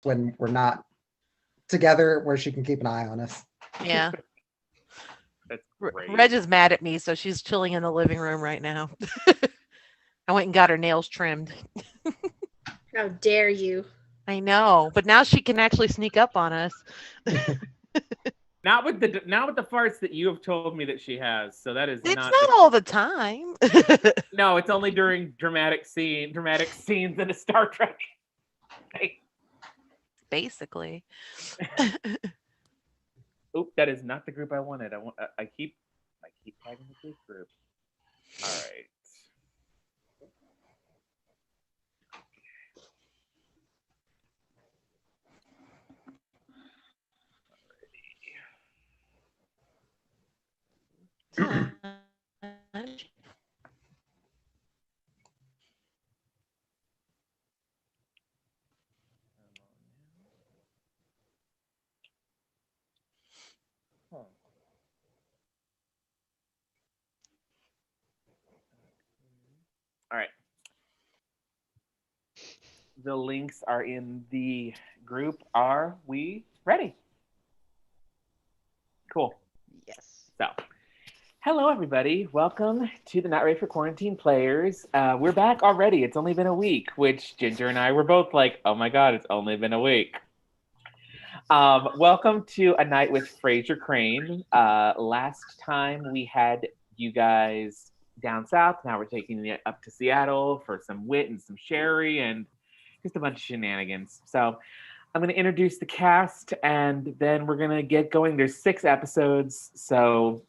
when we're not together, where she can keep an eye on us. Yeah. That's great. Reg is mad at me, so she's chilling in the living room right now. I went and got her nails trimmed. How dare you? I know, but now she can actually sneak up on us. Not with the farts that you have told me that she has. So that is It's not all the time. No, it's only during dramatic scenes in a Star Trek. Basically. Oop, that is not the group I wanted. I keep tagging the group. All right. All right. The links are in the group. Are we ready? Cool. Yes. So, hello everybody. Welcome to the Not Ready for Quarantine Players. We're back already. It's only been a week, which Ginger and I were both like, oh my God, it's only been a week. Welcome to A Night with Frasier Crane. Last time we had you guys down south. Now we're taking it up to Seattle for some wit and some sherry and just a bunch of shenanigans. So I'm going to introduce the cast and then we're going to get going. There's 6 episodes. So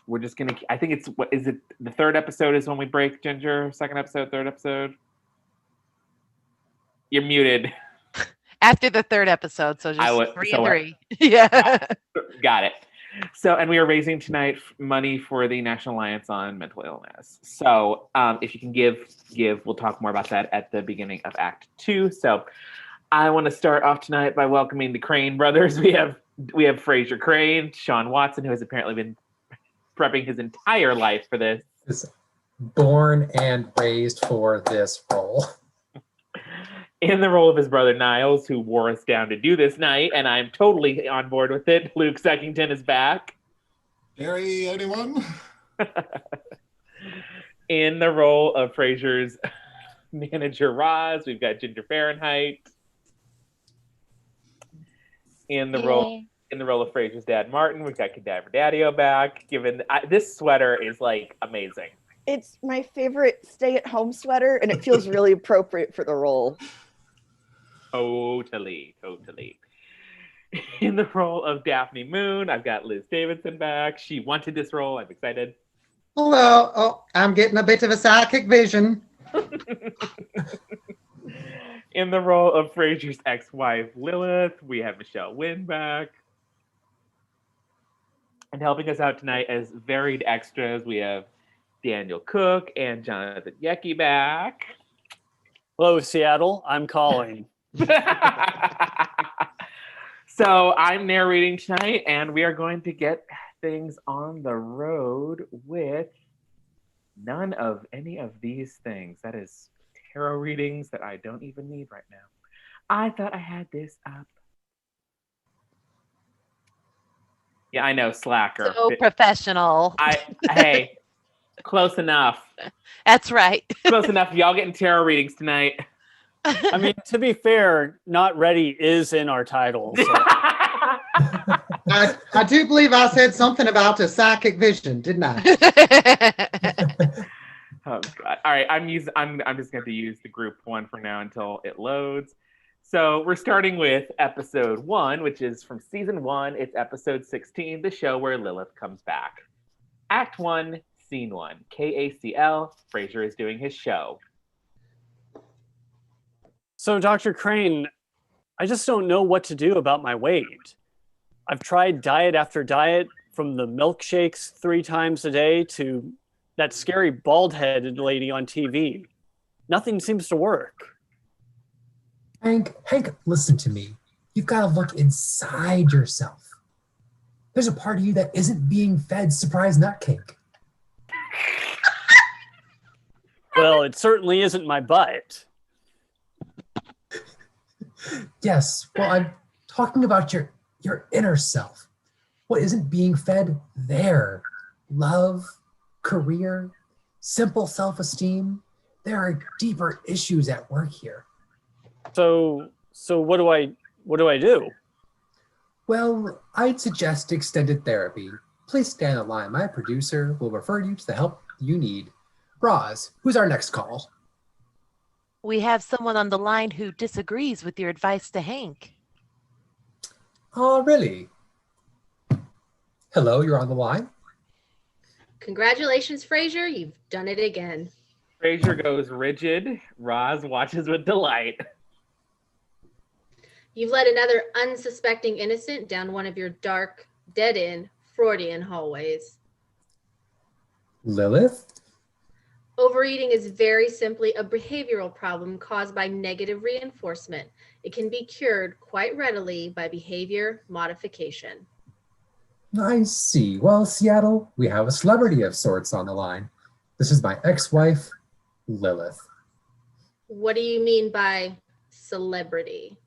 we're just going to, I think it's, what is it? The 3rd episode is when we break, Ginger? 2nd episode, 3rd episode? You're muted. After the 3rd episode, so just 3 and 3. Yeah. Got it. So, and we are raising tonight money for the National Alliance on Mental Illness. So, if you can give, we'll talk more about that at the beginning of Act 2. So, I want to start off tonight by welcoming the Crane brothers. We have Frasier Crane, Sean Watson, who has apparently been prepping his entire life for this. Born and raised for this role. In the role of his brother Niles, who wore us down to do this night, and I'm totally on board with it. Luke Suckington is back. Harry, anyone? In the role of Frasier's manager Roz, we've got Ginger Fahrenheit. In the role of Frasier's dad Martin, we've got Cadaver Daddy-O back. This sweater is like amazing. It's my favorite stay-at-home sweater, and it feels really appropriate for the role. Totally. In the role of Daphne Moon, I've got Liz Davidson back. She wanted this role. I'm excited. Hello. Oh, I'm getting a bit of a psychic vision. In the role of Frasier's ex-wife, Lilith, we have Michelle Wynn back. And helping us out tonight as varied extras, we have Daniel Cook and Jonathan Yecki back. Hello, Seattle. I'm calling. So I'm narrating tonight, and we are going to get things on the road with none of any of these things. That is tarot readings that I don't even need right now. I thought I had this up. Yeah, I know, slacker. So professional. Hey, close enough. That's right. Close enough. Y'all getting tarot readings tonight. I mean, to be fair, Not Ready is in our title. So. I do believe I said something about a psychic vision, didn't I? Oh God! All right, I'm just going to use the group one for now until it loads. So we're starting with episode 1, which is from season 1. It's episode 16, the show where Lilith comes back. Act 1, scene 1. KACL. Frasier is doing his show. So, Dr. Crane, I just don't know what to do about my weight. I've tried diet after diet, from the milkshakes 3 times a day to that scary bald-headed lady on TV. Nothing seems to work. Hank, listen to me. You've got to look inside yourself. There's a part of you that isn't being fed surprise nut cake. Well, it certainly isn't my butt. Yes, well, I'm talking about your inner self. What isn't being fed there? Love, career, simple self-esteem. There are deeper issues at work here. So what do I do? Well, I'd suggest extended therapy. Please stay on the line. My producer will refer you to the help you need. Roz, who's our next call? We have someone on the line who disagrees with your advice to Hank. Oh, really? Hello, you're on the line? Congratulations, Frasier. You've done it again. Frasier goes rigid. Roz watches with delight. You've led another unsuspecting innocent down one of your dark, dead-end Freudian hallways. Lilith? Overeating is very simply a behavioral problem caused by negative reinforcement. It can be cured quite readily by behavior modification. I see. Well, Seattle, we have a celebrity of sorts on the line. This is my ex-wife, Lilith. What do you mean by celebrity?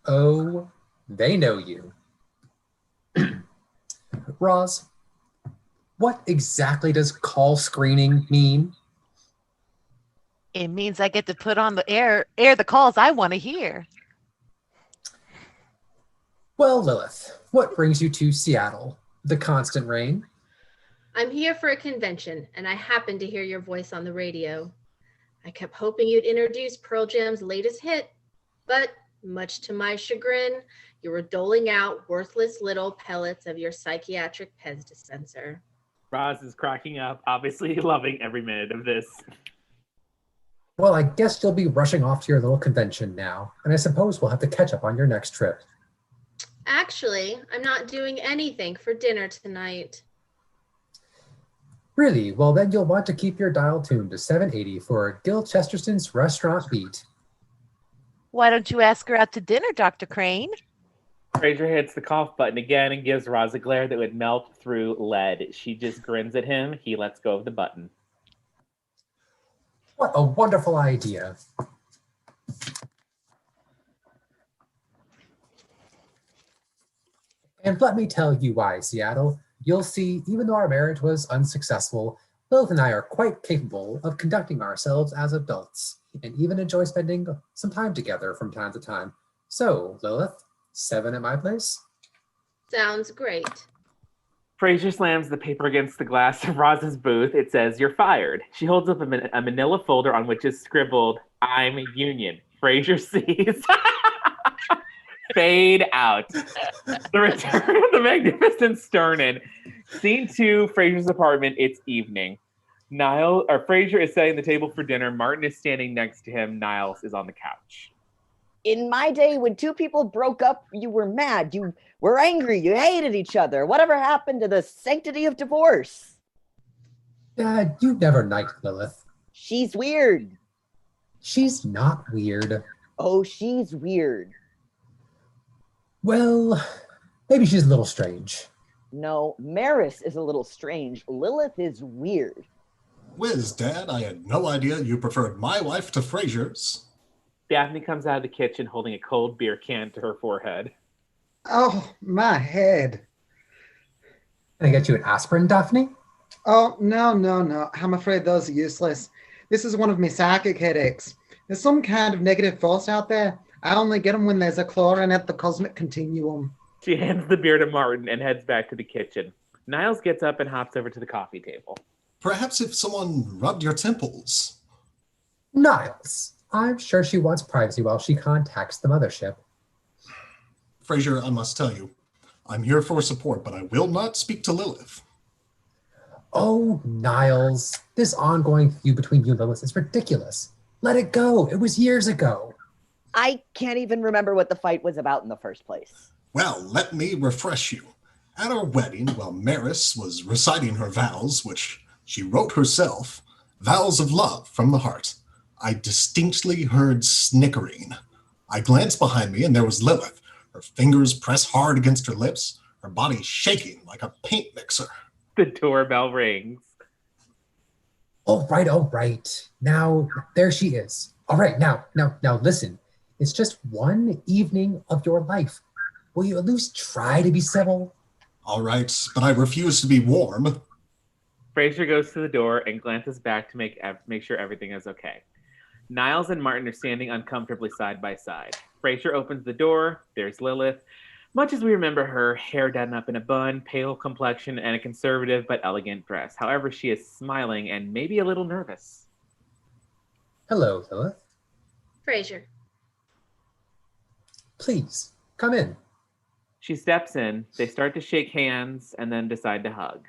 Oh, they know you. Roz, what exactly does call screening mean? It means I get to put on the air the calls I want to hear. Well, Lilith, what brings you to Seattle? The constant rain? I'm here for a convention, and I happened to hear your voice on the radio. I kept hoping you'd introduce Pearl Jam's latest hit, but much to my chagrin, you were doling out worthless little pellets of your psychiatric Pez dispenser. Roz is cracking up, obviously loving every minute of this. Well, I guess you'll be rushing off to your little convention now, and I suppose we'll have to catch up on your next trip. Actually, I'm not doing anything for dinner tonight. Really? Well, then you'll want to keep your dial tuned to 780 for Gil Chesterton's Restaurant Beat. Why don't you ask her out to dinner, Dr. Crane? Frasier hits the cough button again and gives Roz a glare that would melt through lead. She just grins at him. He lets go of the button. What a wonderful idea. And let me tell you why, Seattle. You'll see, even though our marriage was unsuccessful, Lilith and I are quite capable of conducting ourselves as adults and even enjoy spending some time together from time to time. So, Lilith, 7 at my place? Sounds great. Frasier slams the paper against the glass of Roz's booth. It says, "You're fired." She holds up a manila folder on which is scribbled, "I'm union." Frasier sees. Fade out. The return of the magnificent Sternin. Scene 2, Frasier's apartment. It's evening. Frasier is setting the table for dinner. Martin is standing next to him. Niles is on the couch. In my day, when two people broke up, you were mad. You were angry. You hated each other. Whatever happened to the sanctity of divorce? You never knifed Lilith. She's weird. She's not weird. Oh, she's weird. Well, maybe she's a little strange. No, Maris is a little strange. Lilith is weird. Whiz, Dad, I had no idea you preferred my wife to Frasier's. Daphne comes out of the kitchen holding a cold beer can to her forehead. Oh, my head. Can I get you an aspirin, Daphne? Oh, no. I'm afraid those are useless. This is one of my psychic headaches. There's some kind of negative force out there. I only get them when there's a chlorine at the cosmic continuum. She hands the beer to Martin and heads back to the kitchen. Niles gets up and hops over to the coffee table. Perhaps if someone rubbed your temples. Niles. I'm sure she wants privacy while she contacts the mothership. Frasier, I must tell you, I'm here for support, but I will not speak to Lilith. Oh, Niles. This ongoing feud between you and Lilith is ridiculous. Let it go. It was years ago. I can't even remember what the fight was about in the first place. Well, let me refresh you. At our wedding, while Maris was reciting her vows, which she wrote herself, vows of love from the heart, I distinctly heard snickering. I glanced behind me and there was Lilith, her fingers pressed hard against her lips, her body shaking like a paint mixer. The doorbell rings. All right. Now, there she is. All right, now, listen. It's just one evening of your life. Will you at least try to be civil? All right, but I refuse to be warm. Frasier goes to the door and glances back to make sure everything is okay. Niles and Martin are standing uncomfortably side by side. Frasier opens the door. There's Lilith. Much as we remember her, hair done up in a bun, pale complexion, and a conservative but elegant dress. However, she is smiling and maybe a little nervous. Hello, Lilith. Frasier. Please, come in. She steps in. They start to shake hands and then decide to hug.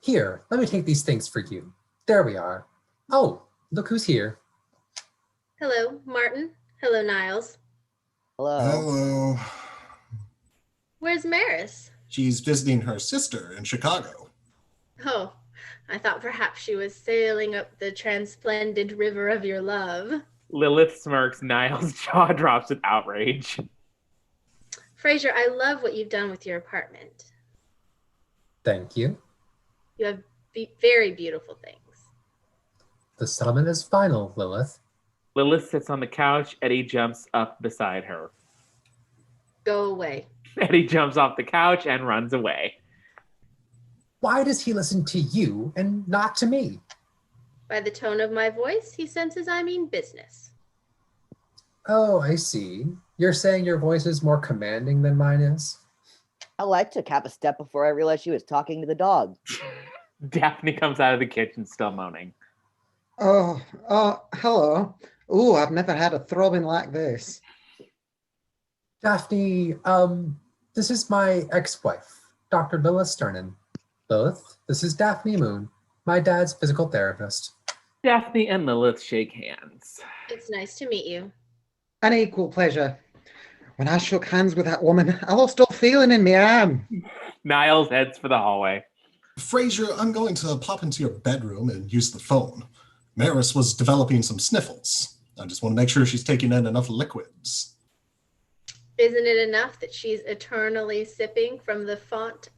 Here, let me take these things for you. There we are. Oh, look who's here. Hello, Martin. Hello, Niles. Hello. Hello. Where's Maris? She's visiting her sister in Chicago. Oh, I thought perhaps she was sailing up the transplendent river of your love. Lilith smirks. Niles' jaw drops with outrage. Frasier, I love what you've done with your apartment. Thank you. You have very beautiful things. The settlement is final, Lilith. Lilith sits on the couch. Eddie jumps up beside her. Go away. Eddie jumps off the couch and runs away. Why does he listen to you and not to me? By the tone of my voice, he senses I mean business. Oh, I see. You're saying your voice is more commanding than mine is? Hell, I took half a step before I realized she was talking to the dog. Daphne comes out of the kitchen still moaning. Oh, hello. Ooh, I've never had a throbbing like this. Daphne, this is my ex-wife, Dr. Lilith Sternin. Lilith, this is Daphne Moon, my dad's physical therapist. Daphne and Lilith shake hands. It's nice to meet you. An equal pleasure. When I shook hands with that woman, I lost all feeling in my arm. Niles heads for the hallway. Frasier, I'm going to pop into your bedroom and use the phone. Maris was developing some sniffles. I just want to make sure she's taking in enough liquids. Isn't it enough that she's eternally sipping from the font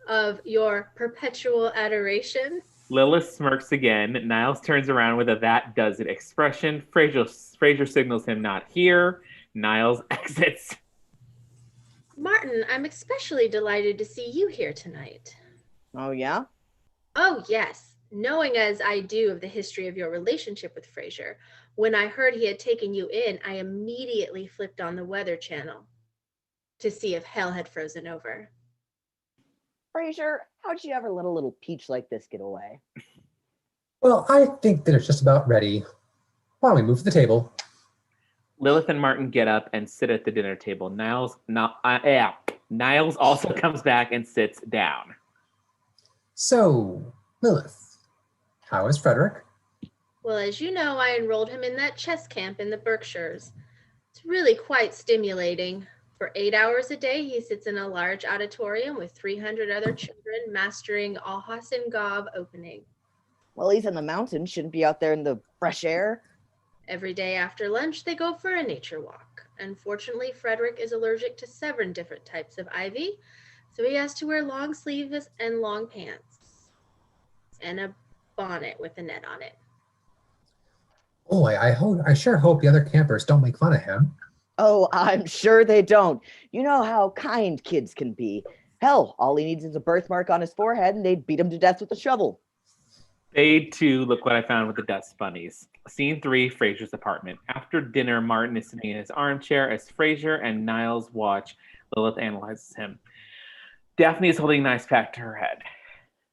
of your perpetual adoration? Lilith smirks again. Niles turns around with a "that does it" expression. Frasier signals him not here. Niles exits. Martin, I'm especially delighted to see you here tonight. Oh, yeah? Oh, yes. Knowing as I do of the history of your relationship with Frasier, when I heard he had taken you in, I immediately flipped on the Weather Channel to see if hell had frozen over. Frasier, how'd you ever let a little peach like this get away? Well, I think dinner's just about ready. Why don't we move to the table? Lilith and Martin get up and sit at the dinner table. Niles also comes back and sits down. So, Lilith, how is Frederick? Well, as you know, I enrolled him in that chess camp in the Berkshires. It's really quite stimulating. For 8 hours a day, he sits in a large auditorium with 300 other children mastering Alhazen Gov opening. Well, he's in the mountains. Shouldn't be out there in the fresh air. Every day after lunch, they go for a nature walk. Unfortunately, Frederick is allergic to 7 different types of ivy, so he has to wear long sleeves and long pants and a bonnet with a net on it. Boy, I sure hope the other campers don't make fun of him. Oh, I'm sure they don't. You know how kind kids can be. Hell, all he needs is a birthmark on his forehead and they'd beat him to death with a shovel. Fade 2, look what I found with the dust bunnies. Scene 3, Frasier's apartment. After dinner, Martin is sitting in his armchair as Frasier and Niles watch. Lilith analyzes him. Daphne is holding an ice pack to her head.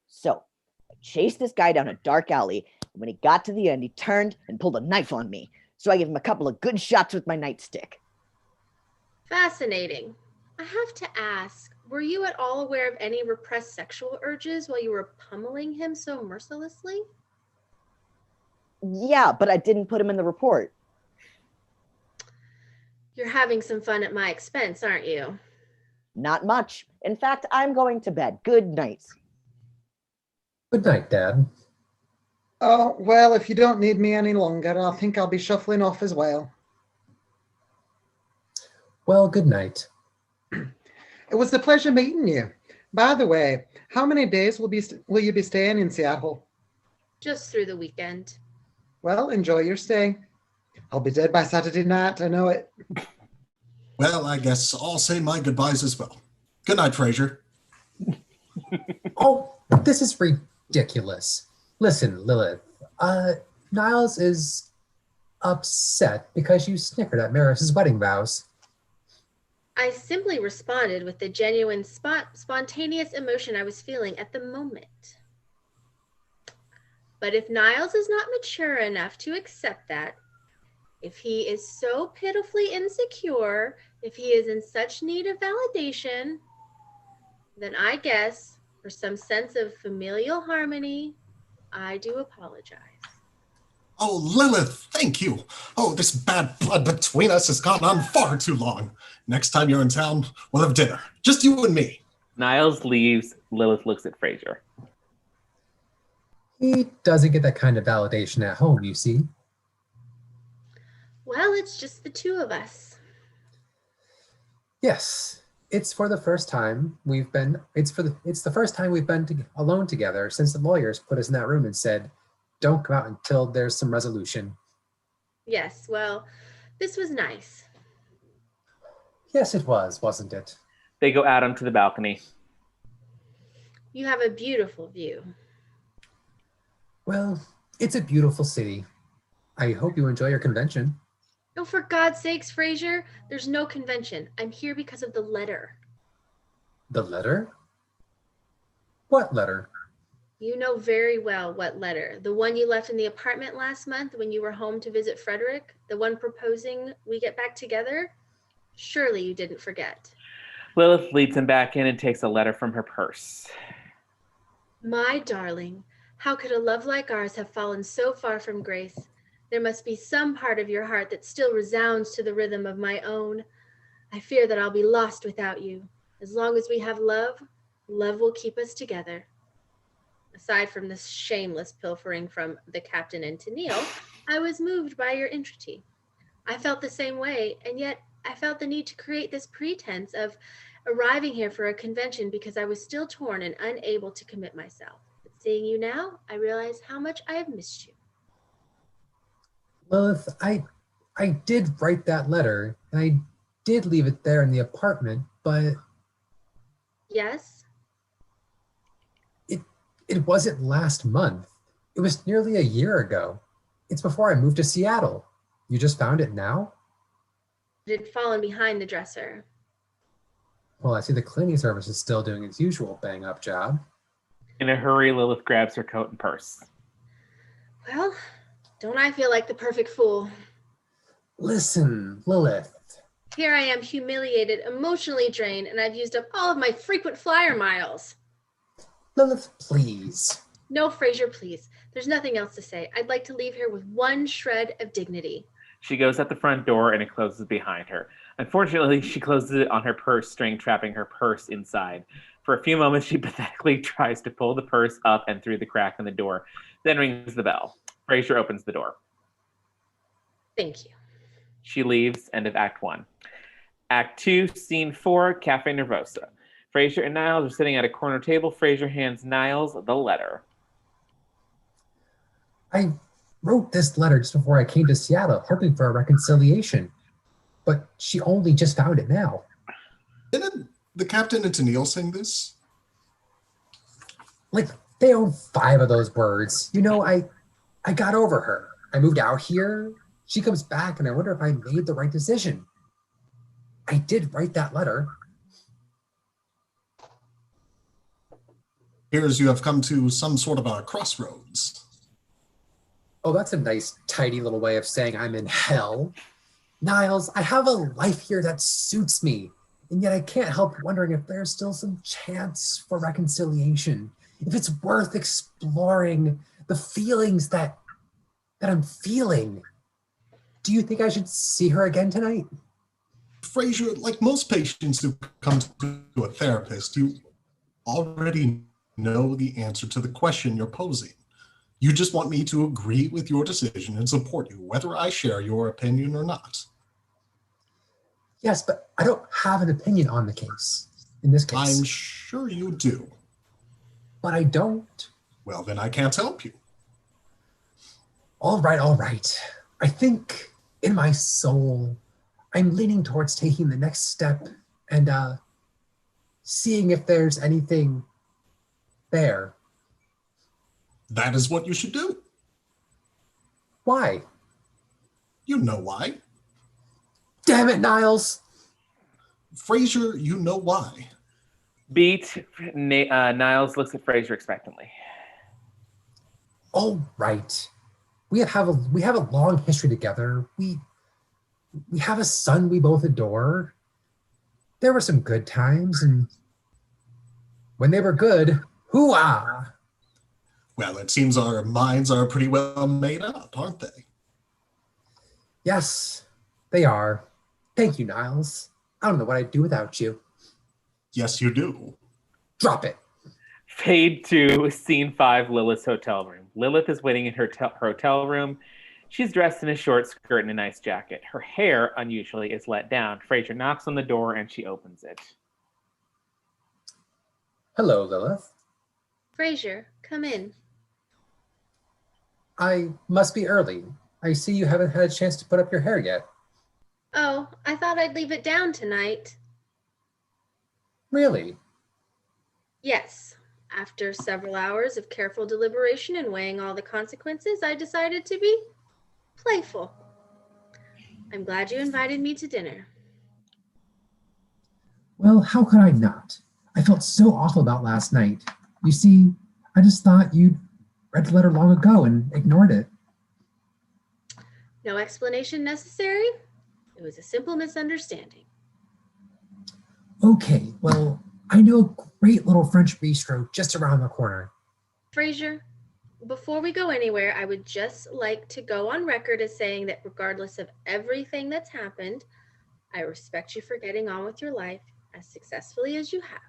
So, I chased this guy down a dark alley, and when he got to the end, he turned and pulled a knife on me. So I gave him a couple of good shots with my nightstick. Fascinating. I have to ask, were you at all aware of any repressed sexual urges while you were pummeling him so mercilessly? Yeah, but I didn't put him in the report. You're having some fun at my expense, aren't you? Not much. In fact, I'm going to bed. Good night. Good night, Dad. Oh, well, if you don't need me any longer, I think I'll be shuffling off as well. Well, good night. It was a pleasure meeting you. By the way, how many days will you be staying in Seattle? Just through the weekend. Well, enjoy your stay. I'll be dead by Saturday night, I know it. Well, I guess I'll say my goodbyes as well. Good night, Frasier. Oh, this is ridiculous. Listen, Lilith, Niles is upset because you snickered at Maris's wedding vows. I simply responded with the genuine, spontaneous emotion I was feeling at the moment. But if Niles is not mature enough to accept that, if he is so pitifully insecure, if he is in such need of validation, then I guess, for some sense of familial harmony, I do apologize. Oh, Lilith, thank you. Oh, this bad blood between us has gone on far too long. Next time you're in town, we'll have dinner. Just you and me. Niles leaves. Lilith looks at Frasier. He doesn't get that kind of validation at home, you see. Well, it's just the two of us. Yes, it's the first time we've been alone together since the lawyers put us in that room and said, don't come out until there's some resolution. Yes, well, this was nice. Yes, it was, wasn't it? They go out onto the balcony. You have a beautiful view. Well, it's a beautiful city. I hope you enjoy your convention. Oh, for God's sakes, Frasier, there's no convention. I'm here because of the letter. The letter? What letter? You know very well what letter. The one you left in the apartment last month when you were home to visit Frederick? The one proposing we get back together? Surely you didn't forget. Lilith leads him back in and takes a letter from her purse. My darling, how could a love like ours have fallen so far from grace? There must be some part of your heart that still resounds to the rhythm of my own. I fear that I'll be lost without you. As long as we have love, love will keep us together. Aside from this shameless pilfering from the captain and Tennille, I was moved by your entreaty. I felt the same way, and yet I felt the need to create this pretense of arriving here for a convention because I was still torn and unable to commit myself. But seeing you now, I realize how much I have missed you. Lilith, I did write that letter, and I did leave it there in the apartment, but... Yes? It wasn't last month. It was nearly a year ago. It's before I moved to Seattle. You just found it now? It had fallen behind the dresser. Well, I see the cleaning service is still doing its usual bang-up job. In a hurry, Lilith grabs her coat and purse. Well, don't I feel like the perfect fool? Listen, Lilith. Here I am, humiliated, emotionally drained, and I've used up all of my frequent flyer miles. Lilith, please. No, Frasier, please. There's nothing else to say. I'd like to leave here with one shred of dignity. She goes at the front door and it closes behind her. Unfortunately, she closes it on her purse string, trapping her purse inside. For a few moments, she pathetically tries to pull the purse up and through the crack in the door, then rings the bell. Frasier opens the door. Thank you. She leaves. End of Act 1. Act 2, Scene 4, Cafe Nervosa. Frasier and Niles are sitting at a corner table. Frasier hands Niles the letter. I wrote this letter just before I came to Seattle, hoping for a reconciliation. But she only just found it now. Didn't the captain and Tennille sing this? Like, they own 5 of those words. You know, I got over her. I moved out here. She comes back, and I wonder if I made the right decision. I did write that letter. Here's you have come to some sort of a crossroads. Oh, that's a nice, tidy little way of saying I'm in hell. Niles, I have a life here that suits me, and yet I can't help wondering if there's still some chance for reconciliation, if it's worth exploring the feelings that I'm feeling. Do you think I should see her again tonight? Frasier, like most patients who come to a therapist, you already know the answer to the question you're posing. You just want me to agree with your decision and support you, whether I share your opinion or not. Yes, but I don't have an opinion on the case, in this case. I'm sure you do. But I don't. Well, then I can't help you. All right, all right. I think in my soul, I'm leaning towards taking the next step and seeing if there's anything there. That is what you should do. Why? You know why. Damn it, Niles! Frasier, you know why. Beat. Niles looks at Frasier expectantly. All right. We have a long history together. We have a son we both adore. There were some good times, and when they were good, hoo-ah! Well, it seems our minds are pretty well made up, aren't they? Yes, they are. Thank you, Niles. I don't know what I'd do without you. Yes, you do. Drop it. Fade to scene 5, Lilith's hotel room. Lilith is waiting in her hotel room. She's dressed in a short skirt and a nice jacket. Her hair, unusually, is let down. Frasier knocks on the door and she opens it. Hello, Lilith. Frasier, come in. I must be early. I see you haven't had a chance to put up your hair yet. Oh, I thought I'd leave it down tonight. Really? Yes. After several hours of careful deliberation and weighing all the consequences, I decided to be playful. I'm glad you invited me to dinner. Well, how could I not? I felt so awful about last night. You see, I just thought you'd read the letter long ago and ignored it. No explanation necessary. It was a simple misunderstanding. Okay, well, I know a great little French bistro just around the corner. Frasier, before we go anywhere, I would just like to go on record as saying that regardless of everything that's happened, I respect you for getting on with your life as successfully as you have.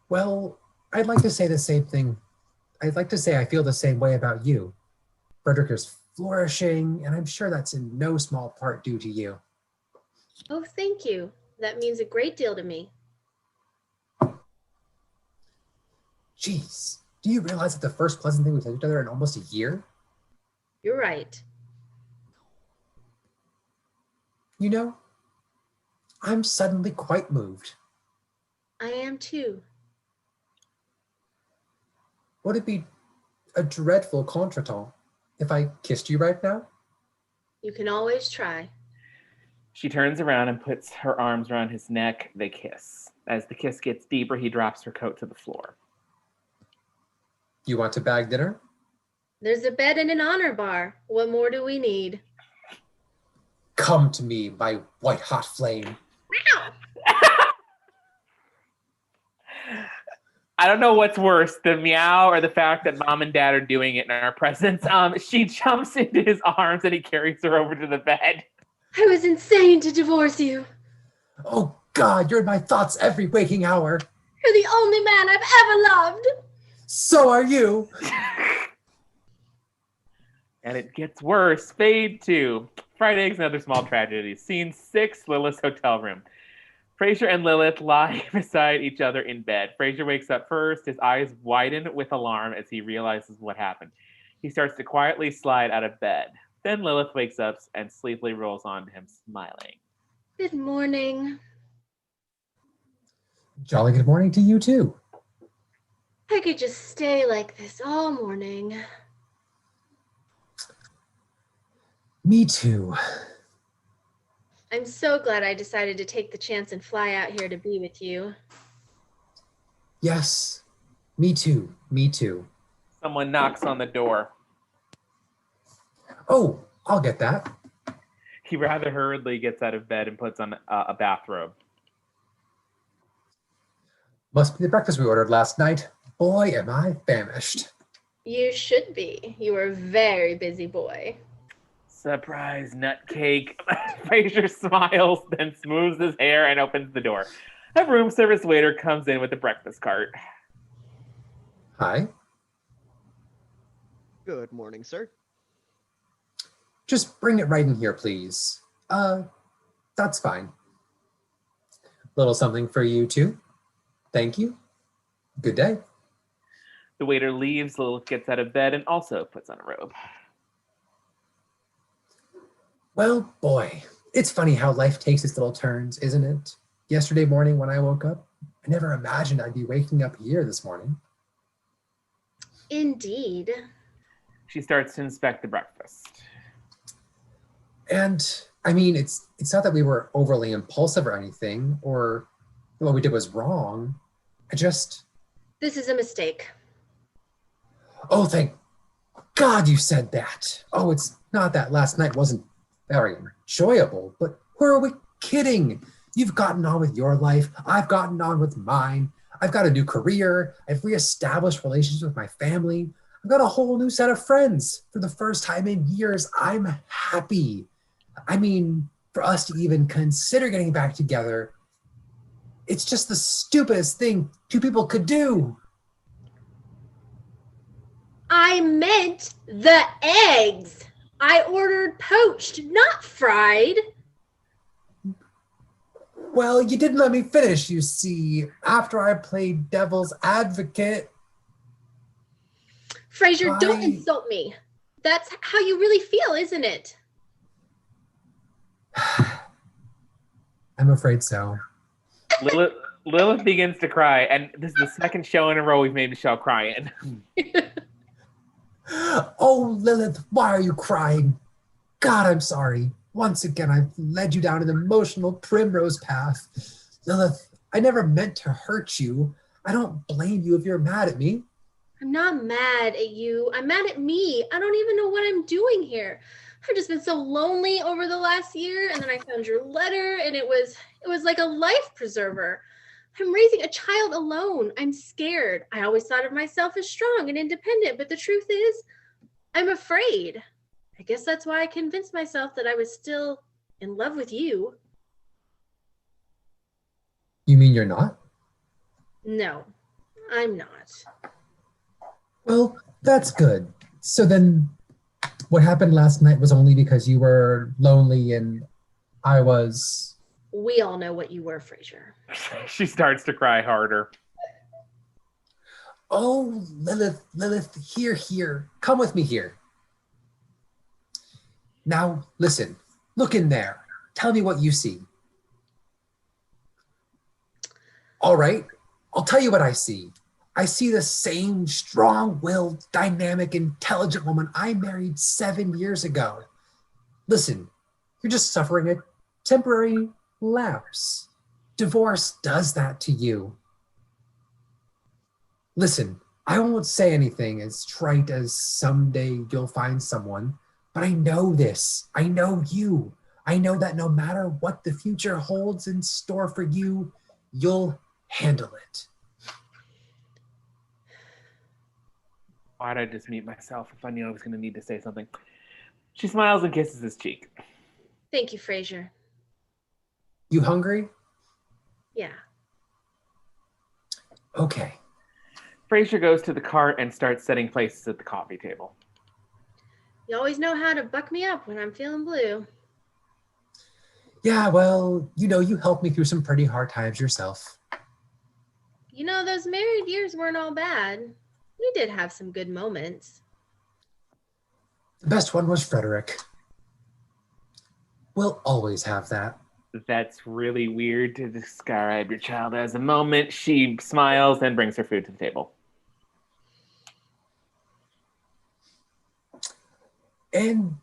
Well, I'd like to say the same thing. I'd like to say I feel the same way about you. Frederick is flourishing, and I'm sure that's in no small part due to you. Oh, thank you. That means a great deal to me. Jeez, do you realize that the first pleasant thing we've said to each other in almost a year? You're right. You know, I'm suddenly quite moved. I am too. Would it be a dreadful contretemps if I kissed you right now? You can always try. She turns around and puts her arms around his neck. They kiss. As the kiss gets deeper, he drops her coat to the floor. You want to bag dinner? There's a bed and an honor bar. What more do we need? Come to me, my white-hot flame. I don't know what's worse, the meow or the fact that mom and dad are doing it in our presence. She jumps into his arms and he carries her over to the bed. I was insane to divorce you. Oh God, you're in my thoughts every waking hour. You're the only man I've ever loved. So are you. And it gets worse. Fade to fried eggs and other small tragedies. Scene 6, Lilith's hotel room. Frasier and Lilith lie beside each other in bed. Frasier wakes up first. His eyes widen with alarm as he realizes what happened. He starts to quietly slide out of bed. Then Lilith wakes up and sleepily rolls onto him, smiling. Good morning. Jolly good morning to you too. I could just stay like this all morning. Me too. I'm so glad I decided to take the chance and fly out here to be with you. Yes, me too. Me too. Someone knocks on the door. Oh, I'll get that. He rather hurriedly gets out of bed and puts on a bathrobe. Must be the breakfast we ordered last night. Boy, am I famished. You should be. You are a very busy boy. Surprise, nutcake. Frasier smiles, then smooths his hair and opens the door. A room service waiter comes in with a breakfast cart. Hi. Good morning, sir. Just bring it right in here, please. That's fine. Little something for you too. Thank you. Good day. The waiter leaves, Lilith gets out of bed and also puts on a robe. Well, boy, it's funny how life takes its little turns, isn't it? Yesterday morning when I woke up, I never imagined I'd be waking up here this morning. Indeed. She starts to inspect the breakfast. And I mean, it's not that we were overly impulsive or anything, or what we did was wrong. This is a mistake. Oh, thank God you said that. Oh, it's not that last night wasn't very enjoyable, but who are we kidding? You've gotten on with your life. I've gotten on with mine. I've got a new career. I've reestablished relations with my family. I've got a whole new set of friends. For the first time in years, I'm happy. I mean, for us to even consider getting back together, it's just the stupidest thing two people could do. I meant the eggs. I ordered poached, not fried. Well, you didn't let me finish, you see. After I played devil's advocate. Frasier, don't insult me. That's how you really feel, isn't it? I'm afraid so. Lilith begins to cry, and this is the second show in a row we've made Michelle crying. Oh, Lilith, why are you crying? God, I'm sorry. Once again, I've led you down an emotional primrose path. Lilith, I never meant to hurt you. I don't blame you if you're mad at me. I'm not mad at you. I'm mad at me. I don't even know what I'm doing here. I've just been so lonely over the last year, and then I found your letter, and it was like a life preserver. I'm raising a child alone. I'm scared. I always thought of myself as strong and independent, but the truth is, I'm afraid. I guess that's why I convinced myself that I was still in love with you. You mean you're not? No, I'm not. Well, that's good. So then what happened last night was only because you were lonely and I was... We all know what you were, Frasier. She starts to cry harder. Oh, Lilith, here. Come with me here. Now, listen, look in there. Tell me what you see. All right, I'll tell you what I see. I see the same strong-willed, dynamic, intelligent woman I married 7 years ago. Listen, you're just suffering a temporary lapse. Divorce does that to you. Listen, I won't say anything as trite as someday you'll find someone, but I know this. I know you. I know that no matter what the future holds in store for you, you'll handle it. Why'd I just mute myself if I knew I was going to need to say something? She smiles and kisses his cheek. Thank you, Frasier. You hungry? Yeah. Okay. Frasier goes to the cart and starts setting places at the coffee table. You always know how to buck me up when I'm feeling blue. Yeah, well, you helped me through some pretty hard times yourself. You know, those married years weren't all bad. We did have some good moments. The best one was Frederick. We'll always have that. That's really weird to describe your child as a moment. She smiles and brings her food to the table. And,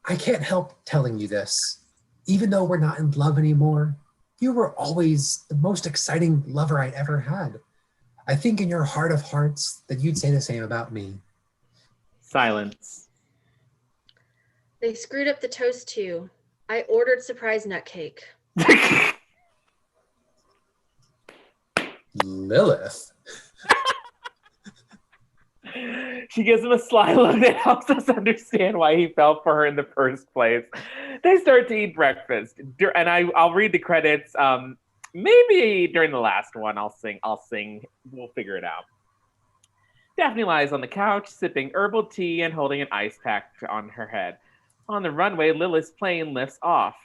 I can't help telling you this. Even though we're not in love anymore, you were always the most exciting lover I'd ever had. I think in your heart of hearts that you'd say the same about me. Silence. They screwed up the toast too. I ordered surprise nut cake. Lilith. She gives him a sly look that helps us understand why he fell for her in the first place. They start to eat breakfast, and I'll read the credits. Maybe during the last one, I'll sing. We'll figure it out. Daphne lies on the couch, sipping herbal tea and holding an ice pack on her head. On the runway, Lilith's plane lifts off.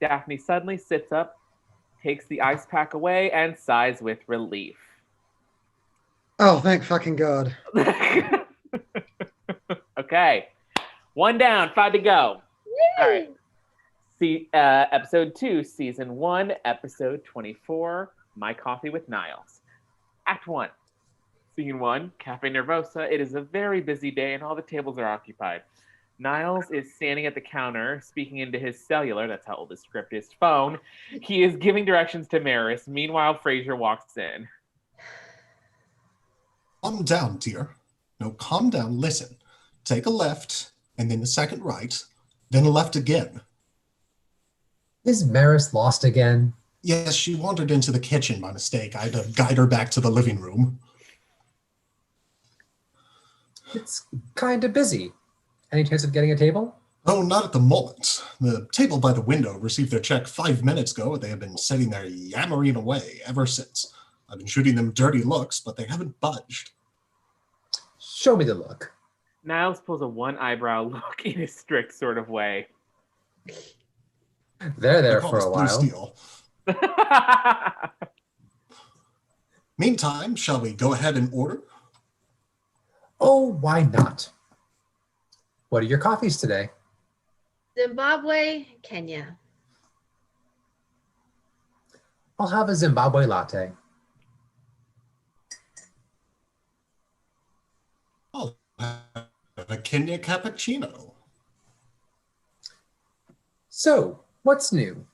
Daphne suddenly sits up, takes the ice pack away, and sighs with relief. Oh, thank fucking God. Okay. 1 down, 5 to go. All right. See, episode 2, season 1, episode 24, My Coffee with Niles. Act 1. Scene 1, Cafe Nervosa. It is a very busy day and all the tables are occupied. Niles is standing at the counter, speaking into his cellular, that's how old this script is, phone. He is giving directions to Maris. Meanwhile, Frasier walks in. Calm down, dear. No, calm down. Listen. Take a left, and then a second right, then a left again. Is Maris lost again? Yes, she wandered into the kitchen by mistake. I had to guide her back to the living room. It's kind of busy. Any chance of getting a table? Oh, not at the moment. The table by the window received their check 5 minutes ago, and they have been sitting there yammering away ever since. I've been shooting them dirty looks, but they haven't budged. Show me the look. Niles pulls a one eyebrow look in a strict sort of way. They're there I call for this a blue while. steel. Meantime, shall we go ahead and order? Oh, why not? What are your coffees today? Zimbabwe, Kenya. I'll have a Zimbabwe latte. I'll have a Kenya cappuccino. So, what's new?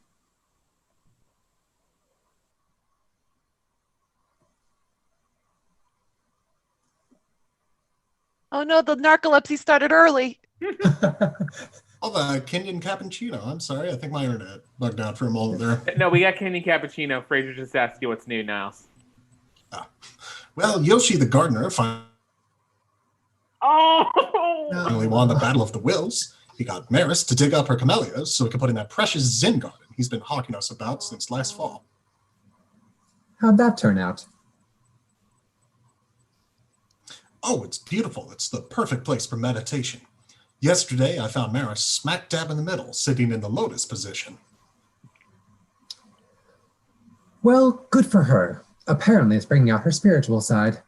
Oh no, the narcolepsy started early. Oh, the Kenyan cappuccino. I'm sorry, I think my internet bugged out for a moment there. No, we got Kenyan cappuccino. Frasier just asked you what's new, Niles. Well, Yoshi the gardener finally Oh! won the Battle of the Wills. He got Maris to dig up her camellias so he could put in that precious Zen garden he's been hawking us about since last fall. How'd that turn out? Oh, it's beautiful. It's the perfect place for meditation. Yesterday, I found Maris smack dab in the middle, sitting in the lotus position. Well, good for her. Apparently it's bringing out her spiritual side.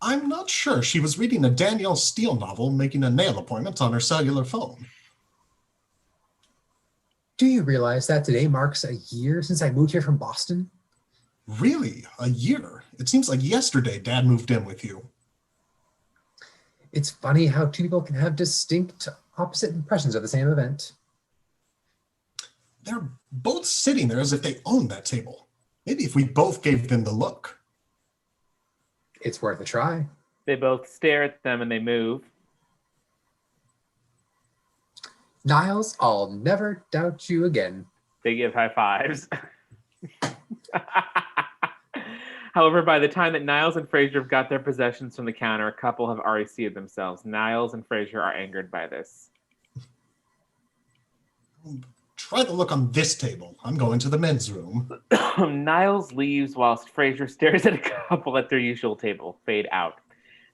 I'm not sure. She was reading a Danielle Steele novel, making a nail appointment on her cellular phone. Do you realize that today marks a year since I moved here from Boston? Really? A year? It seems like yesterday Dad moved in with you. It's funny how two people can have distinct opposite impressions of the same event. They're both sitting there as if they own that table. Maybe if we both gave them the look. It's worth a try. They both stare at them and they move. Niles, I'll never doubt you again. They give high fives. However, by the time that Niles and Frasier have got their possessions from the counter, a couple have already seated themselves. Niles and Frasier are angered by this. Try the look on this table. I'm going to the men's room. Niles leaves whilst Frasier stares at a couple at their usual table. Fade out.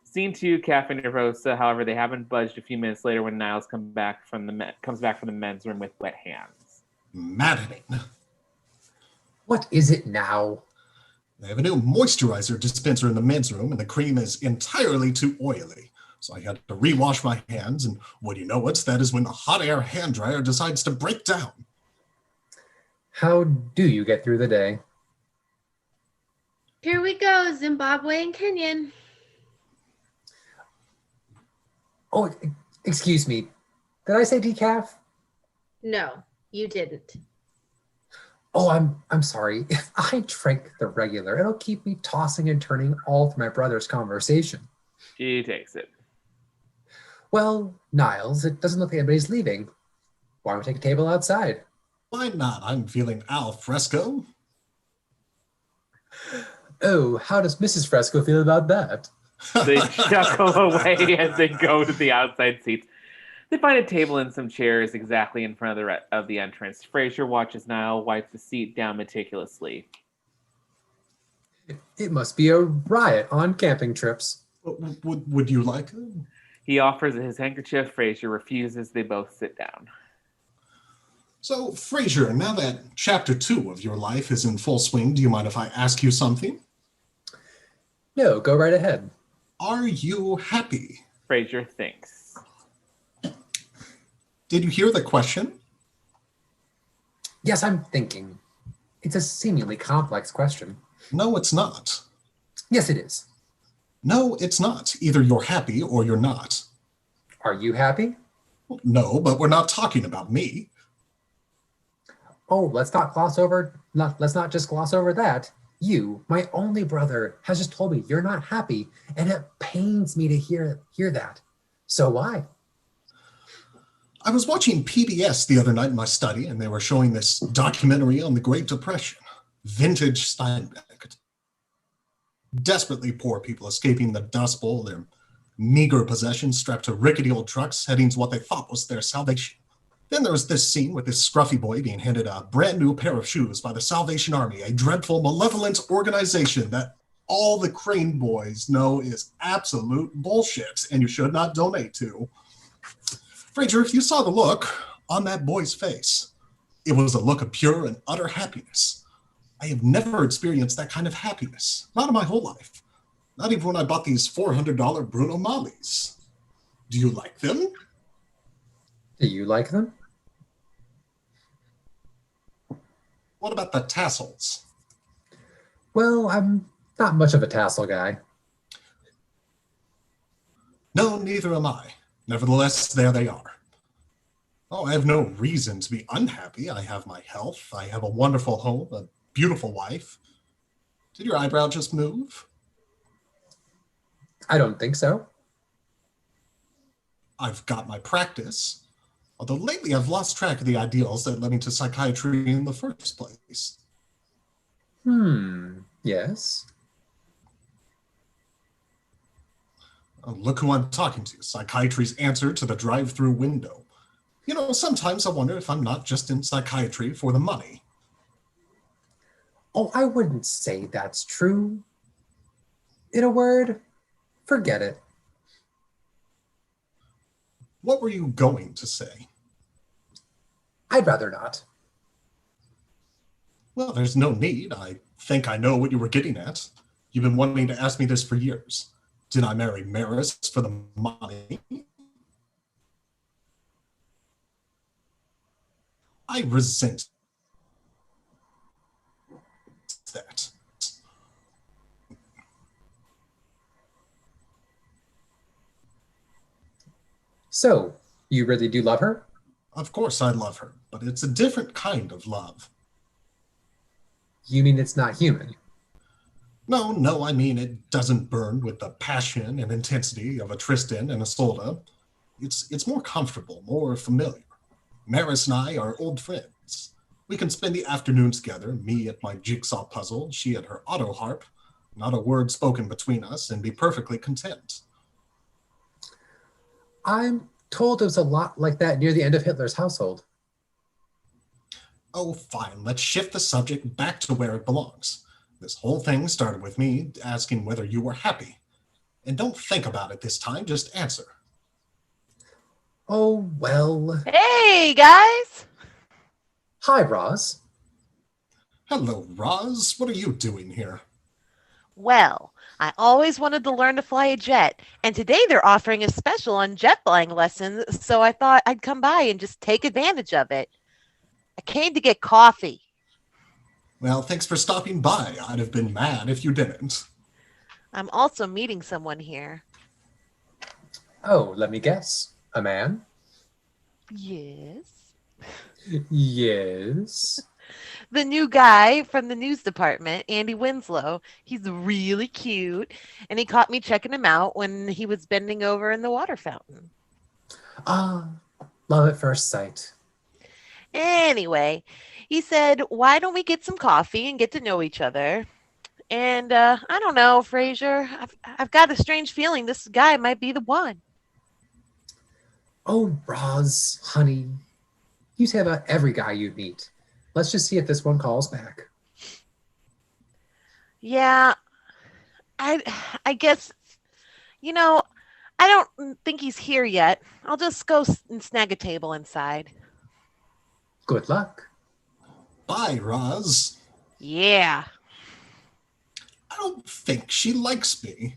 Scene 2, Cafe Nervosa. However, they haven't budged a few minutes later when Niles comes back from the men's room with wet hands. Maddening. What is it now? They have a new moisturizer dispenser in the men's room, and the cream is entirely too oily. So I had to rewash my hands, and what do you know what? That is when the hot air hand dryer decides to break down. How do you get through the day? Here we go, Zimbabwe and Kenyan. Oh, excuse me. Did I say decaf? No, you didn't. Oh, I'm sorry. If I drink the regular, it'll keep me tossing and turning all through my brother's conversation. She takes it. Well, Niles, it doesn't look like anybody's leaving. Why don't we take a table outside? Why not? I'm feeling al fresco. Oh, how does Mrs. Fresco feel about that? They chuckle away as they go to the outside seats. They find a table and some chairs exactly in front of the entrance. Frasier watches Niall wipe the seat down meticulously. It must be a riot on camping trips. Would you like it? He offers his handkerchief. Frasier refuses. They both sit down. So, Frasier, now that chapter 2 of your life is in full swing, do you mind if I ask you something? No, go right ahead. Are you happy? Frasier thinks. Did you hear the question? Yes, I'm thinking. It's a seemingly complex question. No, it's not. Yes, it is. No, it's not. Either you're happy or you're not. Are you happy? No, but we're not talking about me. Oh, let's not just gloss over that. You, my only brother, has just told me you're not happy, and it pains me to hear that. So why? I was watching PBS the other night in my study, and they were showing this documentary on the Great Depression. Vintage Steinbeck. Desperately poor people escaping the Dust Bowl, their meager possessions strapped to rickety old trucks, heading to what they thought was their salvation. Then there was this scene with this scruffy boy being handed a brand new pair of shoes by the Salvation Army, a dreadful, malevolent organization that all the Crane boys know is absolute bullshit and you should not donate to. Frasier, if you saw the look on that boy's face, it was a look of pure and utter happiness. I have never experienced that kind of happiness, not in my whole life. Not even when I bought these $400 Bruno Maglis. Do you like them? Do you like them? What about the tassels? Well, I'm not much of a tassel guy. No, neither am I. Nevertheless, there they are. Oh, I have no reason to be unhappy. I have my health. I have a wonderful home, a beautiful wife. Did your eyebrow just move? I don't think so. I've got my practice. Although lately I've lost track of the ideals that led me to psychiatry in the first place. Yes. Oh, look who I'm talking to. Psychiatry's answer to the drive-through window. You know, sometimes I wonder if I'm not just in psychiatry for the money. Oh, I wouldn't say that's true. In a word, forget it. What were you going to say? I'd rather not. Well, there's no need. I think I know what you were getting at. You've been wanting to ask me this for years. Did I marry Maris for the money? I resent that. So, you really do love her? Of course I love her, but it's a different kind of love. You mean it's not human? No, I mean it doesn't burn with the passion and intensity of a Tristan and Isolde. It's more comfortable, more familiar. Maris and I are old friends. We can spend the afternoons together, me at my jigsaw puzzle, she at her auto harp, not a word spoken between us, and be perfectly content. I'm told it was a lot like that near the end of Hitler's household. Oh, fine, let's shift the subject back to where it belongs. This whole thing started with me asking whether you were happy. And don't think about it this time, just answer. Oh, well. Hey, guys. Hi, Roz. Hello, Roz. What are you doing here? Well, I always wanted to learn to fly a jet, and today they're offering a special on jet flying lessons, so I thought I'd come by and just take advantage of it. I came to get coffee. Well, thanks for stopping by. I'd have been mad if you didn't. I'm also meeting someone here. Oh, let me guess. A man? Yes. Yes. The new guy from the news department, Andy Winslow. He's really cute, and he caught me checking him out when he was bending over in the water fountain. Ah, love at first sight. Anyway, he said, why don't we get some coffee and get to know each other? And I don't know, Frasier. I've got a strange feeling this guy might be the one. Oh, Roz, honey. You say about every guy you meet. Let's just see if this one calls back. Yeah, I guess, I don't think he's here yet. I'll just go and snag a table inside. Good luck. Bye, Roz. Yeah. I don't think she likes me.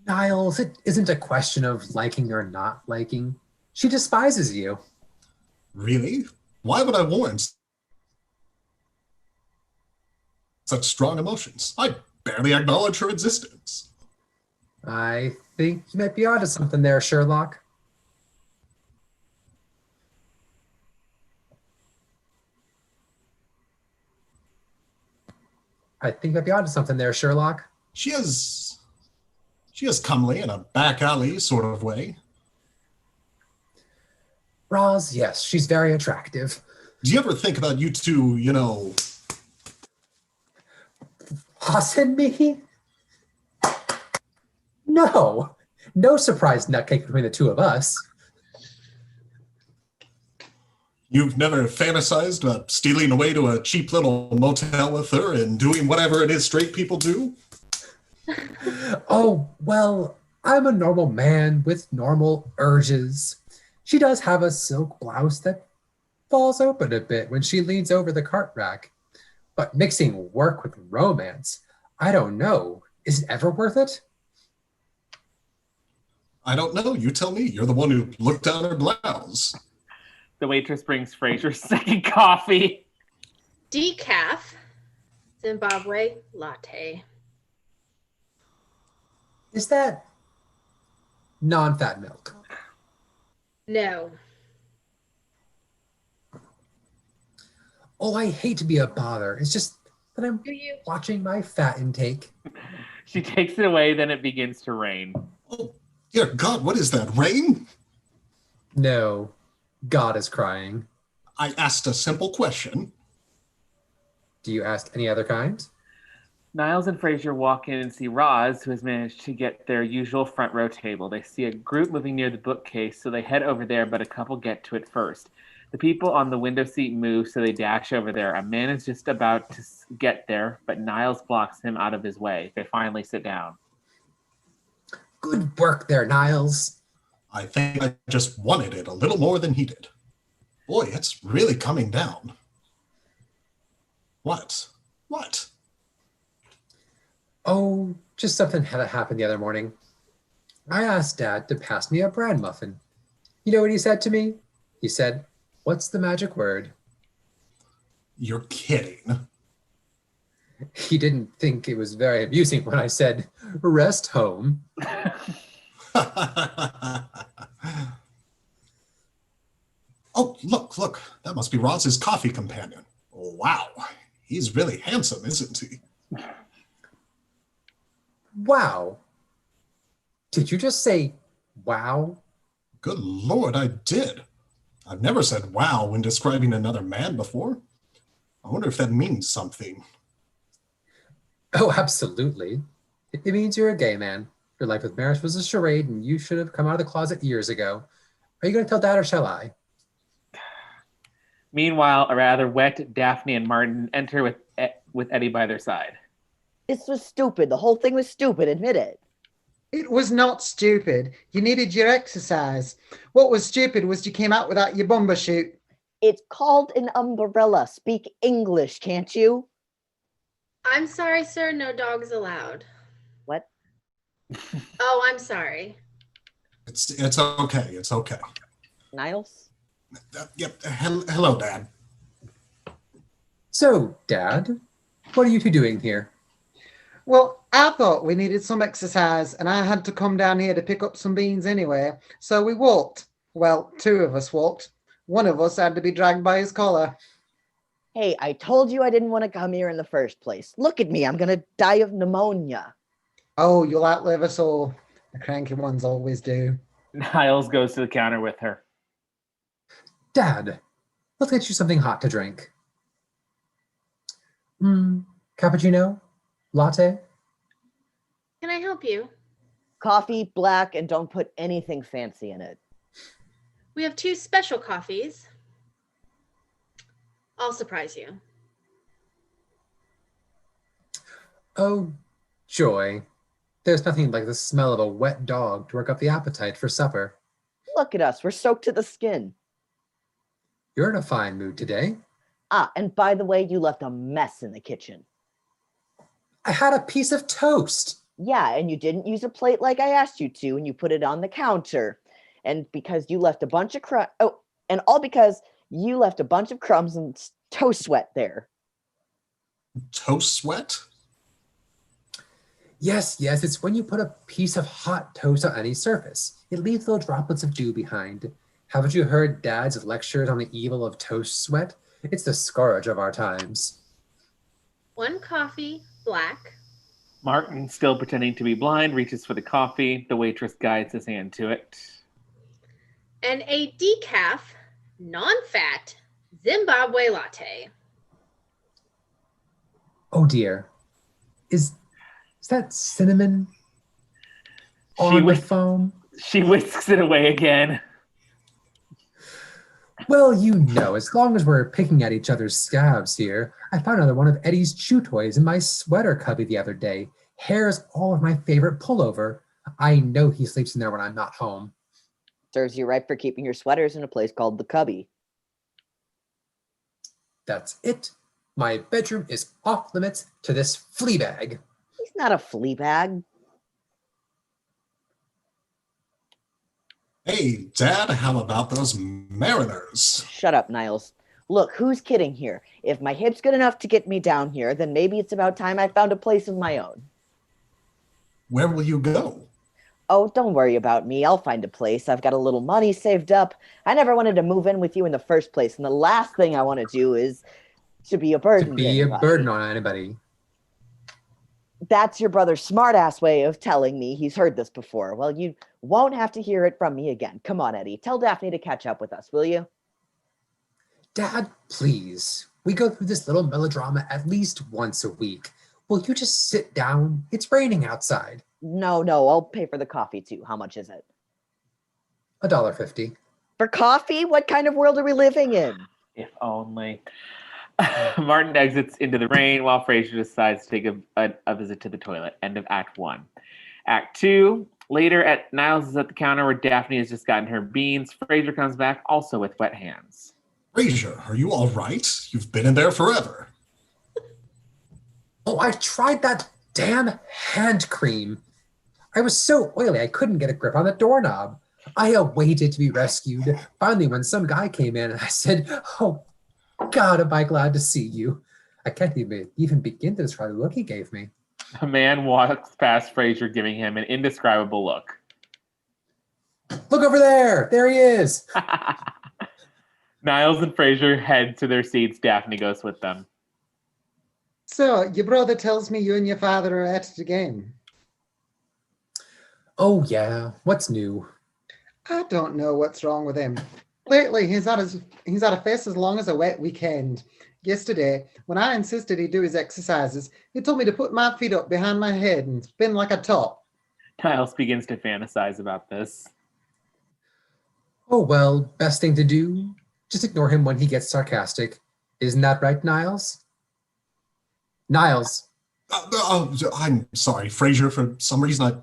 Niles, it isn't a question of liking or not liking. She despises you. Really? Why would I warrant such strong emotions? I barely acknowledge her existence. I think you might be onto something there, Sherlock. She is comely in a back alley sort of way. Roz, yes, she's very attractive. Do you ever think about you two, Roz and me? No. No surprise nutcake between the two of us. you've never fantasized about stealing away to a cheap little motel with her and doing whatever it is straight people do? Oh, well, I'm a normal man with normal urges. She does have a silk blouse that falls open a bit when she leans over the cart rack. But mixing work with romance, I don't know. Is it ever worth it? I don't know. You tell me. You're the one who looked down her blouse. The waitress brings Frasier's second coffee. Decaf, Zimbabwe latte. Is that non-fat milk? No. Oh, I hate to be a bother. It's just that I'm Do you? watching my fat intake. She takes it away, then it begins to rain. Oh, dear God, what is that? Rain? No, God is crying. I asked a simple question. Do you ask any other kind? Niles and Frasier walk in and see Roz, who has managed to get their usual front row table. They see a group moving near the bookcase, so they head over there, but a couple get to it first. The people on the window seat move, so they dash over there. A man is just about to get there, but Niles blocks him out of his way. They finally sit down. Good work there, Niles. I think I just wanted it a little more than he did. Boy, it's really coming down. What? What? Oh, just something had happened the other morning. I asked Dad to pass me a bran muffin. You know what he said to me? He said, "What's the magic word?" You're kidding. He didn't think it was very amusing when I said, "Rest home." Oh, look. That must be Roz's coffee companion. Wow. He's really handsome, isn't he? Wow. Did you just say wow? Good Lord, I did. I've never said wow when describing another man before. I wonder if that means something. Oh, absolutely. It means you're a gay man. Your life with Maris was a charade and you should have come out of the closet years ago. Are you going to tell Dad or shall I? Meanwhile, a rather wet Daphne and Martin enter with Eddie by their side. This was stupid. The whole thing was stupid. Admit it. It was not stupid. You needed your exercise. What was stupid was you came out without your bumper shoot. It's called an umbrella. Speak English, can't you? I'm sorry, sir. No dogs allowed. What? Oh, I'm sorry. It's okay. It's okay. Niles? Yep. Hello, Dad. So, Dad, what are you two doing here? Well, I thought we needed some exercise and I had to come down here to pick up some beans anyway. So we walked. Well, two of us walked. One of us had to be dragged by his collar. Hey, I told you I didn't want to come here in the first place. Look at me. I'm going to die of pneumonia. Oh, you'll outlive us all. The cranky ones always do. Niles goes to the counter with her. Dad, let's get you something hot to drink. Cappuccino? Latte? Can I help you? Coffee, black, and don't put anything fancy in it. We have 2 special coffees. I'll surprise you. Oh, joy. There's nothing like the smell of a wet dog to work up the appetite for supper. Look at us. We're soaked to the skin. You're in a fine mood today. Ah, and by the way, you left a mess in the kitchen. I had a piece of toast. Yeah, and you didn't use a plate like I asked you to, and you put it on the counter. And because you left a bunch of and all because you left a bunch of crumbs and toast sweat there. Toast sweat? Yes, it's when you put a piece of hot toast on any surface. It leaves little droplets of dew behind. Haven't you heard Dad's lectures on the evil of toast sweat? It's the scourge of our times. 1 coffee, black. Martin, still pretending to be blind, reaches for the coffee. The waitress guides his hand to it. And a decaf, non-fat, Zimbabwe latte. Oh dear. Is that cinnamon on the foam? She whisks it away again. Well, you know, as long as we're picking at each other's scabs here, I found another one of Eddie's chew toys in my sweater cubby the other day. Hair's all of my favorite pullover. I know he sleeps in there when I'm not home. Serves you right for keeping your sweaters in a place called the cubby. That's it. My bedroom is off limits to this flea bag. He's not a flea bag. Hey, Dad, how about those Mariners? Shut up, Niles. Look, who's kidding here? If my hip's good enough to get me down here, then maybe it's about time I found a place of my own. Where will you go? Oh, don't worry about me. I'll find a place. I've got a little money saved up. I never wanted to move in with you in the first place, and the last thing I want to do is to be a burden. To be a burden on anybody. That's your brother's smartass way of telling me he's heard this before. Well, you won't have to hear it from me again. Come on, Eddie. Tell Daphne to catch up with us, will you? Dad, please. We go through this little melodrama at least once a week. Will you just sit down? It's raining outside. No, I'll pay for the coffee too. How much is it? $1.50. For coffee? What kind of world are we living in? If only. Martin exits into the rain while Frasier decides to take a visit to the toilet. End of Act 1. Act 2. Later, Niles is at the counter where Daphne has just gotten her beans. Frasier comes back also with wet hands. Frasier, are you all right? You've been in there forever. Oh, I tried that damn hand cream. I was so oily I couldn't get a grip on the doorknob. I awaited to be rescued. Finally, when some guy came in, I said, "Oh, God, am I glad to see you." I can't even begin to describe the look he gave me. A man walks past Frasier, giving him an indescribable look. Look over there! There he is! Niles and Frasier head to their seats. Daphne goes with them. So, your brother tells me you and your father are at it again. Oh, yeah. What's new? I don't know what's wrong with him. Lately, he's had a face as long as a wet weekend. Yesterday, when I insisted he do his exercises, he told me to put my feet up behind my head and spin like a top. Niles begins to fantasize about this. Oh, well, best thing to do, just ignore him when he gets sarcastic. Isn't that right, Niles? Niles. I'm sorry, Frasier. For some reason, I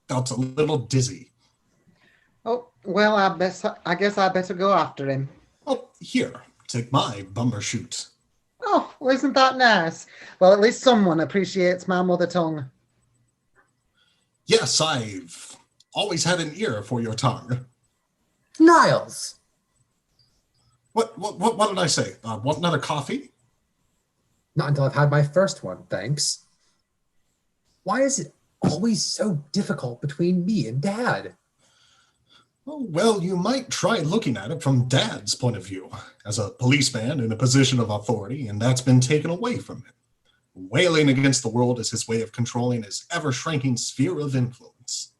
felt a little dizzy. Oh, well, I guess I better go after him. Oh, here, take my bumbershoot. Oh, well, isn't that nice? Well, at least someone appreciates my mother tongue. Yes, I've always had an ear for your tongue. Niles! What did I say? Want another coffee? Not until I've had my first one, thanks. Why is it always so difficult between me and Dad? Oh, well, you might try looking at it from Dad's point of view, as a policeman in a position of authority, and that's been taken away from him. Wailing against the world is his way of controlling his ever-shrinking sphere of influence.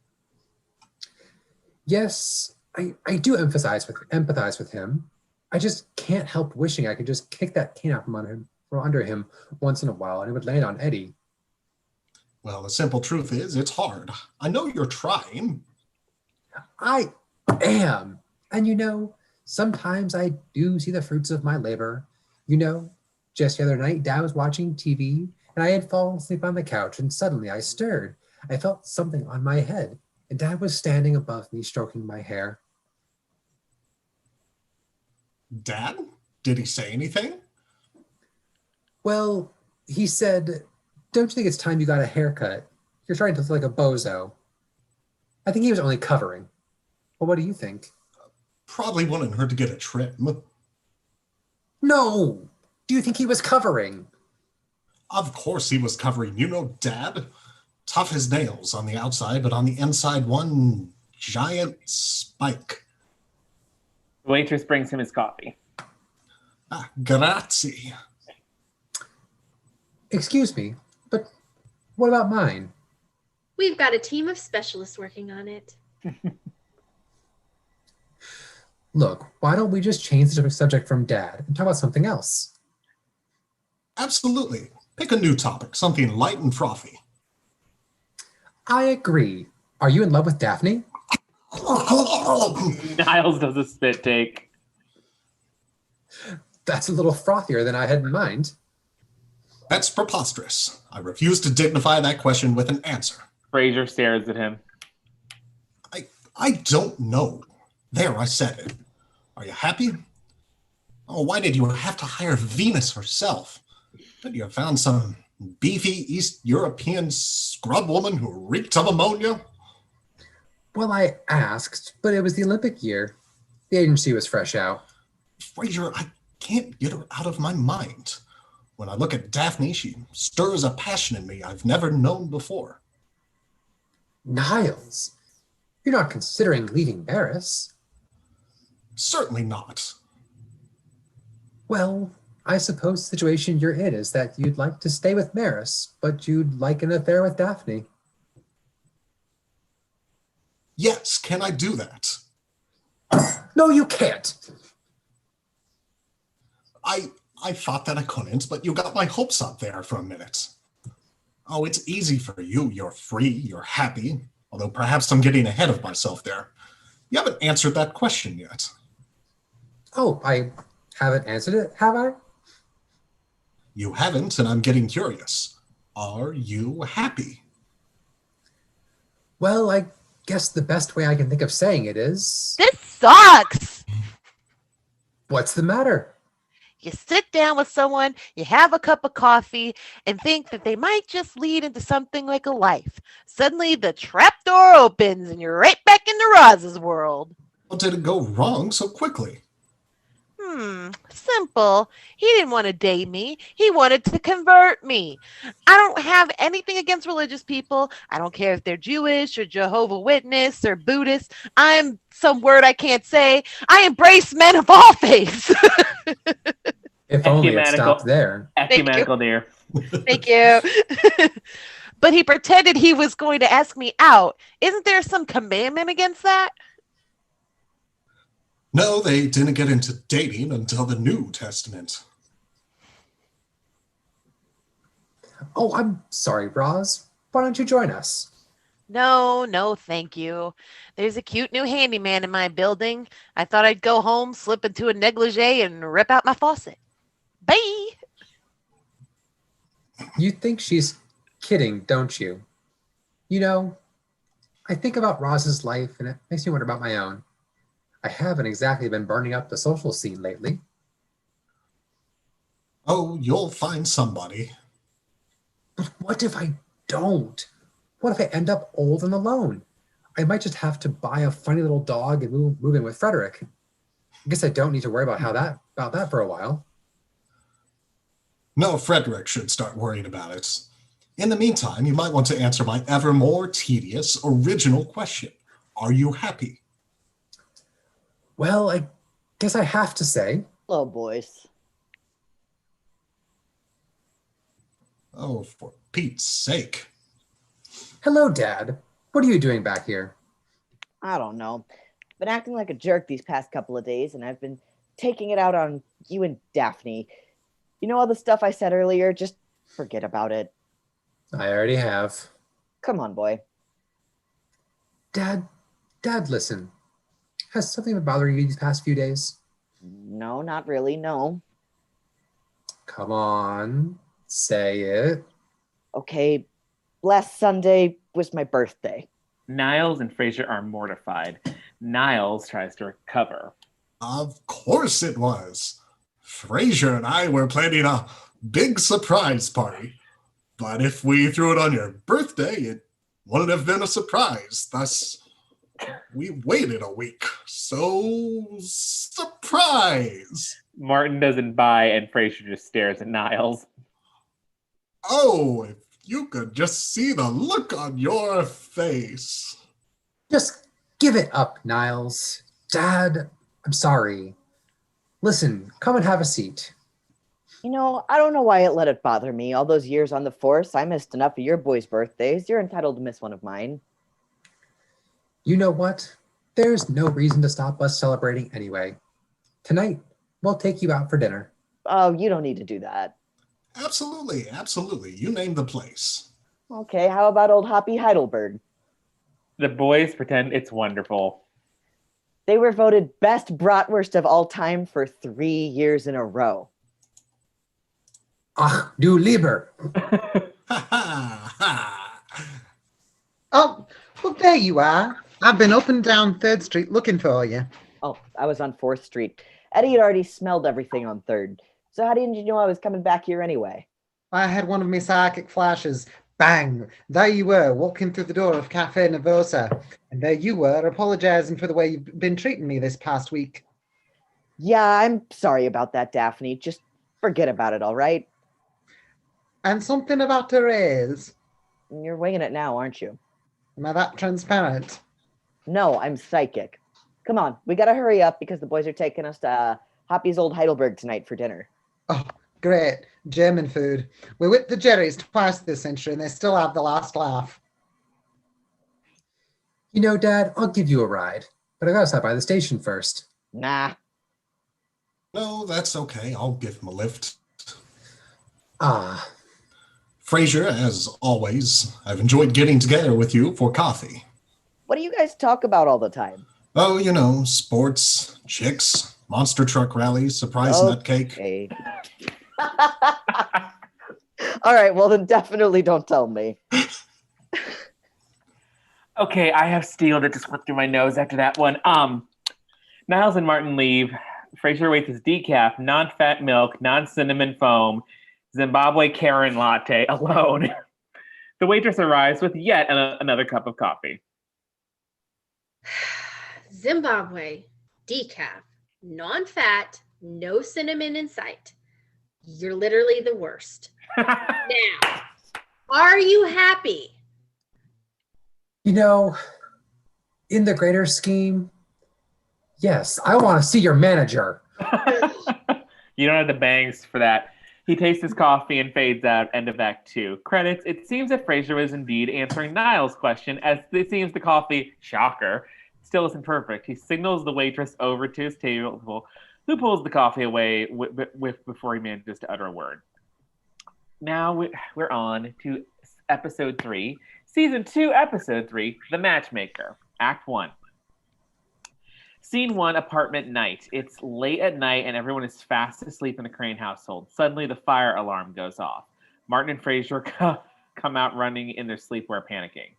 Yes, I do empathize with him. I just can't help wishing I could just kick that cane out from under him once in a while, and it would land on Eddie. Well, the simple truth is, it's hard. I know you're trying. I am. And you know, sometimes I do see the fruits of my labor. You know, just the other night, Dad was watching TV, and I had fallen asleep on the couch, and suddenly I stirred. I felt something on my head, and Dad was standing above me, stroking my hair. Dad? Did he say anything? Well, he said, Don't you think it's time you got a haircut? You're starting to look like a bozo. I think he was only covering. Well, what do you think? Probably wanting her to get a trim. No! Do you think he was covering? Of course he was covering. You know, Dad. Tough as nails on the outside, but on the inside, one giant spike. The waitress brings him his coffee. Ah, grazie. Excuse me, but what about mine? We've got a team of specialists working on it. Look, why don't we just change the subject from Dad and talk about something else? Absolutely. Pick a new topic, something light and frothy. I agree. Are you in love with Daphne? Niles does a spit take. That's a little frothier than I had in mind. That's preposterous. I refuse to dignify that question with an answer. Frasier stares at him. I don't know. There, I said it. Are you happy? Oh, why did you have to hire Venus herself? Did you have found some beefy East European scrub woman who reeked of ammonia? Well, I asked, but it was the Olympic year. The agency was fresh out. Frasier, I can't get her out of my mind. When I look at Daphne, she stirs a passion in me I've never known before. Niles, you're not considering leaving Paris. Certainly not. Well, I suppose the situation you're in is that you'd like to stay with Maris, but you'd like an affair with Daphne. Yes, can I do that? No, you can't. I thought that I couldn't, but you got my hopes up there for a minute. Oh, it's easy for you. You're free, you're happy. Although perhaps I'm getting ahead of myself there. You haven't answered that question yet. Oh, I haven't answered it, have I? You haven't, and I'm getting curious. Are you happy? Well, I guess the best way I can think of saying it is... This sucks. What's the matter? You sit down with someone, you have a cup of coffee, and think that they might just lead into something like a life. Suddenly, the trap door opens, and you're right back into Roz's world. How did it go wrong so quickly? Simple. He didn't want to date me. He wanted to convert me. I don't have anything against religious people. I don't care if they're Jewish or Jehovah Witness or Buddhist. I'm some word I can't say. I embrace men of all faiths. If only it stopped there. Ecumenical dear. Thank you. But he pretended he was going to ask me out. Isn't there some commandment against that? No, they didn't get into dating until the New Testament. Oh, I'm sorry, Roz. Why don't you join us? No, thank you. There's a cute new handyman in my building. I thought I'd go home, slip into a negligee, and rip out my faucet. Bye. You think she's kidding, don't you? You know, I think about Roz's life, and it makes me wonder about my own. I haven't exactly been burning up the social scene lately. Oh, you'll find somebody. But what if I don't? What if I end up old and alone? I might just have to buy a funny little dog and move in with Frederick. I guess I don't need to worry about that for a while. No, Frederick should start worrying about it. In the meantime, you might want to answer my ever more tedious original question. Are you happy? Well, I guess I have to say. Hello, boys. Oh, for Pete's sake. Hello, Dad. What are you doing back here? I don't know. Been acting like a jerk these past couple of days, and I've been taking it out on you and Daphne. You know all the stuff I said earlier? Just forget about it. I already have. Come on, boy. Dad, listen. Has something been bothering you these past few days? No, not really, no. Come on, say it. Okay, last Sunday was my birthday. Niles and Frasier are mortified. Niles tries to recover. Of course it was. Frasier and I were planning a big surprise party. But if we threw it on your birthday, it wouldn't have been a surprise. Thus, we waited a week. So, surprise! Martin doesn't buy, and Frasier just stares at Niles. Oh, if you could just see the look on your face. Just give it up, Niles. Dad, I'm sorry. Listen, come and have a seat. You know, I don't know why it let it bother me. All those years on the force, I missed enough of your boys' birthdays. You're entitled to miss one of mine. You know what? There's no reason to stop us celebrating anyway. Tonight, we'll take you out for dinner. Oh, you don't need to do that. Absolutely, absolutely. You name the place. Okay, how about old Hoppy Heidelberg? The boys pretend it's wonderful. They were voted best bratwurst of all time for 3 years in a row. Ach, du Lieber. Ha ha ha. Oh, well, there you are. I've been up and down 3rd Street looking for you. Oh, I was on 4th Street. Eddie had already smelled everything on 3rd. So how didn't you know I was coming back here anyway? I had one of my psychic flashes. Bang! There you were, walking through the door of Cafe Nervosa. And there you were, apologizing for the way you've been treating me this past week. Yeah, I'm sorry about that, Daphne. Just forget about it, all right? And something about a raise. You're winging it now, aren't you? Am I that transparent? No, I'm psychic. Come on, we gotta hurry up because the boys are taking us to Hoppy's Old Heidelberg tonight for dinner. Oh, great. German food. We whipped the Jerry's twice this century and they still have the last laugh. You know, Dad, I'll give you a ride, but I gotta stop by the station first. Nah. No, that's okay. I'll give him a lift. Ah, Frasier, as always, I've enjoyed getting together with you for coffee. What do you guys talk about all the time? Oh, you know, sports, chicks, monster truck rallies, surprise nutcake. Okay. All right, well then definitely don't tell me. Okay, I have steel that just went through my nose after that one. Niles and Martin leave. Frasier waits his decaf, non-fat milk, non-cinnamon foam, Zimbabwe Karen latte alone. The waitress arrives with yet another cup of coffee. Zimbabwe, decaf, non-fat, no cinnamon in sight. You're literally the worst. Now, are you happy? you know, in the greater scheme, yes, I want to see your manager. You don't have the bangs for that. He tastes his coffee and fades out. End of Act 2. Credits. It seems that Frasier was indeed answering Niles' question, as it seems the coffee, shocker, still isn't perfect. He signals the waitress over to his table, who pulls the coffee away before he manages to utter a word. Now we're on to episode 3, season 2, episode 3, The Matchmaker, Act 1. Scene 1, apartment night. It's late at night and everyone is fast asleep in the Crane household. Suddenly the fire alarm goes off. Martin and Frasier come out running in their sleepwear, panicking.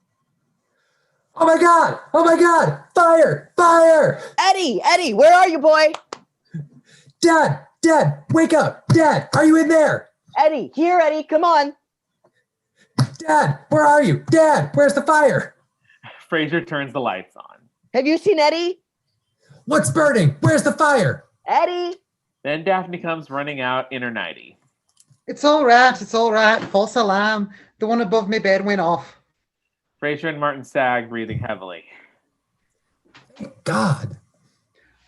Oh my God! Oh my God! Fire! Fire! Eddie, where are you, boy? Dad! Wake up! Dad, are you in there? Eddie, come on. Dad, where are you? Dad, where's the fire? Frasier turns the lights on. Have you seen Eddie? What's burning? Where's the fire? Eddie? Then Daphne comes running out in her nightie. It's all right. False alarm. The one above my bed went off. Frasier and Martin sag, breathing heavily. Thank God.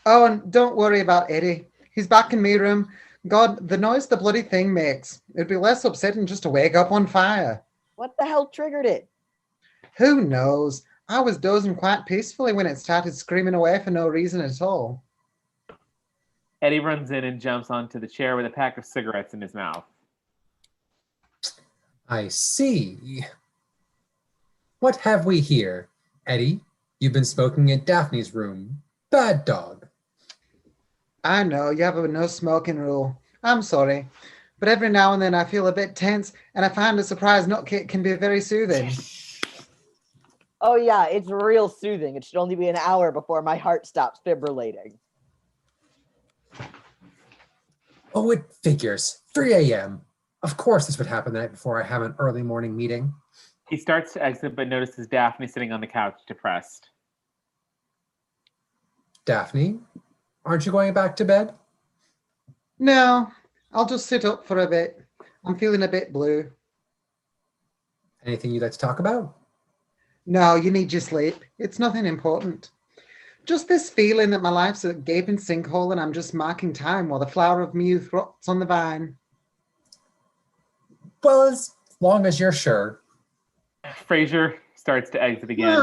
Oh, and don't worry about Eddie. He's back in my room. God, the noise the bloody thing makes. It'd be less upsetting just to wake up on fire. What the hell triggered it? Who knows? I was dozing quite peacefully when it started screaming away for no reason at all. Eddie runs in and jumps onto the chair with a pack of cigarettes in his mouth. I see. What have we here? Eddie, you've been smoking in Daphne's room. Bad dog. I know, you have a no smoking rule. I'm sorry. But every now and then I feel a bit tense, and I find a surprise nutcake can be very soothing. Oh yeah, it's real soothing. It should only be an hour before my heart stops fibrillating. Oh, it figures. 3 a.m. Of course this would happen the night before I have an early morning meeting. He starts to exit, but notices Daphne sitting on the couch, depressed. Daphne, aren't you going back to bed? No, I'll just sit up for a bit. I'm feeling a bit blue. Anything you'd like to talk about? No, you need your sleep. It's nothing important. Just this feeling that my life's a gaping sinkhole and I'm just marking time while the flower of my youth rots on the vine. Well, as long as you're sure. Frasier starts to exit again,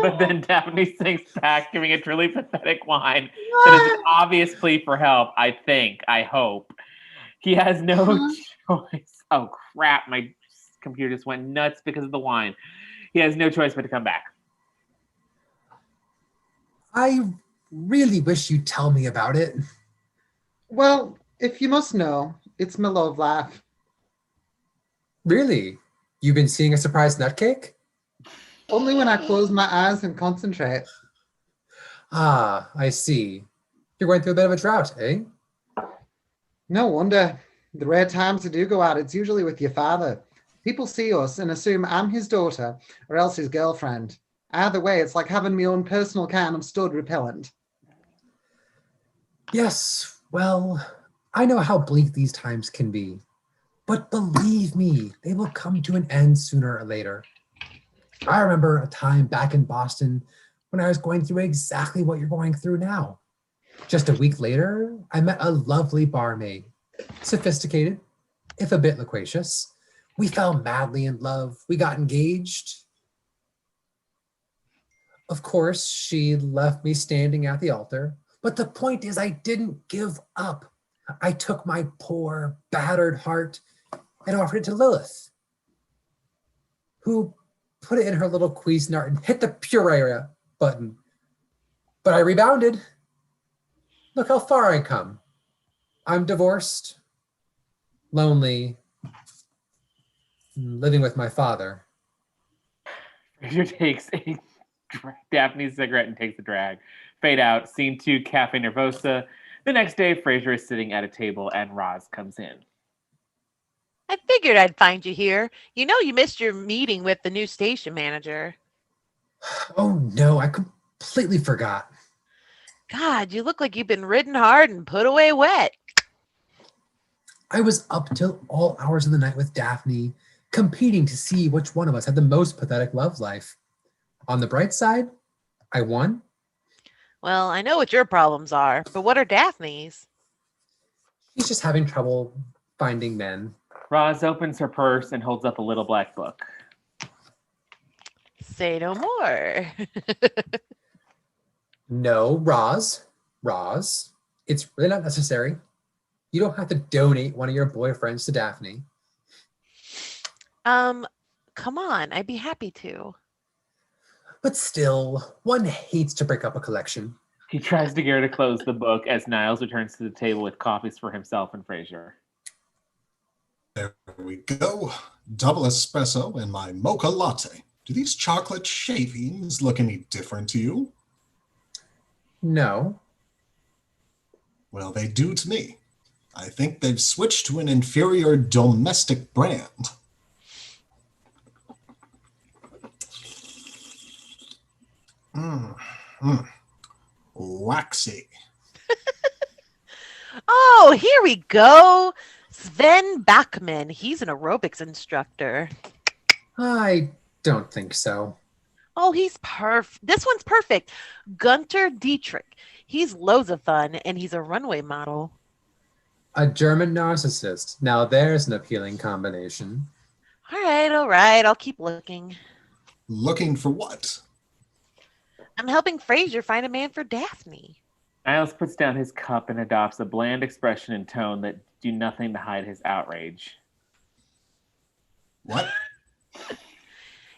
but then Daphne sinks back, giving a truly pathetic whine that is an obvious plea for help, I think, I hope. He has no choice. Oh, crap, my computer just went nuts because of the whine. He has no choice but to come back. I really wish you'd tell me about it. Well, if you must know, it's my love life. Really? You've been seeing a surprise nutcake? Only when I close my eyes and concentrate. Ah, I see. You're going through a bit of a drought, eh? No wonder. The rare times I do go out, it's usually with your father. People see us and assume I'm his daughter or else his girlfriend. Either way, it's like having my own personal can of stud repellent. Yes, well, I know how bleak these times can be. But believe me, they will come to an end sooner or later. I remember a time back in Boston when I was going through exactly what you're going through now. Just a week later, I met a lovely barmaid. Sophisticated, if a bit loquacious. We fell madly in love. We got engaged. Of course, she left me standing at the altar. But the point is, I didn't give up. I took my poor, battered heart and offered it to Lilith, who put it in her little Cuisinart and hit the puree button. But I rebounded. Look how far I come. I'm divorced, lonely, living with my father. Frasier takes a Daphne's cigarette and takes a drag. Fade out. Scene 2, Cafe Nervosa. The next day, Frasier is sitting at a table and Roz comes in. I figured I'd find you here. You know you missed your meeting with the new station manager. Oh no, I completely forgot. God, you look like you've been ridden hard and put away wet. I was up till all hours of the night with Daphne, competing to see which one of us had the most pathetic love life. On the bright side, I won. Well, I know what your problems are, but what are Daphne's? She's just having trouble finding men. Roz opens her purse and holds up a little black book. Say no more. No, Roz, it's really not necessary. You don't have to donate one of your boyfriends to Daphne. Come on, I'd be happy to. But still, one hates to break up a collection. He tries to get her to close the book as Niles returns to the table with coffees for himself and Frasier. There we go. Double espresso and my mocha latte. Do these chocolate shavings look any different to you? No. Well, they do to me. I think they've switched to an inferior domestic brand. Waxy. Oh, here we go. Sven Bachman. He's an aerobics instructor. I don't think so. Oh, he's perfect. This one's perfect. Gunter Dietrich. He's loads of fun, and he's a runway model. A German narcissist. Now there's an appealing combination. All right. I'll keep looking. Looking for what? I'm helping Frasier find a man for Daphne. Niles puts down his cup and adopts a bland expression and tone that do nothing to hide his outrage. What?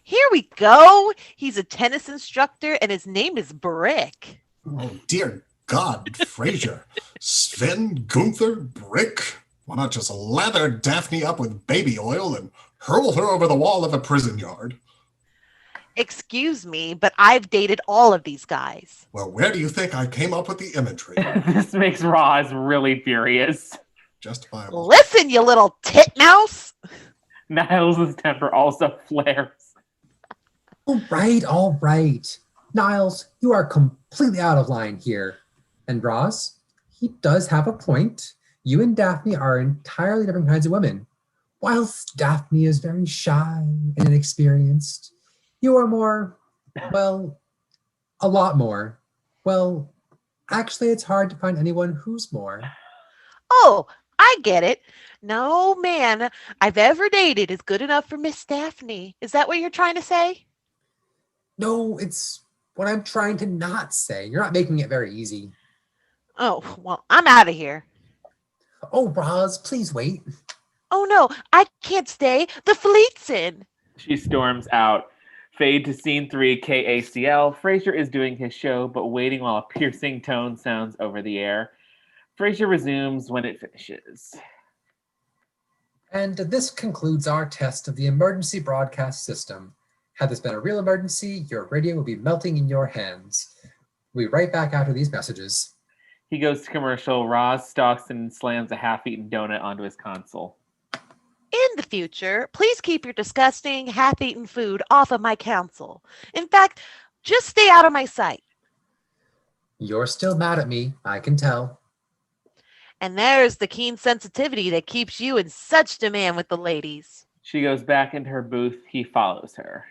Here we go. He's a tennis instructor, and his name is Brick. Oh, dear God, Frasier. Sven, Gunther, Brick. Why not just lather Daphne up with baby oil and hurl her over the wall of a prison yard? Excuse me, but I've dated all of these guys. Well, where do you think I came up with the imagery? This makes Roz really furious. Justifiable. Listen, you little titmouse. Niles' temper also flares. All right. Niles, you are completely out of line here. And Roz, he does have a point. You and Daphne are entirely different kinds of women. Whilst Daphne is very shy and inexperienced, you are more, well, a lot more. Well, actually, it's hard to find anyone who's more. Oh, I get it. No man I've ever dated is good enough for Miss Daphne. Is that what you're trying to say? No, it's what I'm trying to not say. You're not making it very easy. Oh, well, I'm out of here. Oh, Roz, please wait. Oh no, I can't stay. The fleet's in. She storms out. Fade to scene 3, KACL. Frasier is doing his show, but waiting while a piercing tone sounds over the air. Frasier resumes when it finishes. And this concludes our test of the emergency broadcast system. Had this been a real emergency, your radio would be melting in your hands. We'll be right back after these messages. He goes to commercial. Roz stalks and slams a half-eaten donut onto his console. In the future, please keep your disgusting, half-eaten food off of my console. In fact, just stay out of my sight. You're still mad at me, I can tell. And there's the keen sensitivity that keeps you in such demand with the ladies. She goes back into her booth. He follows her.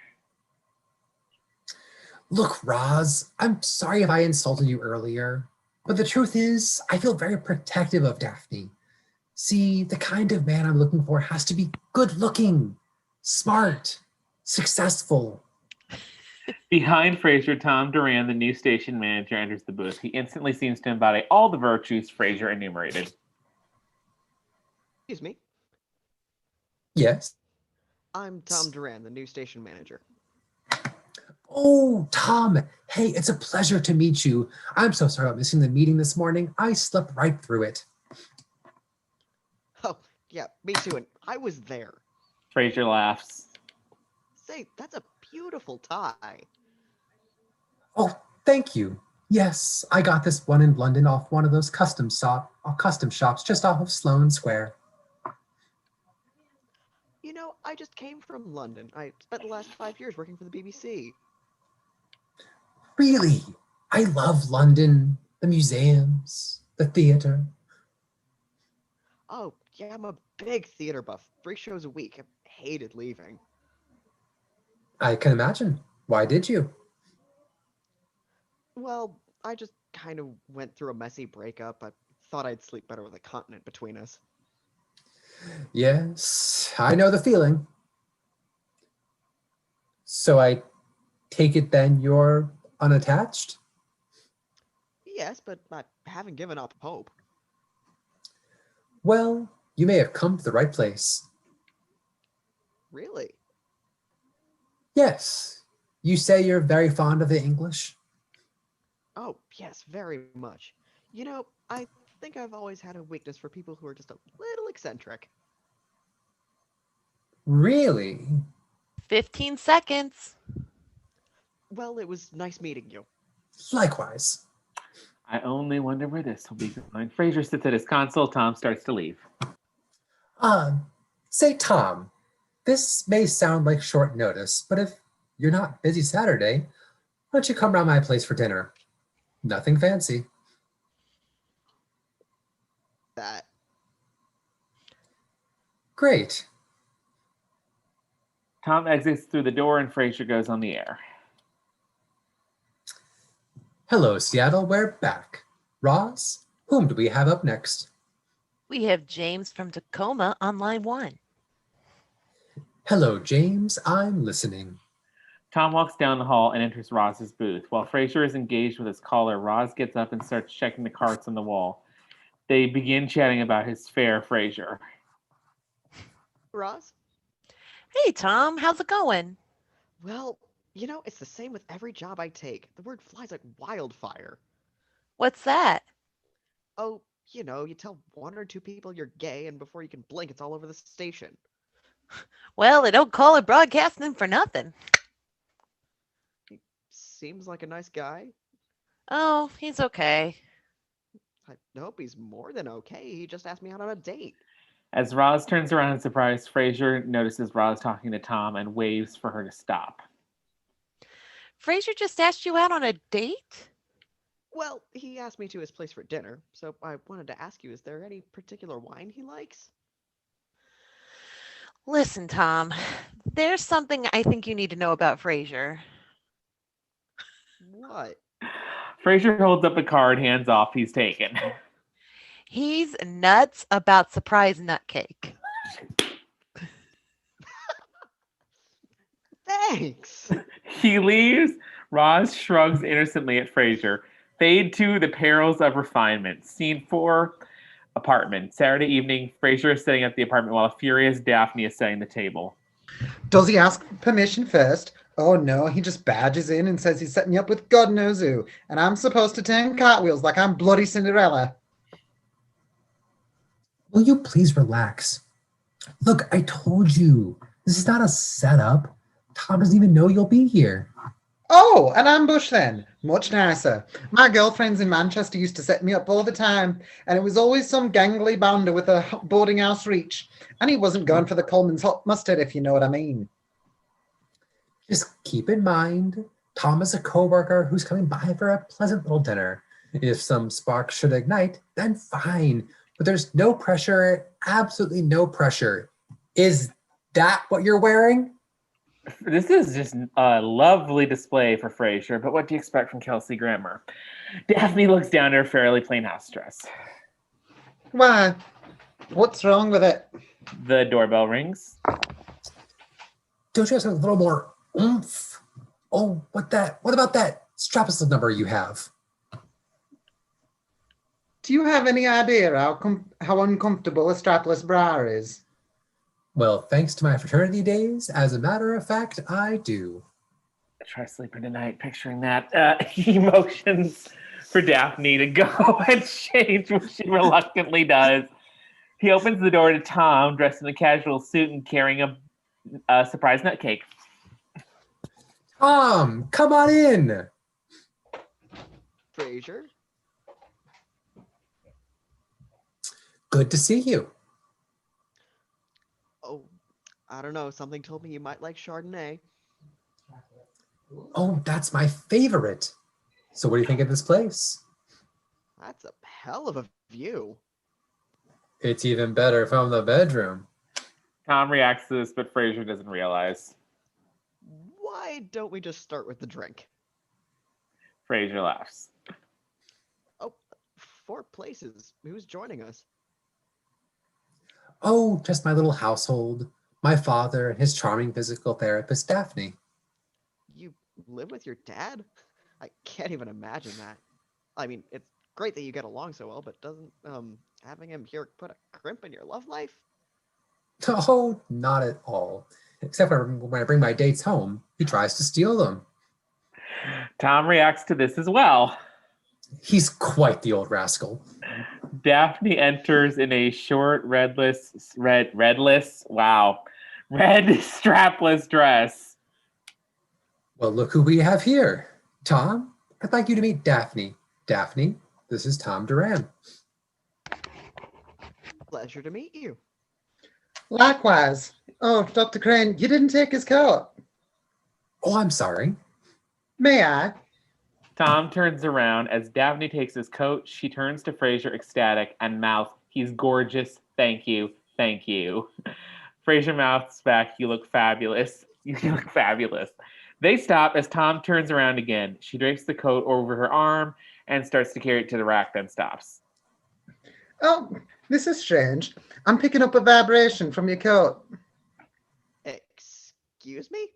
Look, Roz, I'm sorry if I insulted you earlier, but the truth is, I feel very protective of Daphne. See, the kind of man I'm looking for has to be good-looking, smart, successful. Behind Frasier, Tom Duran, the new station manager, enters the booth. He instantly seems to embody all the virtues Frasier enumerated. Excuse me. Yes? I'm Tom Duran, the new station manager. Oh, Tom. Hey, it's a pleasure to meet you. I'm so sorry about missing the meeting this morning. I slept right through it. Oh, yeah, me too, and I was there. Frasier laughs. Say, that's a beautiful tie. Oh, thank you. Yes, I got this one in London off one of those custom shops just off of Sloane Square. You know, I just came from London. I spent the last 5 years working for the BBC. Really? I love London, the museums, the theater. Oh, yeah, I'm a big theater buff. 3 shows a week. I hated leaving. I can imagine. Why did you? Well, I just kind of went through a messy breakup. I thought I'd sleep better with a continent between us. Yes, I know the feeling. So I take it then you're unattached? Yes, but I haven't given up hope. Well, you may have come to the right place. Really? Yes. You say you're very fond of the English? Oh, yes, very much. You know, I think I've always had a weakness for people who are just a little eccentric. Really? 15 seconds. Well, it was nice meeting you. Likewise. I only wonder where this will be going. Frasier sits at his console. Tom starts to leave. Say, Tom, this may sound like short notice, but if you're not busy Saturday, why don't you come round my place for dinner? Nothing fancy. That. Great. Tom exits through the door and Frasier goes on the air. Hello, Seattle. We're back. Roz, whom do we have up next? We have James from Tacoma on line 1. Hello, James. I'm listening. Tom walks down the hall and enters Roz's booth. While Frasier is engaged with his caller, Roz gets up and starts checking the carts on the wall. They begin chatting about his fare, Frasier. Roz? Hey, Tom, how's it going? Well, you know, it's the same with every job I take. The word flies like wildfire. What's that? Oh, you know, you tell 1 or 2 people you're gay, and before you can blink, it's all over the station. Well, they don't call it broadcasting for nothing. He seems like a nice guy. Oh, he's okay. I hope he's more than okay. He just asked me out on a date. As Roz turns around in surprise, Frasier notices Roz talking to Tom and waves for her to stop. Frasier just asked you out on a date? Well, he asked me to his place for dinner, so I wanted to ask you, is there any particular wine he likes? Listen, Tom, there's something I think you need to know about Frasier. What? Frasier holds up a card, hands off, he's taken. He's nuts about surprise nut cake. Thanks! He leaves. Roz shrugs innocently at Frasier. Fade to the perils of refinement. Scene 4, apartment. Saturday evening, Frasier is sitting at the apartment while a furious Daphne is setting the table. Does he ask permission first? Oh no, he just badges in and says he's setting me up with God knows who, and I'm supposed to turn cartwheels like I'm bloody Cinderella. Will you please relax? Look, I told you, this is not a setup. Tom doesn't even know you'll be here. Oh, an ambush then. Much nicer. My girlfriends in Manchester used to set me up all the time, and it was always some gangly bounder with a boarding house reach. And he wasn't going for the Coleman's hot mustard, if you know what I mean. Just keep in mind, Tom is a coworker who's coming by for a pleasant little dinner. If some sparks should ignite, then fine. But there's no pressure, absolutely no pressure. Is that what you're wearing? This is just a lovely display for Frasier, but what do you expect from Kelsey Grammer? Daphne looks down at her fairly plain house dress. Why? What's wrong with it? The doorbell rings. Don't you have a little more oomph? Oh, what about that strapless number you have? Do you have any idea how uncomfortable a strapless bra is? Well, thanks to my fraternity days, as a matter of fact, I do. Try sleeping tonight, picturing that. He motions for Daphne to go and change, which she reluctantly does. He opens the door to Tom, dressed in a casual suit and carrying a surprise nut cake. Tom, come on in. Frasier? Good to see you. Oh, I don't know. Something told me you might like Chardonnay. Oh, that's my favorite. So what do you think of this place? That's a hell of a view. It's even better from the bedroom. Tom reacts to this, but Frasier doesn't realize. Why don't we just start with the drink? Frasier laughs. Oh, 4 places. Who's joining us? Oh, just my little household. My father and his charming physical therapist, Daphne. You live with your dad? I can't even imagine that. I mean, it's great that you get along so well, but doesn't having him here put a crimp in your love life? Oh, not at all. Except for when I bring my dates home, he tries to steal them. Tom reacts to this as well. He's quite the old rascal. Daphne enters in a short red strapless dress. Well, look who we have here. Tom, I'd like you to meet Daphne. Daphne, this is Tom Duran. Pleasure to meet you. Likewise. Oh, Dr. Crane, you didn't take his coat. Oh, I'm sorry. May I? Tom turns around. As Daphne takes his coat, she turns to Frasier ecstatic and mouths, "He's gorgeous. Thank you. Thank you." Frasier mouths back, "You look fabulous. You look fabulous." They stop as Tom turns around again. She drapes the coat over her arm and starts to carry it to the rack, then stops. Oh, this is strange. I'm picking up a vibration from your coat. Excuse me?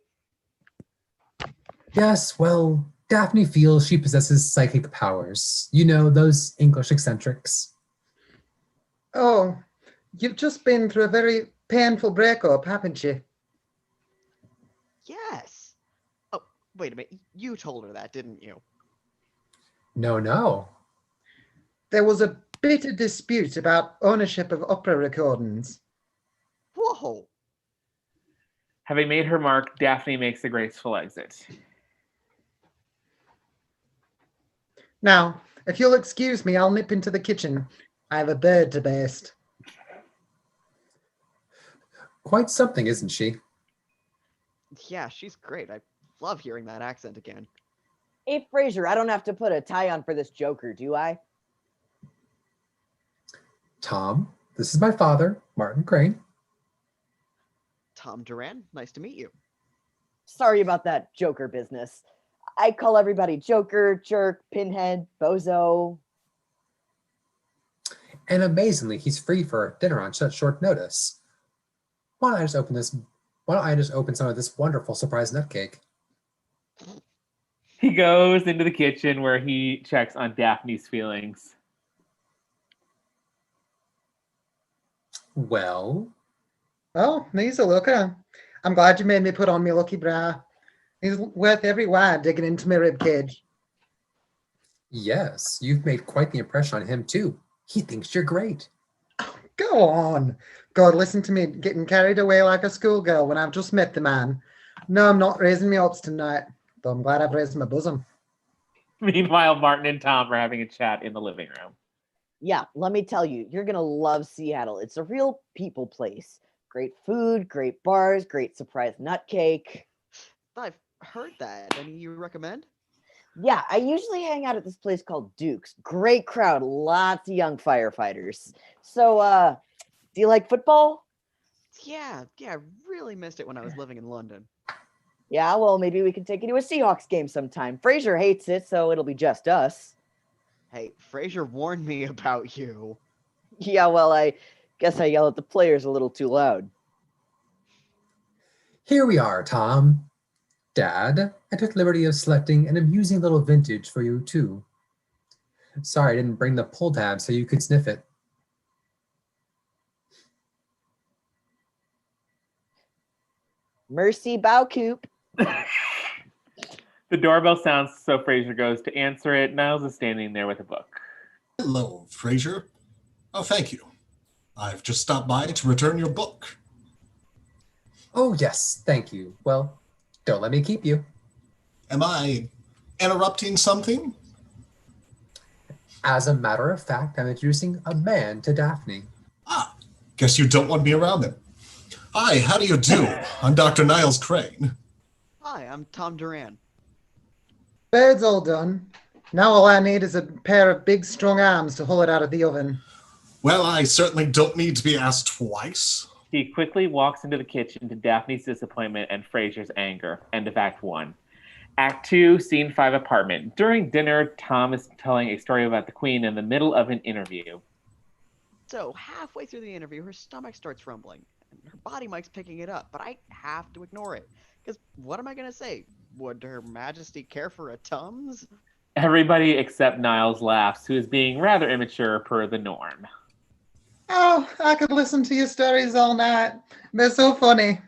Yes, well, Daphne feels she possesses psychic powers. You know, those English eccentrics. Oh, you've just been through a very painful breakup, haven't you? Yes. Oh, wait a minute. You told her that, didn't you? No. There was a bitter dispute about ownership of opera recordings. Whoa. Having made her mark, Daphne makes a graceful exit. Now, If you'll excuse me, I'll nip into the kitchen. I have a bird to baste. Quite something, isn't she? Yeah, she's great. I love hearing that accent again. Hey, Frasier, I don't have to put a tie on for this Joker, do I? Tom, this is my father, Martin Crane. Tom Duran, nice to meet you. Sorry about that Joker business. I call everybody Joker, jerk, pinhead, bozo. And amazingly, he's free for dinner on such short notice. Why don't I just open some of this wonderful surprise nut cake? He goes into the kitchen where he checks on Daphne's feelings. Well, Oh, he's a looker. I'm glad you made me put on my lucky bra. He's worth every wire digging into my rib cage. yes, you've made quite the impression on him too. He thinks you're great. Go on. God, listen to me getting carried away like a schoolgirl when I've just met the man. No, I'm not raising my hopes tonight, though I'm glad I've raised my bosom. Meanwhile, Martin and Tom are having a chat in the living room. Yeah, let me tell you, you're going to love Seattle. It's a real people place. Great food, great bars, great surprise nut cake. I've heard that. Any you recommend? Yeah, I usually hang out at this place called Duke's. Great crowd, lots of young firefighters. So, do you like football? Yeah, I really missed it when I was living in London. Yeah, well, maybe we can take you to a Seahawks game sometime. Frasier hates it, so it'll be just us. Hey, Frasier warned me about you. Yeah, well, I guess I yell at the players a little too loud. Here we are, Tom. Dad, I took the liberty of selecting an amusing little vintage for you too. Sorry I didn't bring the pull tab so you could sniff it. Mercy Bowcoop. The doorbell sounds, so Frasier goes to answer it. Niles is standing there with a book. Hello, Frasier. Oh, thank you. I've just stopped by to return your book. Oh yes, thank you. Well, don't let me keep you. Am I interrupting something? As a matter of fact, I'm introducing a man to Daphne. Ah, guess you don't want me around then. Hi, how do you do? I'm Dr. Niles Crane. Hi, I'm Tom Duran. Bird's all done. Now all I need is a pair of big, strong arms to haul it out of the oven. Well, I certainly don't need to be asked twice. He quickly walks into the kitchen to Daphne's disappointment and Frasier's anger. End of Act 1. Act 2, Scene 5 apartment. During dinner, Tom is telling a story about the Queen in the middle of an interview. So, halfway through the interview, her stomach starts rumbling, and her body mic's picking it up, but I have to ignore it. Because what am I going to say? Would Her Majesty care for a Tums? Everybody except Niles laughs, who is being rather immature per the norm. Oh, I could listen to your stories all night. They're so funny.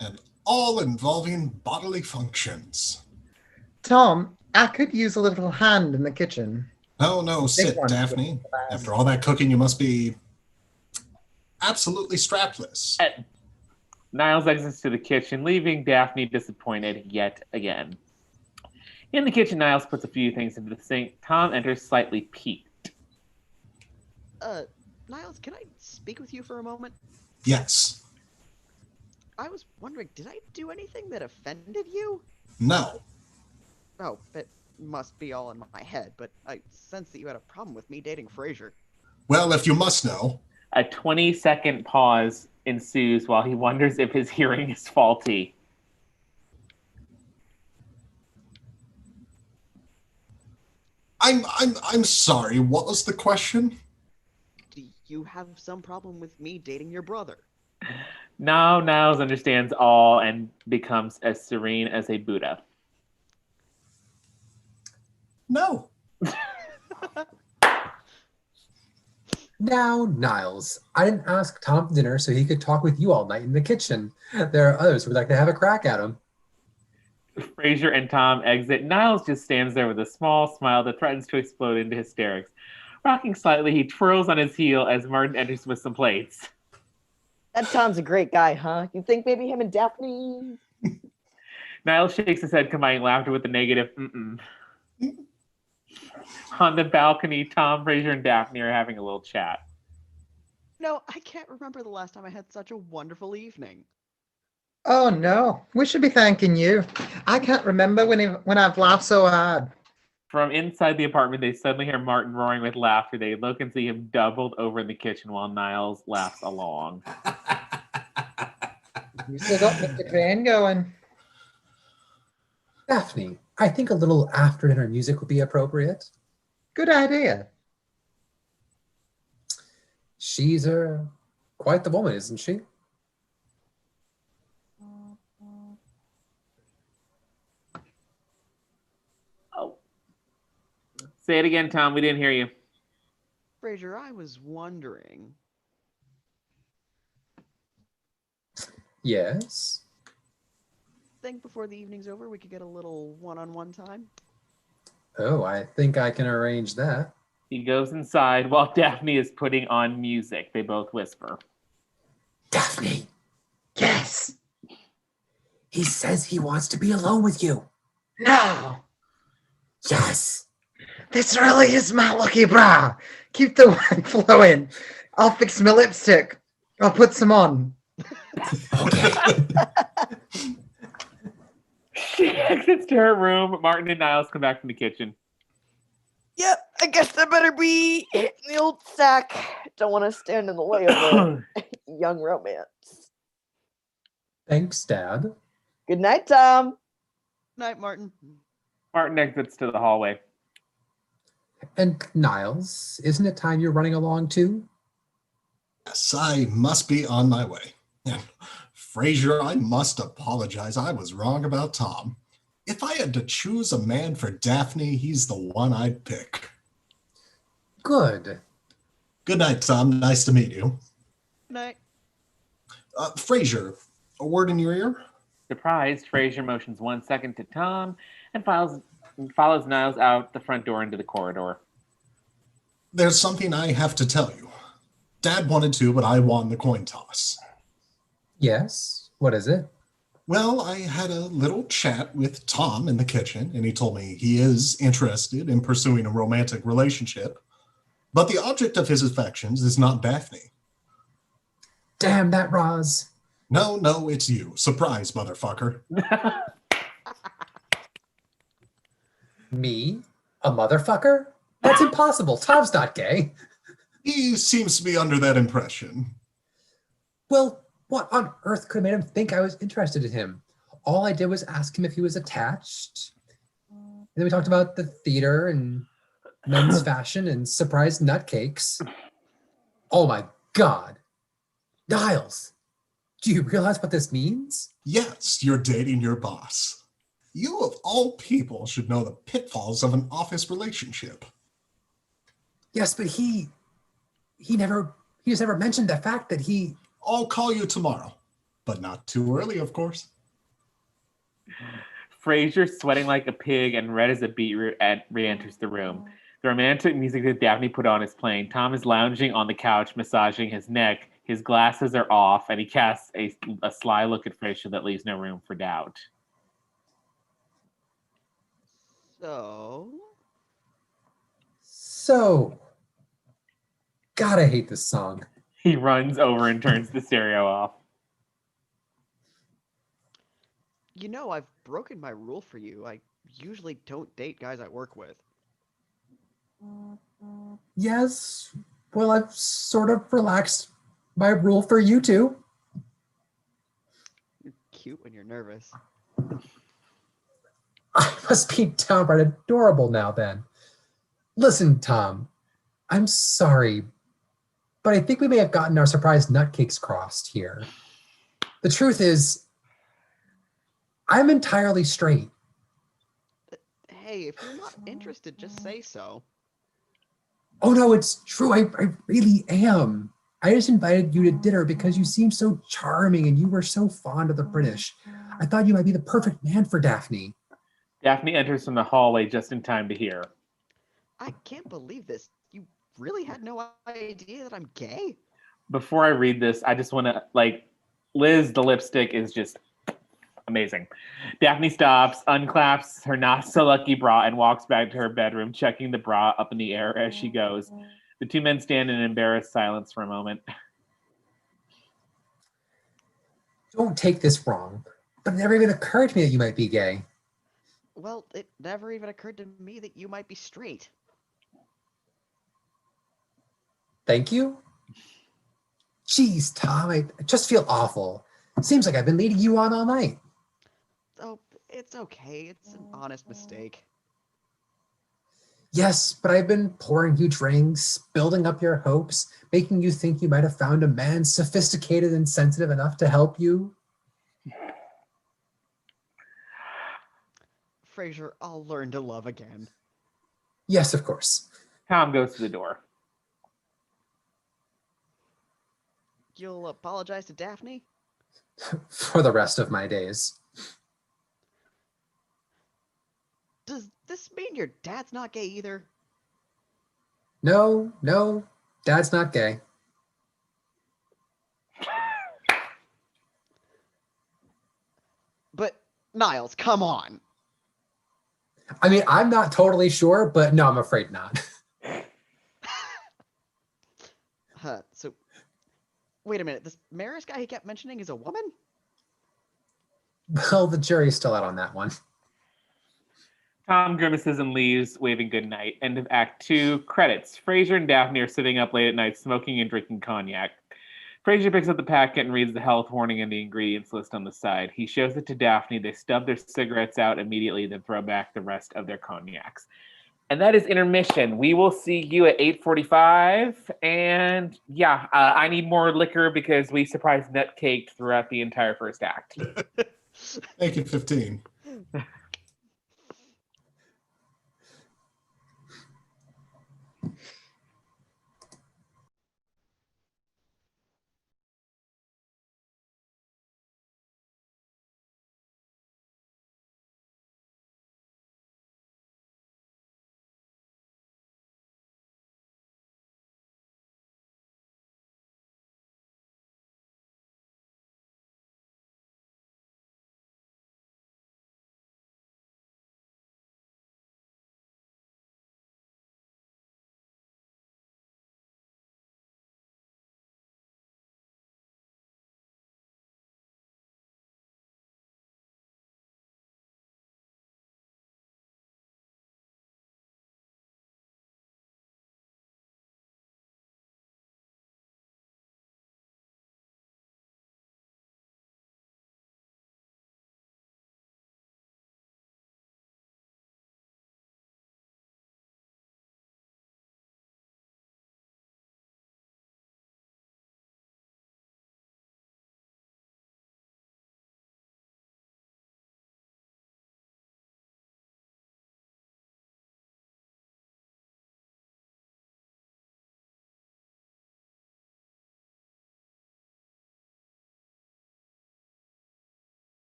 And all involving bodily functions. Tom, I could use a little hand in the kitchen. No, sit, one. Daphne. After all that cooking, you must be absolutely strapless. Niles exits to the kitchen, leaving Daphne disappointed yet again. In the kitchen, Niles puts a few things into the sink. Tom enters slightly piqued. Niles, can I speak with you for a moment? Yes. I was wondering, did I do anything that offended you? No. Oh, it must be all in my head, but I sense that you had a problem with me dating Frasier. Well, if you must know. A 20-second pause ensues while he wonders if his hearing is faulty. I'm sorry. What was the question? Do you have some problem with me dating your brother? Now Niles understands all and becomes as serene as a Buddha. No. Now, Niles, I didn't ask Tom to dinner so he could talk with you all night in the kitchen. There are others who would like to have a crack at him. Frasier and Tom exit. Niles just stands there with a small smile that threatens to explode into hysterics. Rocking slightly, he twirls on his heel as Martin enters with some plates. That Tom's a great guy, huh? You think maybe him and Daphne? Niles shakes his head, combining laughter with the negative mm-mm. On the balcony, Tom, Frasier, and Daphne are having a little chat. No, I can't remember the last time I had such a wonderful evening. Oh no, we should be thanking you. I can't remember when I've laughed so hard. From inside the apartment, they suddenly hear Martin roaring with laughter. They look and see him doubled over in the kitchen while Niles laughs along. You still got Mr. Crane going. Daphne, I think a little after dinner music would be appropriate. Good idea. She's quite the woman, isn't she? Oh. Say it again, Tom. We didn't hear you. Frasier, I was wondering. Yes. Think before the evening's over we could get a little one-on-one time? Oh, I think I can arrange that. He goes inside while Daphne is putting on music. They both whisper. Daphne, Yes. he says he wants to be alone with you. No. Yes. This really is my lucky bra. Keep the wine flowing. I'll fix my lipstick. I'll put some on. Okay. She exits to her room. Martin and Niles come back from the kitchen. Yep, I guess I better be hitting the old sack. Don't want to stand in the way of a young romance. Thanks, Dad. Good night, Tom. Night, Martin. Martin exits to the hallway. And Niles, isn't it time you're running along too? Yes, I must be on my way. And Frasier, I must apologize. I was wrong about Tom. If I had to choose a man for Daphne, he's the one I'd pick. Good. Good night, Tom. Nice to meet you. Good night. Frasier, a word in your ear? Surprised, Frasier motions 1 second to Tom and follows Niles out the front door into the corridor. There's something I have to tell you. Dad wanted to, but I won the coin toss. Yes. What is it? Well, I had a little chat with Tom in the kitchen, and he told me he is interested in pursuing a romantic relationship, but the object of his affections is not Daphne. Damn that Roz. No, it's you. Surprise, motherfucker. Me? A motherfucker? That's impossible. Tom's not gay. He seems to be under that impression. Well, what on earth could have made him think I was interested in him? All I did was ask him if he was attached. And then we talked about the theater and men's fashion and surprise nutcakes. Oh my God. Niles, do you realize what this means? Yes, you're dating your boss. You, of all people, should know the pitfalls of an office relationship. Yes, but he just never mentioned the fact that he... I'll call you tomorrow, but not too early, of course. Frasier, sweating like a pig and red as a beetroot, re-enters the room. The romantic music that Daphne put on is playing. Tom is lounging on the couch, massaging his neck. His glasses are off, and he casts a sly look at Frasier that leaves no room for doubt. So, God, I hate this song. He runs over and turns the stereo off. You know, I've broken my rule for you. I usually don't date guys I work with. Yes, well, I've sort of relaxed my rule for you too. You're cute when you're nervous. I must be downright adorable now then. Listen, Tom, I'm sorry, but I think we may have gotten our surprise nutcakes crossed here. The truth is, I'm entirely straight. Hey, if you're not interested, just say so. Oh no, it's true, I really am. I just invited you to dinner because you seem so charming and you were so fond of the British. I thought you might be the perfect man for Daphne. Daphne enters from the hallway just in time to hear. I can't believe this. You really had no idea that I'm gay? Before I read this, I just want to, Liz, the lipstick is just Amazing. Daphne stops, unclaps her not so lucky bra, and walks back to her bedroom, checking the bra up in the air as she goes. The two men stand in embarrassed silence for a moment. Don't take this wrong, but it never even occurred to me that you might be gay. Well, it never even occurred to me that you might be straight. Thank you? Jeez, Tom, I just feel awful. Seems like I've been leading you on all night. Oh, it's okay. It's an honest mistake. Yes, but I've been pouring you drinks, building up your hopes, making you think you might have found a man sophisticated and sensitive enough to help you. Frasier, I'll learn to love again. Yes, of course. Tom goes to the door. You'll apologize to Daphne? For the rest of my days. Does this mean your dad's not gay either? No, Dad's not gay. But, Niles, come on. I mean, I'm not totally sure, but no, I'm afraid not. So, wait a minute. This Maris guy he kept mentioning is a woman? Well, the jury's still out on that one. Tom grimaces and leaves, waving goodnight. End of Act 2. Credits. Frasier and Daphne are sitting up late at night, smoking and drinking cognac. Frasier picks up the packet and reads the health warning and the ingredients list on the side. He shows it to Daphne. They stub their cigarettes out immediately, then throw back the rest of their cognacs. And that is intermission. We will see you at 8:45. And yeah, I need more liquor because we surprised nutcaked throughout the entire first act. Make it 15.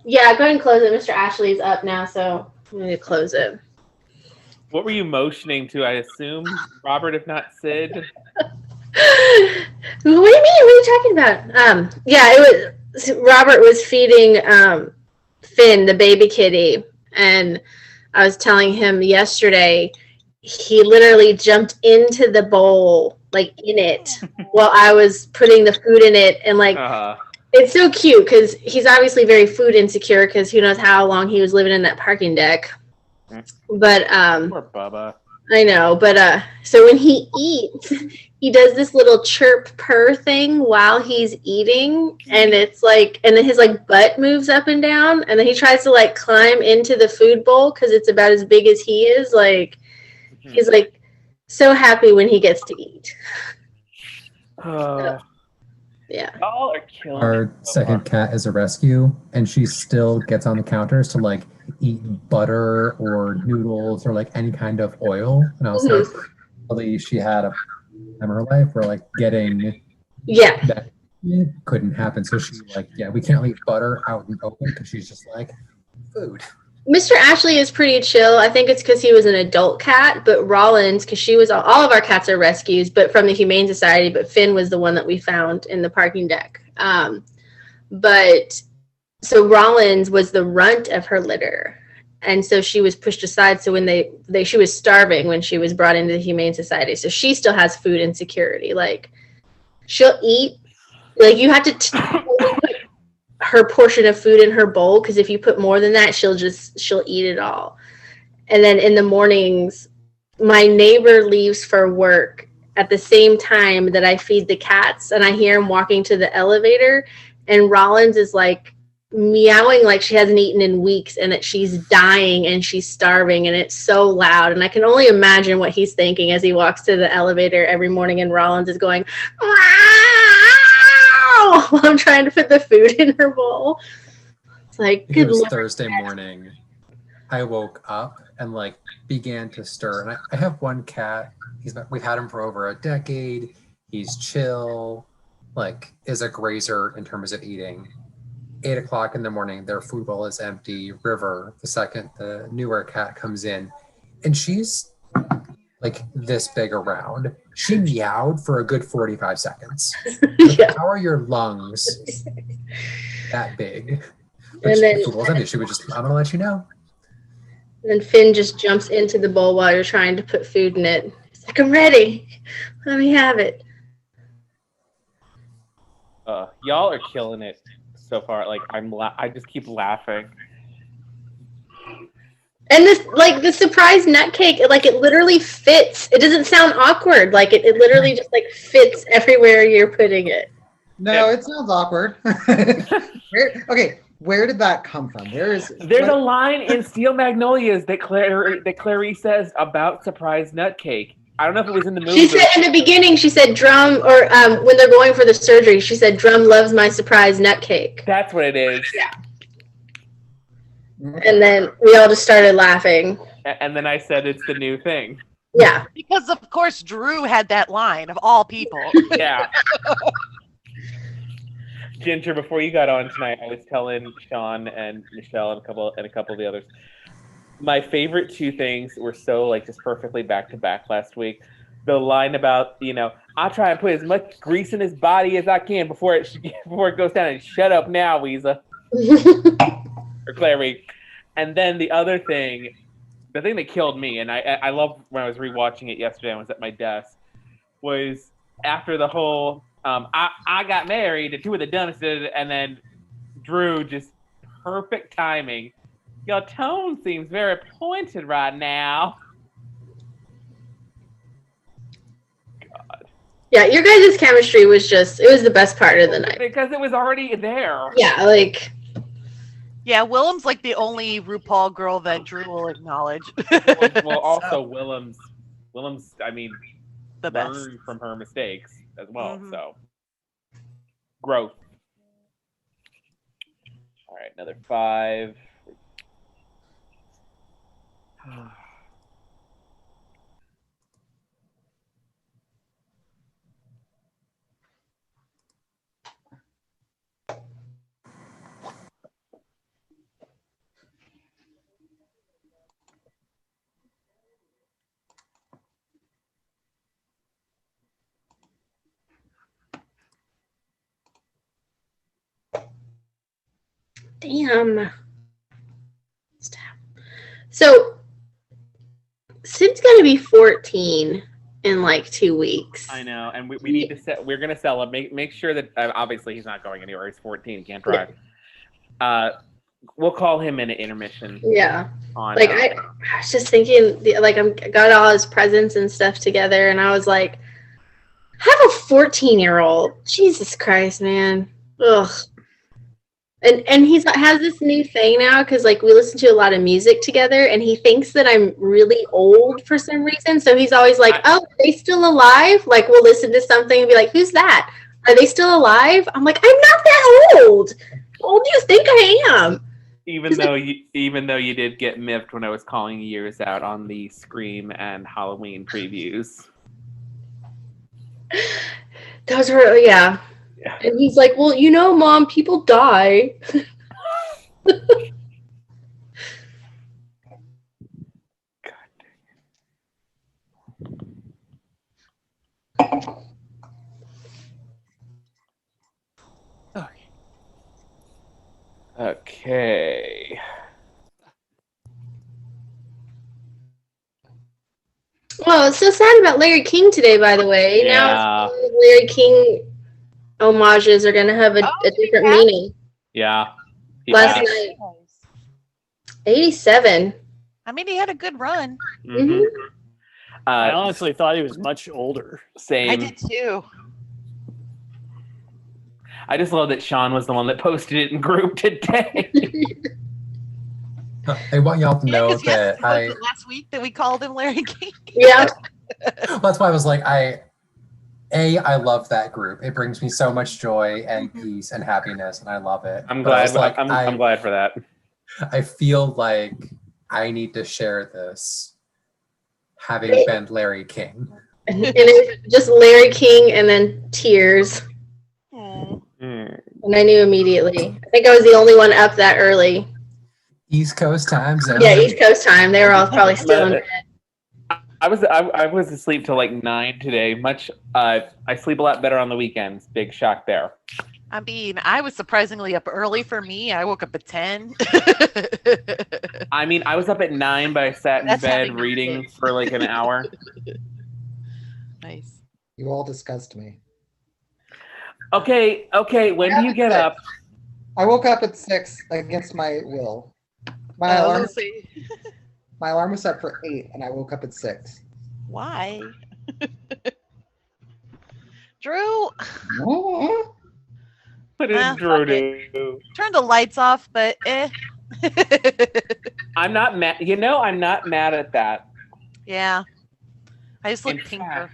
Yeah, go ahead and close it. Mr. Ashley's up now, so I'm going to close it. What were you motioning to? I assume Robert, if not Sid. What do you mean? What are you talking about? Yeah, it was Robert was feeding Finn, the baby kitty, and I was telling him yesterday he literally jumped into the bowl, like in it, while I was putting the food in it, and like it's so cute because he's obviously very food insecure because who knows how long he was living in that parking deck. But Poor Bubba. I know, but so when he eats, he does this little chirp purr thing while he's eating, and it's like, and then his like butt moves up and down, and then he tries to like climb into the food bowl because it's about as big as he is. Like he's like so happy when he gets to eat. Yeah. Y'all are killing Our second cat is a rescue, and she still gets on the counters to like eat butter or noodles or like any kind of oil. And I was like, really, she had a time in her life where like getting that couldn't happen. So she's like, yeah, we can't leave butter out in the open because she's just like, food. Mr. Ashley is pretty chill. I think it's because he was an adult cat, but Rollins, because she was all of our cats are rescues, but from the Humane Society. But Finn was the one that we found in the parking deck. But so Rollins was the runt of her litter, and so she was pushed aside. So when she was starving when she was brought into the Humane Society. So she still has food insecurity. Like she'll eat, like you have to put her portion of food in her bowl because if you put more than that, she'll eat it all. And then in the mornings, my neighbor leaves for work at the same time that I feed the cats, and I hear him walking to the elevator, and Rollins is like meowing like she hasn't eaten in weeks and that she's dying and she's starving, and it's so loud, and I can only imagine what he's thinking as he walks to the elevator every morning and Rollins is going while I'm trying to put the food in her bowl. It's like, It was Thursday morning. I woke up and like began to stir. And I have one cat. We've had him for over a decade. He's chill, like is a grazer in terms of eating. 8 o'clock in the morning, their food bowl is empty. River, the newer cat, comes in, and she's like this big around. She meowed for a good 45 seconds. Like, how are your lungs that big? But and then the food bowl's empty. She would just, I'm gonna let you know. And then Finn just jumps into the bowl while you're trying to put food in it. He's like, I'm ready. Let me have it. Y'all are killing it so far. Like I just keep laughing. And this, like the surprise nut cake, like it literally fits. It doesn't sound awkward. Like it literally just like fits everywhere you're putting it. No, it sounds awkward. Where did that come from? There's a line in Steel Magnolias that Clarice says about surprise nut cake. I don't know if it was in the movie. She said in the beginning, she said Drum, or when they're going for the surgery, she said Drum loves my surprise nut cake. That's what it is. Yeah. And then we all just started laughing. And then I said it's the new thing. Yeah. Because of course Drew had that line of all people. Yeah. Ginger, before you got on tonight, I was telling Sean and Michelle and a couple of the others. My favorite two things were so like just perfectly back to back last week. The line about, I'll try and put as much grease in his body as I can before it goes down, and shut up now, Weeza. Or Clary. And then the other thing, the thing that killed me, and I love when I was rewatching it yesterday, I was at my desk, was after the whole I got married and two of the dumbest did it, and then Drew just perfect timing. Your tone seems very pointed right now. God. Yeah, your guys' chemistry was it was the best part of the night. Because it was already there. Yeah, like. Yeah, Willem's like the only RuPaul girl that Drew will acknowledge. well, also Willem's, I mean, the best. learned from her mistakes as well, so. Growth. All right, another 5. Damn. So, Sid's gonna be 14 in like 2 weeks. I know, and we need to set. We're gonna sell him. Make sure that obviously he's not going anywhere. He's 14, he can't drive. We'll call him in an intermission. Yeah. On, like I was just thinking, like got all his presents and stuff together, and I was like, I have a 14-year-old. Jesus Christ, man. Ugh. And has this new thing now because like we listen to a lot of music together, and he thinks that I'm really old for some reason. So he's always like, "Oh, are they still alive?" Like we'll listen to something and be like, "Who's that? Are they still alive?" I'm like, "I'm not that old. How old do you think I am?" Even though you did get miffed when I was calling years out on the Scream and Halloween previews. Those were yeah. And he's like, "Well, you know, Mom, people die." Okay. Well, it's so sad about Larry King today, by the way. Yeah. Now it's Larry King homages are going to have a different meaning. Yeah. Last night. 87. I mean, he had a good run. Mm-hmm. I honestly thought he was much older. Same. I did too. I just love that Sean was the one that posted it in group today. I want y'all to know Because yes, that was it last week that we called him Larry King? Yeah. That's why I was like, I love that group. It brings me so much joy and peace and happiness, and I love it. I'm But I was glad. like, I'm glad for that. I feel like I need to share this, having been Larry King. And it was just Larry King and then tears. And I knew immediately. I think I was the only one up that early. East Coast time zone. Yeah, East Coast time. They were all probably still in bed. I was asleep till like 9 today. I sleep a lot better on the weekends. Big shock there. I mean, I was surprisingly up early for me. I woke up at 10. I mean, I was up at 9, but I sat in That's bed having reading kids. for like an hour. Nice. You all disgust me. Okay. When do you get up? I woke up at 6 against my will. My alarm was set for 8, and I woke up at 6. Why? Drew, What did Drew do? turn the lights off, but I'm not mad. You know, I'm not mad at that. yeah. I just look In pinker.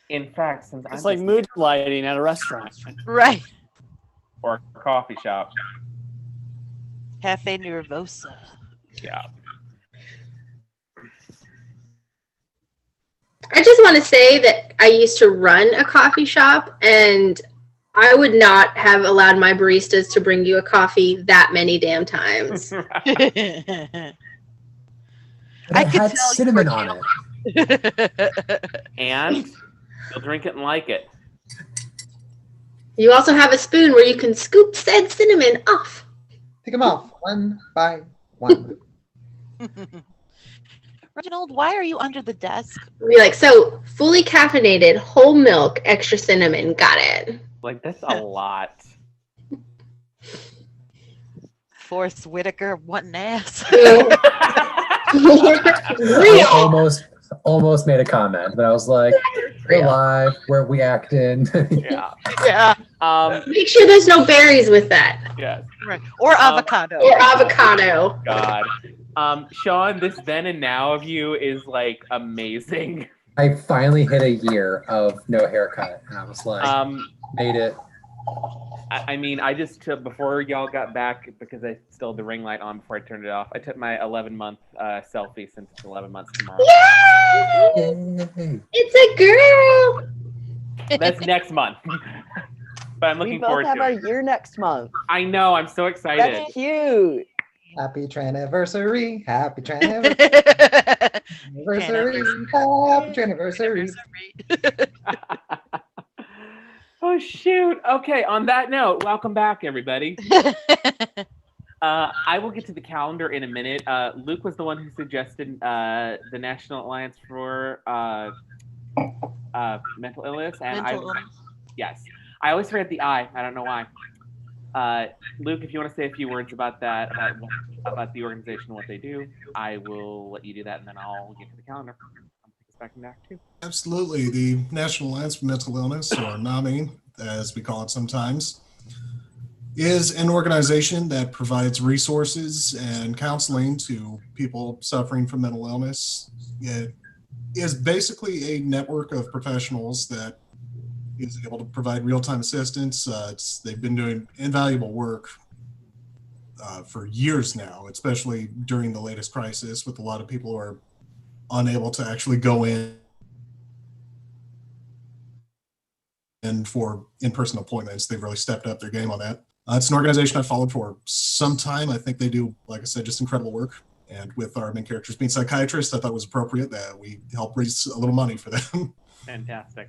In fact, since It's like mood lighting at a restaurant. Right. or a coffee shop. Cafe Nervosa. Yeah. I just want to say that I used to run a coffee shop, and I would not have allowed my baristas to bring you a coffee that many damn times. I It could had tell you cinnamon were on it. And you'll drink it and like it. You also have a spoon where you can scoop said cinnamon off. Take them off one by one. Reginald, why are you under the desk? Be like, so fully caffeinated, whole milk, extra cinnamon. Got it. Like, that's a lot. Forrest Whitaker, what an ass. I almost made a comment, but I was like, we're live, we acting. Yeah. Yeah. Make sure there's no berries with that. Yes. Right. Or avocado. Or avocado. God. Sean, this then and now of you is like amazing. I finally hit a year of no haircut, and I was like, made it. I mean, I just took, before y'all got back, because I still had the ring light on before I turned it off, I took my 11-month selfie since it's 11 months tomorrow. Yay! Yay. It's a girl. That's next month. But I'm We looking both forward have to our it. year next month. I know, I'm so excited. That's cute. Happy Traniversary. Happy Traniversary. Happy Traniversary. Oh, shoot. Okay, on that note, welcome back, everybody. I will get to the calendar in a minute. Luke was the one who suggested the National Alliance for Mental Illness, and yes, I always forget the I. I don't know why. Luke, if you want to say a few words about that, about the organization and what they do, I will let you do that, and then I'll get to the calendar. I'll take us back in Act 2. Absolutely. The National Alliance for Mental Illness, or NAMI, as we call it sometimes, is an organization that provides resources and counseling to people suffering from mental illness. It is basically a network of professionals that is able to provide real-time assistance. They've been doing invaluable work for years now, especially during the latest crisis, with a lot of people who are unable to actually go in and for in-person appointments. They've really stepped up their game on that. It's an organization I've followed for some time. I think they do, like I said, just incredible work. And with our main characters being psychiatrists, I thought it was appropriate that we help raise a little money for them. Fantastic.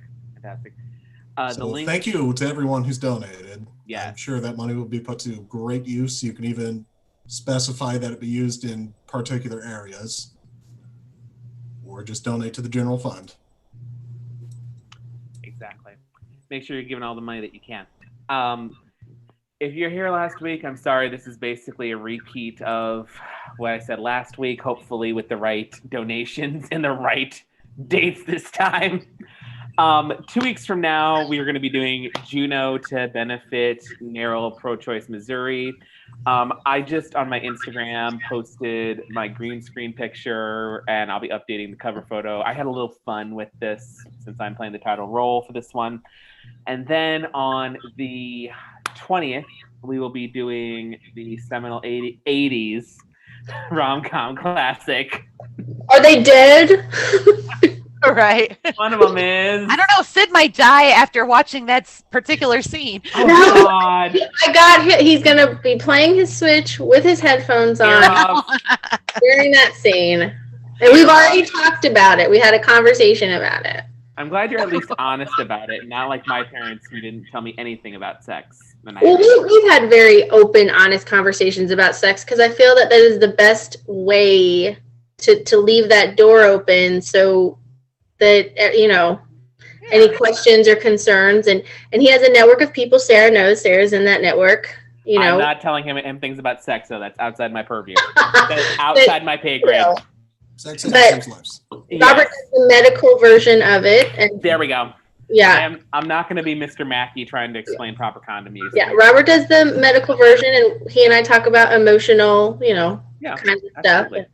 So thank you to everyone who's donated. Yes. I'm sure that money will be put to great use. You can even specify that it be used in particular areas, or just donate to the general fund. Exactly. Make sure you're giving all the money that you can. If you're here last week, I'm sorry. This is basically a repeat of what I said last week, hopefully with the right donations and the right dates this time. 2 weeks from now, we are going to be doing Juno to benefit Narrow Pro-Choice Missouri. I just, on my Instagram, posted my green screen picture, and I'll be updating the cover photo. I had a little fun with this since I'm playing the title role for this one. And then on the 20th, we will be doing the seminal 80s rom-com classic. Are they dead? Right. One of them is. I don't know. Sid might die after watching that particular scene. Oh, God. I got hit. He's going to be playing his Switch with his headphones on during that scene. And we've already talked about it. We had a conversation about it. I'm glad you're at least honest about it, not like my parents who didn't tell me anything about sex. Well, we've had very open, honest conversations about sex because I feel that is the best way to leave that door open so that, you know, any questions or concerns. And he has a network of people. Sarah knows. Sarah's in that network. You know, I'm not telling him things about sex, though. That's outside my purview. That's outside my pay grade. Sex and saves lives. Robert does the medical version of it. And there we go. Yeah. I'm not going to be Mr. Mackey trying to explain proper condom use. Yeah, Robert does the medical version, and he and I talk about emotional, you know, kinds of absolutely.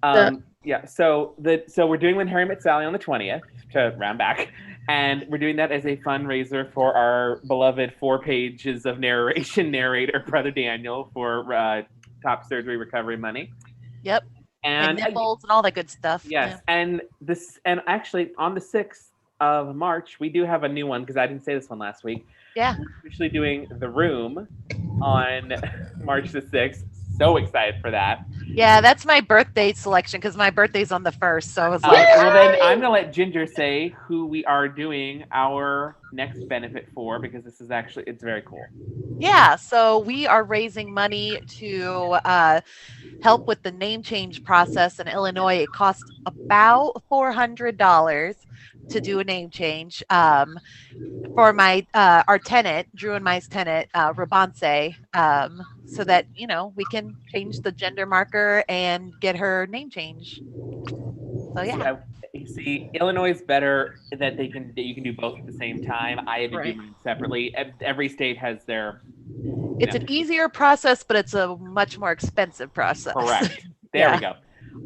stuff. Yeah, so we're doing When Harry Met Sally on the 20th, to round back, and we're doing that as a fundraiser for our beloved 4 pages of narrator, Brother Daniel, for top surgery recovery money. Yep. And nipples and all that good stuff. Yes, yeah. And actually on the 6th of March, we do have a new one, because I didn't say this one last week. Yeah. We're actually doing The Room on March the 6th. So excited for that. Yeah, that's my birthday selection, because my birthday's on the 1st. So I was like, well, then I'm going to let Ginger say who we are doing our next benefit for, because this is actually, it's very cool. Yeah, so we are raising money to help with the name change process in Illinois. It costs about $400 to do a name change for my our tenant, Drew and Mai's tenant, Rabanse, so that, you know, we can change the gender marker and get her name change. So yeah. You see, Illinois is better that you can do both at the same time. I had to do them separately. Every state has their. It's an easier process, but it's a much more expensive process. Correct. There we go.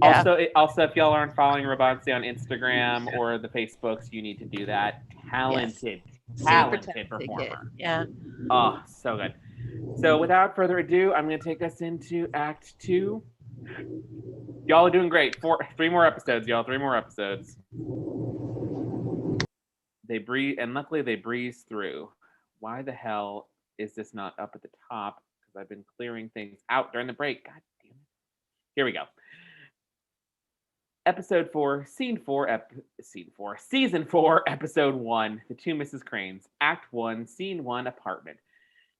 Also, if y'all aren't following Rabanse on Instagram or the Facebooks, you need to do that. Talented performer. Yeah. Oh, so good. So without further ado, I'm going to take us into Act 2. Y'all are doing great. 3 more episodes, y'all. 3 more episodes. They breathe, and luckily they breeze through. Why the hell is this not up at the top? Because I've been clearing things out during the break. God damn it. Here we go. Episode 4, Season 4, Episode 1, The Two Mrs. Cranes, Act 1, Scene 1, Apartment.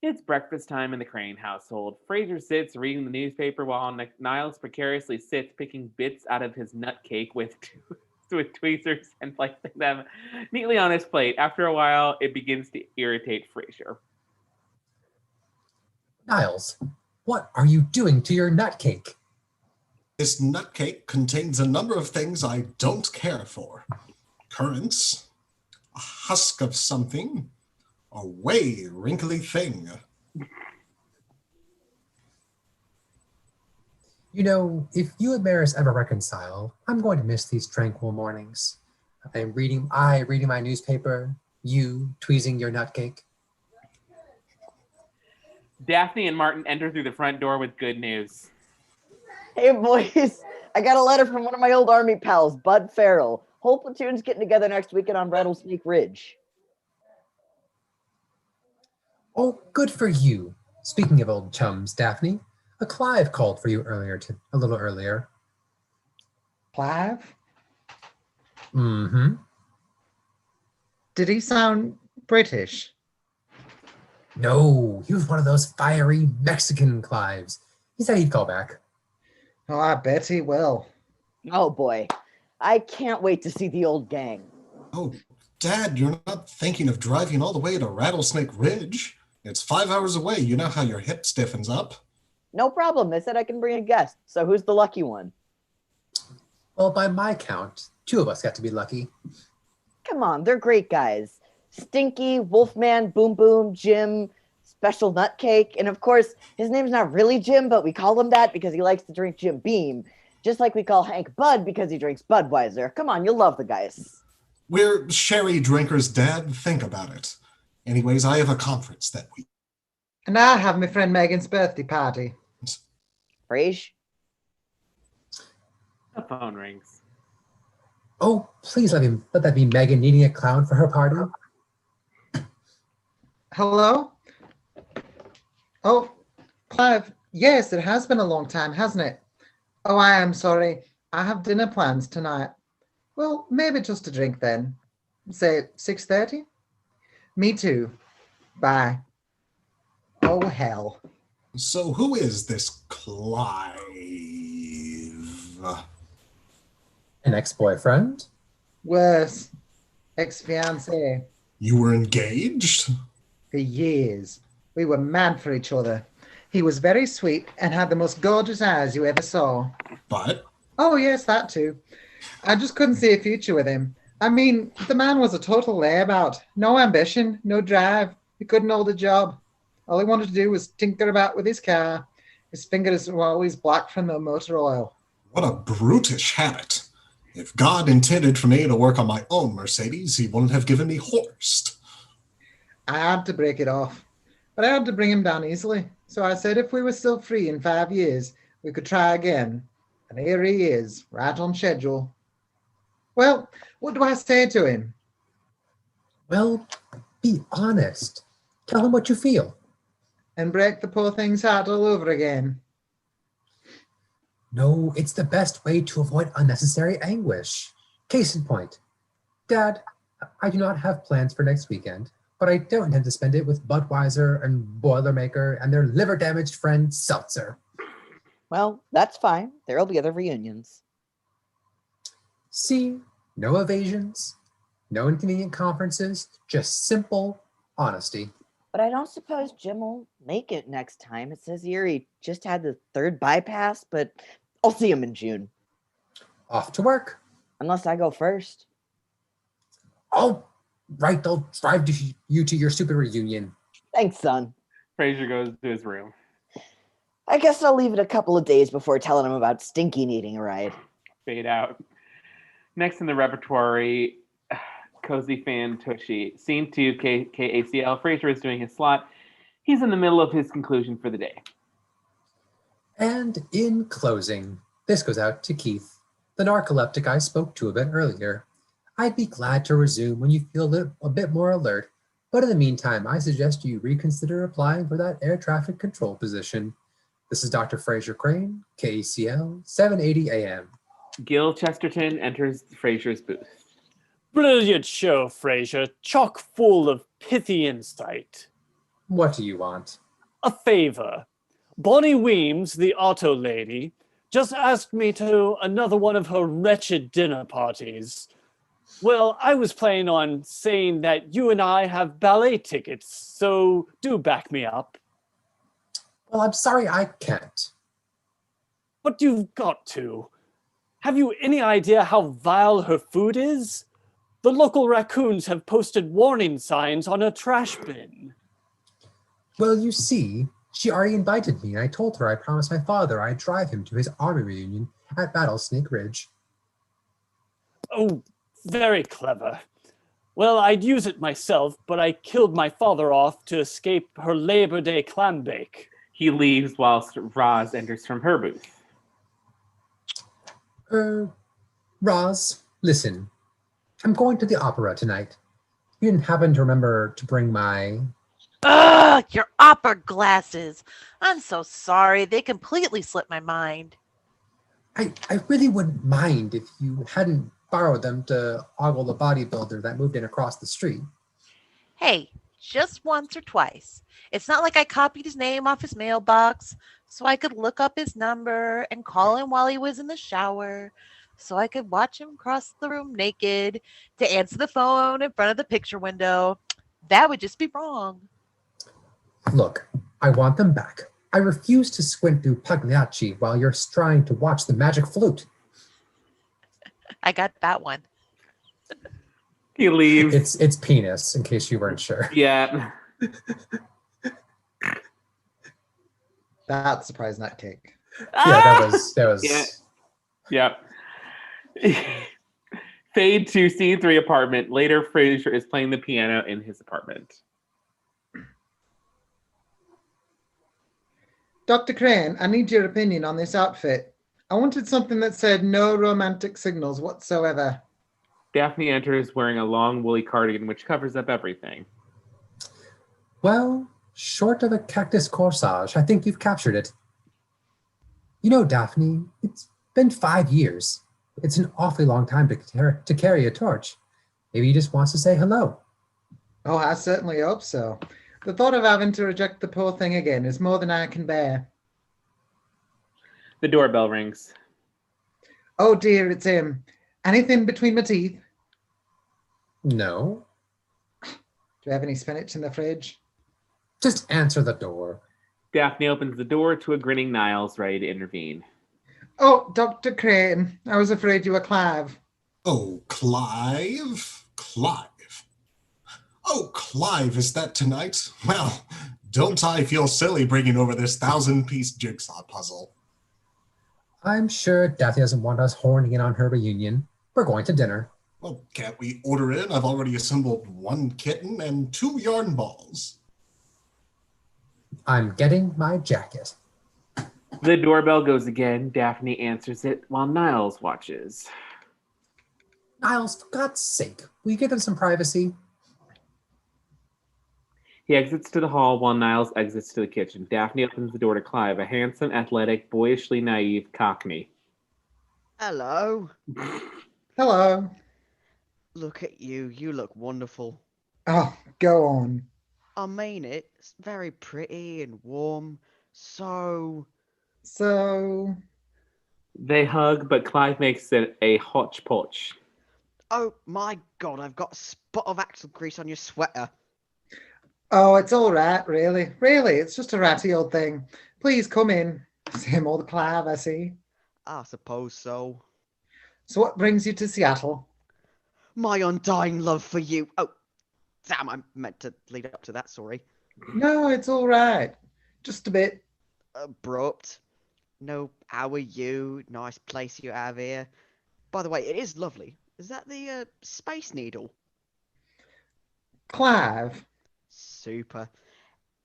It's breakfast time in the Crane household. Frasier sits reading the newspaper while Niles precariously sits picking bits out of his nut cake with tweezers and placing them neatly on his plate. After a while, it begins to irritate Frasier. Niles, what are you doing to your nut cake? This nut cake contains a number of things I don't care for. Currants, a husk of something, a way wrinkly thing. You know, if you and Maris ever reconcile, I'm going to miss these tranquil mornings. I'm reading my newspaper, you tweezing your nut cake. Daphne and Martin enter through the front door with good news. Hey, boys. I got a letter from one of my old army pals, Bud Farrell. Whole platoon's getting together next weekend on Rattlesnake Ridge. Oh, good for you. Speaking of old chums, Daphne, a Clive called for you a little earlier. Clive? Mm-hmm. Did he sound British? No, he was one of those fiery Mexican Clives. He said he'd call back. Oh, I bet he will. Oh, boy. I can't wait to see the old gang. Oh, Dad, you're not thinking of driving all the way to Rattlesnake Ridge? It's 5 hours away. You know how your hip stiffens up. No problem. They said I can bring a guest. So who's the lucky one? Well, by my count, 2 of us got to be lucky. Come on, they're great guys. Stinky, Wolfman, Boom Boom, Jim, Special Nutcake, and of course, his name's not really Jim, but we call him that because he likes to drink Jim Beam, just like we call Hank Bud because he drinks Budweiser. Come on, you'll love the guys. We're sherry drinkers, Dad. Think about it. Anyways, I have a conference that week. And I have my friend Megan's birthday party. Frasier? The phone rings. Oh, please let that be Megan needing a clown for her party. Hello? Oh, Clive, yes, it has been a long time, hasn't it? Oh, I am sorry. I have dinner plans tonight. Well, maybe just a drink then. Say 6:30? Me too. Bye. Oh, hell. So who is this Clive? An ex-boyfriend? Worse. Ex-fiancé. You were engaged? For years. We were mad for each other. He was very sweet and had the most gorgeous eyes you ever saw. But? Oh, yes, that too. I just couldn't see a future with him. I mean, the man was a total layabout. No ambition, no drive. He couldn't hold a job. All he wanted to do was tinker about with his car. His fingers were always black from the motor oil. What a brutish habit. If God intended for me to work on my own Mercedes, he wouldn't have given me Horst. I had to break it off, but I had to bring him down easily. So I said if we were still free in 5 years, we could try again. And here he is, right on schedule. Well, what do I say to him? Well, be honest. Tell him what you feel. And break the poor thing's heart all over again. No, it's the best way to avoid unnecessary anguish. Case in point. Dad, I do not have plans for next weekend, but I don't intend to spend it with Budweiser and Boilermaker and their liver-damaged friend Seltzer. Well, that's fine. There'll be other reunions. See, no evasions, no inconvenient conferences, just simple honesty. But I don't suppose Jim will make it next time. It says here he just had the 3rd bypass, but I'll see him in June. Off to work. Unless I go first. Oh, right, they'll drive you to your stupid reunion. Thanks, son. Frasier goes to his room. I guess I'll leave it a couple of days before telling him about Stinky needing a ride. Fade out. Next in the repertory, Cozy Fan Tushy. Scene 2, KACL. Frasier is doing his slot. He's in the middle of his conclusion for the day. And in closing, this goes out to Keith, the narcoleptic I spoke to a bit earlier. I'd be glad to resume when you feel a bit more alert, but in the meantime, I suggest you reconsider applying for that air traffic control position. This is Dr. Frasier Crane, KACL, 780 AM. Gil Chesterton enters Frasier's booth. Brilliant show, Frasier. Chock full of pithy insight. What do you want? A favor. Bonnie Weems, the auto lady, just asked me to another one of her wretched dinner parties. Well, I was planning on saying that you and I have ballet tickets, so do back me up. Well, I'm sorry I can't. But you've got to. Have you any idea how vile her food is? The local raccoons have posted warning signs on her trash bin. Well, you see, she already invited me, and I told her I promised my father I'd drive him to his army reunion at Rattlesnake Ridge. Oh, very clever. Well, I'd use it myself, but I killed my father off to escape her Labor Day clam bake. He leaves whilst Roz enters from her booth. Roz, listen. I'm going to the opera tonight. You didn't happen to remember to bring my... Ugh, your opera glasses. I'm so sorry. They completely slipped my mind. I really wouldn't mind if you hadn't borrowed them to ogle the bodybuilder that moved in across the street. Hey, just once or twice. It's not like I copied his name off his mailbox so I could look up his number and call him while he was in the shower, so I could watch him cross the room naked to answer the phone in front of the picture window. That would just be wrong. Look, I want them back. I refuse to squint through Pagliacci while you're trying to watch the magic flute. I got that one. He leaves. It's penis, in case you weren't sure. Yeah. That's surprise nut cake. Yeah, that was. Yeah. Yep. Fade to scene 3 apartment. Later, Frasier is playing the piano in his apartment. Dr. Crane, I need your opinion on this outfit. I wanted something that said no romantic signals whatsoever. Daphne enters wearing a long woolly cardigan which covers up everything. Well, short of a cactus corsage, I think you've captured it. You know, Daphne, it's been 5 years. It's an awfully long time to carry a torch. Maybe he just wants to say hello. Oh, I certainly hope so. The thought of having to reject the poor thing again is more than I can bear. The doorbell rings. Oh dear, it's him. Anything between my teeth? No. Do you have any spinach in the fridge? Just answer the door. Daphne opens the door to a grinning Niles ready to intervene. Oh, Dr. Crane, I was afraid you were Clive. Oh, Clive? Clive. Oh, Clive, is that tonight? Well, don't I feel silly bringing over this 1,000-piece jigsaw puzzle? I'm sure Daphne doesn't want us horning in on her reunion. We're going to dinner. Well, can't we order in? I've already assembled 1 kitten and 2 yarn balls. I'm getting my jacket. The doorbell goes again. Daphne answers it while Niles watches. Niles, for God's sake, will you give them some privacy? He exits to the hall while Niles exits to the kitchen. Daphne opens the door to Clive, a handsome, athletic, boyishly naive Cockney. Hello. Hello. Look at you. You look wonderful. Oh, go on. I mean it. It's very pretty and warm. So... They hug, but Clive makes it a hodgepodge. Oh my God, I've got a spot of axle grease on your sweater. Oh, it's all right, really. Really, it's just a ratty old thing. Please come in. Same old Clive, I see. I suppose so. So what brings you to Seattle? My undying love for you. Oh, damn, I meant to lead up to that, sorry. No, it's all right. Just a bit. Abrupt. No, how are you? Nice place you have here. By the way, it is lovely. Is that the Space Needle? Clive. Super.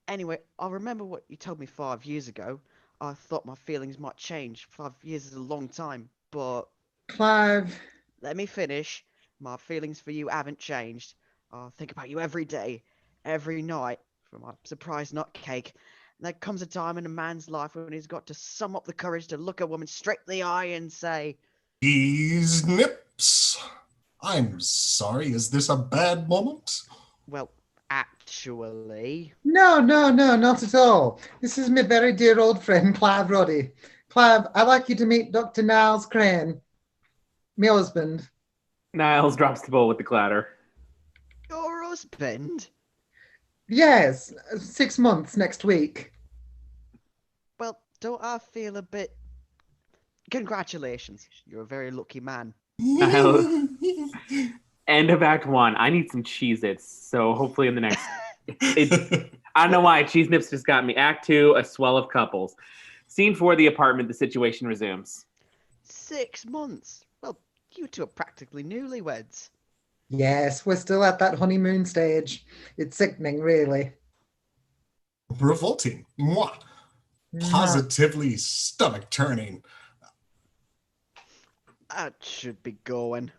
Anyway, I remember what you told me 5 years ago. I thought my feelings might change. 5 years is a long time, but... Clive. Let me finish. My feelings for you haven't changed. I think about you every day, every night, for my surprise nutcake. And there comes a time in a man's life when he's got to sum up the courage to look a woman straight in the eye and say, These nips. I'm sorry, is this a bad moment? Well, actually, No, not at all. This is my very dear old friend, Clive Roddy. Clive, I'd like you to meet Dr. Niles Crane, my husband. Niles drops the bowl with the clatter. your husband? Yes, 6 months next week. Well, don't I feel a bit... Congratulations. You're a very lucky man. Niles. End of Act 1. I need some Cheez-Its, so hopefully in the next... I don't know why. Cheese Nips just got me. Act 2, a swell of couples. Scene 4, the apartment. The situation resumes. 6 months? Well, you two are practically newlyweds. Yes, we're still at that honeymoon stage. It's sickening, really. Revolting. Mwah. Positively stomach-turning. That should be going.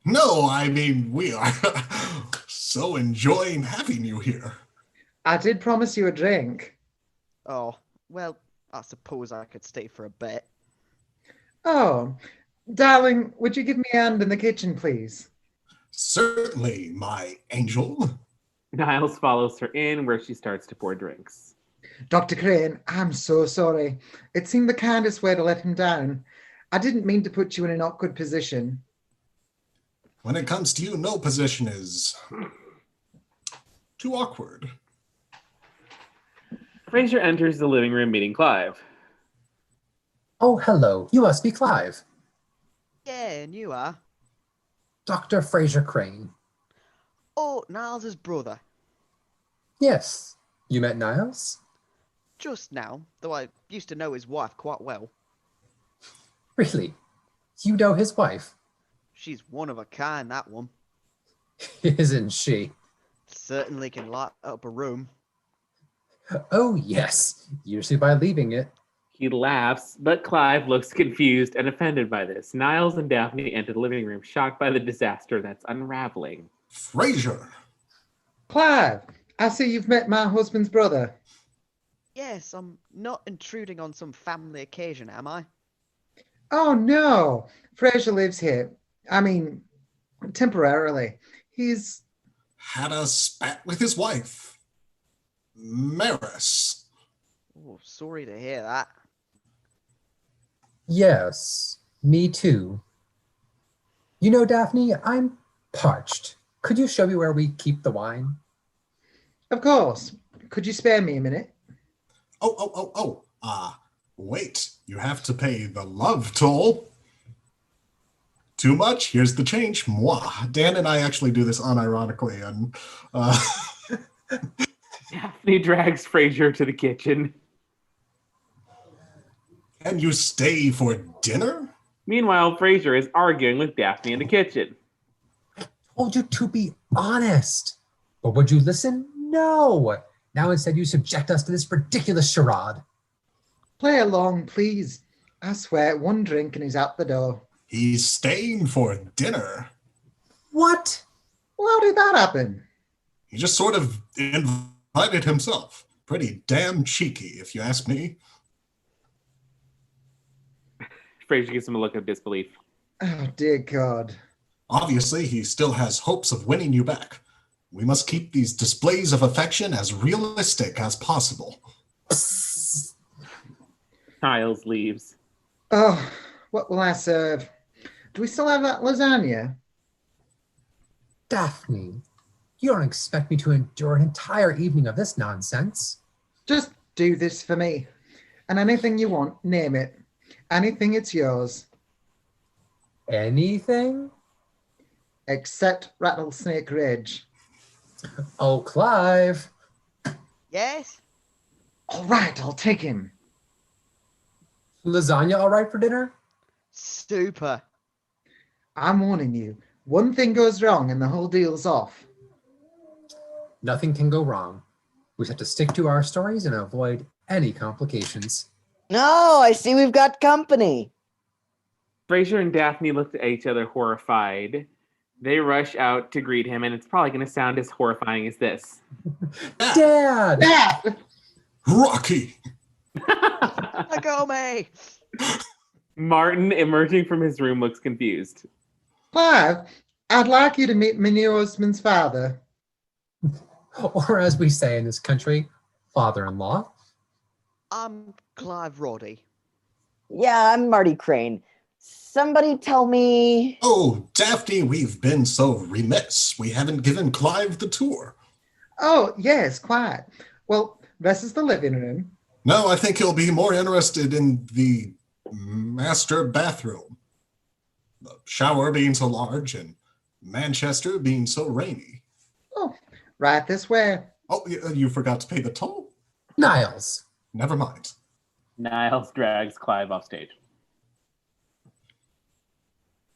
No, I mean, we are so enjoying having you here. I did promise you a drink. Oh, well, I suppose I could stay for a bit. Oh, darling, would you give me a hand in the kitchen, please? Certainly, my angel. Niles follows her in, where she starts to pour drinks. Dr. Crane, I'm so sorry. It seemed the kindest way to let him down. I didn't mean to put you in an awkward position. When it comes to you, no position is too awkward. Frasier enters the living room meeting Clive. Oh, hello. You must be Clive. Yeah, and you are. Dr. Frasier Crane. Oh, Niles' brother. Yes. You met Niles? Just now, though I used to know his wife quite well. Really? You know his wife? She's one of a kind, that one. Isn't she? Certainly can light up a room. Oh, yes. Usually by leaving it. He laughs, but Clive looks confused and offended by this. Niles and Daphne enter the living room, shocked by the disaster that's unraveling. Frasier. Clive, I see you've met my husband's brother. Yes, I'm not intruding on some family occasion, am I? Oh, no. Frasier lives here. I mean, temporarily. He's... Had a spat with his wife, Maris. Oh, sorry to hear that. Yes, me too. You know, Daphne, I'm parched. Could you show me where we keep the wine? Of course. Could you spare me a minute? Wait, you have to pay the love toll. Too much? Here's the change. Mwah. Dan and I actually do this unironically. And Daphne drags Frasier to the kitchen. Can you stay for dinner? Meanwhile, Frasier is arguing with Daphne in the kitchen. Told you to be honest. But would you listen? No. Now instead you subject us to this ridiculous charade. Play along, please. I swear, one drink and he's out the door. He's staying for dinner. What? Well, how did that happen? He just sort of invited himself. Pretty damn cheeky, if you ask me. Frasier gives him a look of disbelief. Oh, dear God. Obviously, he still has hopes of winning you back. We must keep these displays of affection as realistic as possible. Niles leaves. Oh, what will I serve? Do we still have that lasagna? Daphne, you don't expect me to endure an entire evening of this nonsense. Just do this for me. And anything you want, name it. Anything, it's yours. Anything? Except Rattlesnake Ridge. Oh, Clive. Yes? All right, I'll take him. Lasagna all right for dinner? Super. I'm warning you. One thing goes wrong and the whole deal's off. Nothing can go wrong. We just have to stick to our stories and avoid any complications. No, I see we've got company. Frasier and Daphne look at each other horrified. They rush out to greet him, and it's probably going to sound as horrifying as this. Dad! Dad! Rocky! Let go, me. Martin, emerging from his room, looks confused. Clive, I'd like you to meet my new husband's father. Or as we say in this country, father-in-law. I'm Clive Roddy. Yeah, I'm Marty Crane. Somebody tell me. Oh, Daphne, we've been so remiss. We haven't given Clive the tour. Oh, yes, quite. Well, this is the living room. No, I think he'll be more interested in the master bathroom. The shower being so large and Manchester being so rainy. Oh, right this way. Oh, you forgot to pay the toll? Niles. Never mind. Niles drags Clive off stage.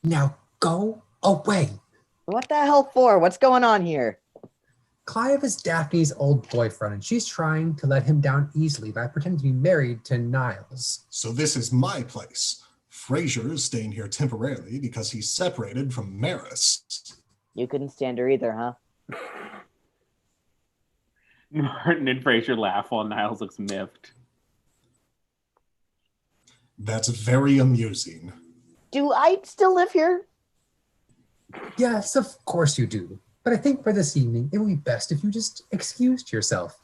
Now go away. What the hell for? What's going on here? Clive is Daphne's old boyfriend, and she's trying to let him down easily by pretending to be married to Niles. So this is my place. Frasier is staying here temporarily because he's separated from Maris. You couldn't stand her either, huh? Martin and Frasier laugh while Niles looks miffed. That's very amusing. Do I still live here? Yes, of course you do. But I think for this evening, it would be best if you just excused yourself.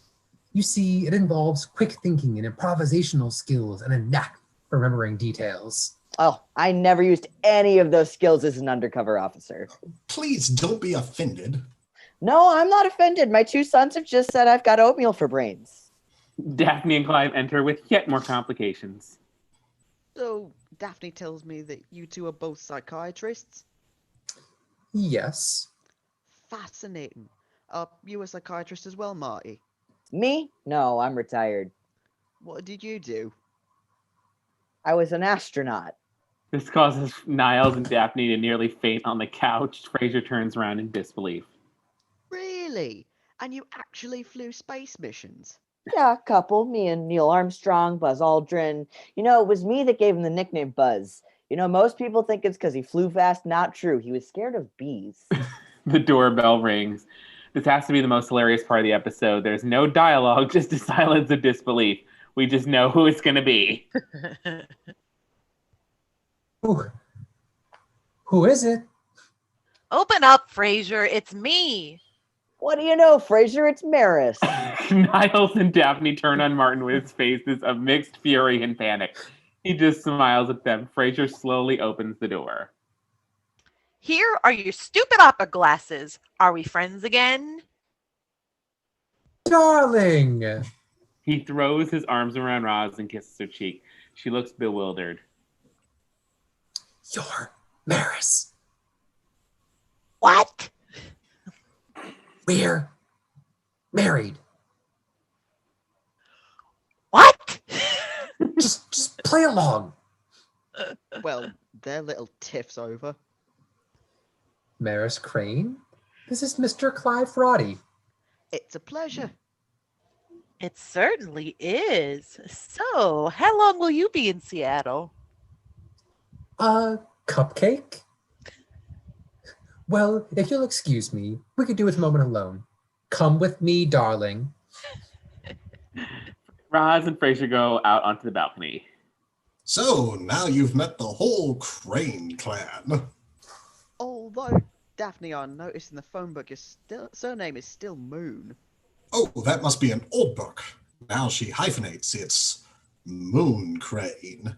You see, it involves quick thinking and improvisational skills and a knack for remembering details. Oh, I never used any of those skills as an undercover officer. Please don't be offended. No, I'm not offended. My two sons have just said I've got oatmeal for brains. Daphne and Clive enter with yet more complications. So, Daphne tells me that you two are both psychiatrists? Yes. Fascinating. Are you a psychiatrist as well, Marty? Me? No, I'm retired. What did you do? I was an astronaut. This causes Niles and Daphne to nearly faint on the couch. Frasier turns around in disbelief. Really? And you actually flew space missions? Yeah, a couple. Me and Neil Armstrong, Buzz Aldrin. You know, it was me that gave him the nickname Buzz. You know, most people think it's because he flew fast. Not true. He was scared of bees. The doorbell rings. This has to be the most hilarious part of the episode. There's no dialogue, just a silence of disbelief. We just know who it's going to be. Who is it? Open up, Frasier. It's me. What do you know, Frasier? It's Maris. Niles and Daphne turn on Martin with faces of mixed fury and panic. He just smiles at them. Frasier slowly opens the door. Here are your stupid opera glasses. Are we friends again? Darling! He throws his arms around Roz and kisses her cheek. She looks bewildered. You're Maris. What? We're married. What? Just play along. Well, their little tiff's over. Maris Crane, this is Mr. Clive Roddy. It's a pleasure. It certainly is. So, how long will you be in Seattle? Cupcake? Well, if you'll excuse me, we could do with a moment alone. Come with me, darling. Roz and Frasier go out onto the balcony. So, now you've met the whole Crane clan. Although, Daphne, I noticed in the phone book your surname is still Moon. Oh, that must be an old book. Now she hyphenates. It's Moon Crane.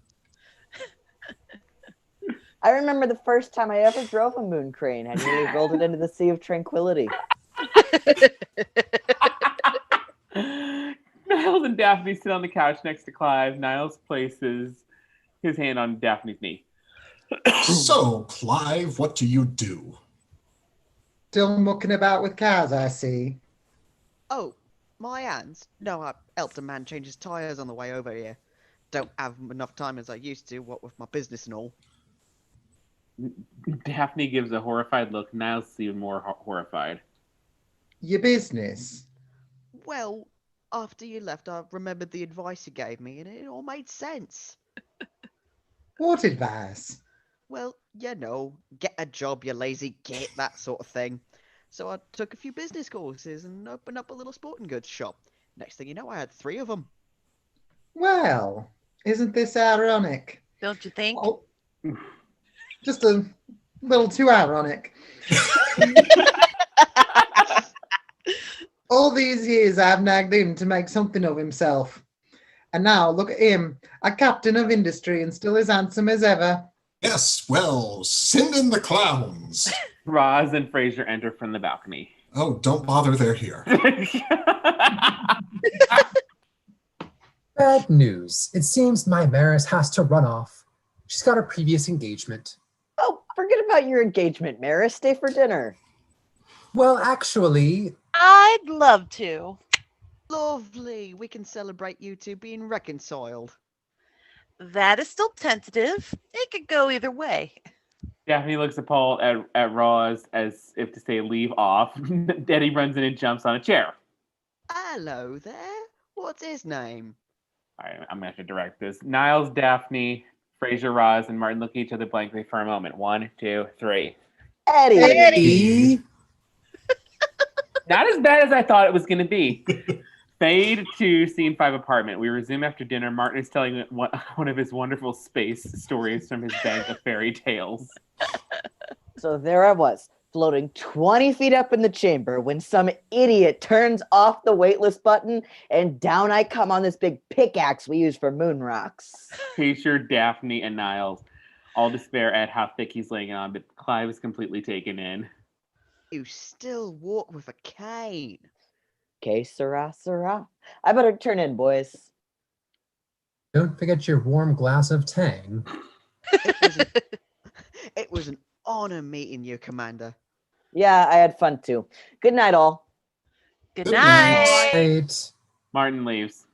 I remember the first time I ever drove a moon crane. I nearly rolled it into the Sea of Tranquility. Niles and Daphne sit on the couch next to Clive. Niles places his hand on Daphne's knee. So, Clive, what do you do? Still mucking about with cars, I see. Oh, my hands? No, I helped a man change his tyres on the way over here. Don't have enough time as I used to, what with my business and all. Daphne gives a horrified look. Niles is even more horrified. Your business? Well, after you left, I remembered the advice you gave me, and it all made sense. What advice? Well, you know, get a job, you lazy git, that sort of thing. So I took a few business courses and opened up a little sporting goods shop. Next thing you know, I had 3 of them. Well, isn't this ironic? Don't you think? Oh, just a little too ironic. All these years I've nagged him to make something of himself. And now look at him, a captain of industry and still as handsome as ever. Yes, well, send in the clowns. Roz and Frasier enter from the balcony. Oh, don't bother, they're here. Bad news. It seems my Maris has to run off. She's got a previous engagement. Oh, forget about your engagement, Maris. Stay for dinner. Well, actually, I'd love to. Lovely. We can celebrate you two being reconciled. That is still tentative. It could go either way. Daphne looks appalled at Roz as if to say, leave off. Eddie runs in and jumps on a chair. Hello there. What's his name? All right, I'm going to have to direct this. Niles, Daphne, Frasier, Roz, and Martin look at each other blankly for a moment. 1, 2, 3. Eddie. Eddie. Not as bad as I thought it was going to be. Fade to scene 5 apartment. We resume after dinner. Martin is telling one of his wonderful space stories from his bank of fairy tales. So there I was, floating 20 feet up in the chamber when some idiot turns off the weightless button and down I come on this big pickaxe we use for moon rocks. Frasier, Daphne, and Niles all despair at how thick he's laying on, but Clive is completely taken in. You still walk with a cane. Okay, sirrah, sirrah. I better turn in, boys. Don't forget your warm glass of Tang. It was an honor meeting you, Commander. Yeah, I had fun too. Good night, all. Good Good night. Right. Martin leaves.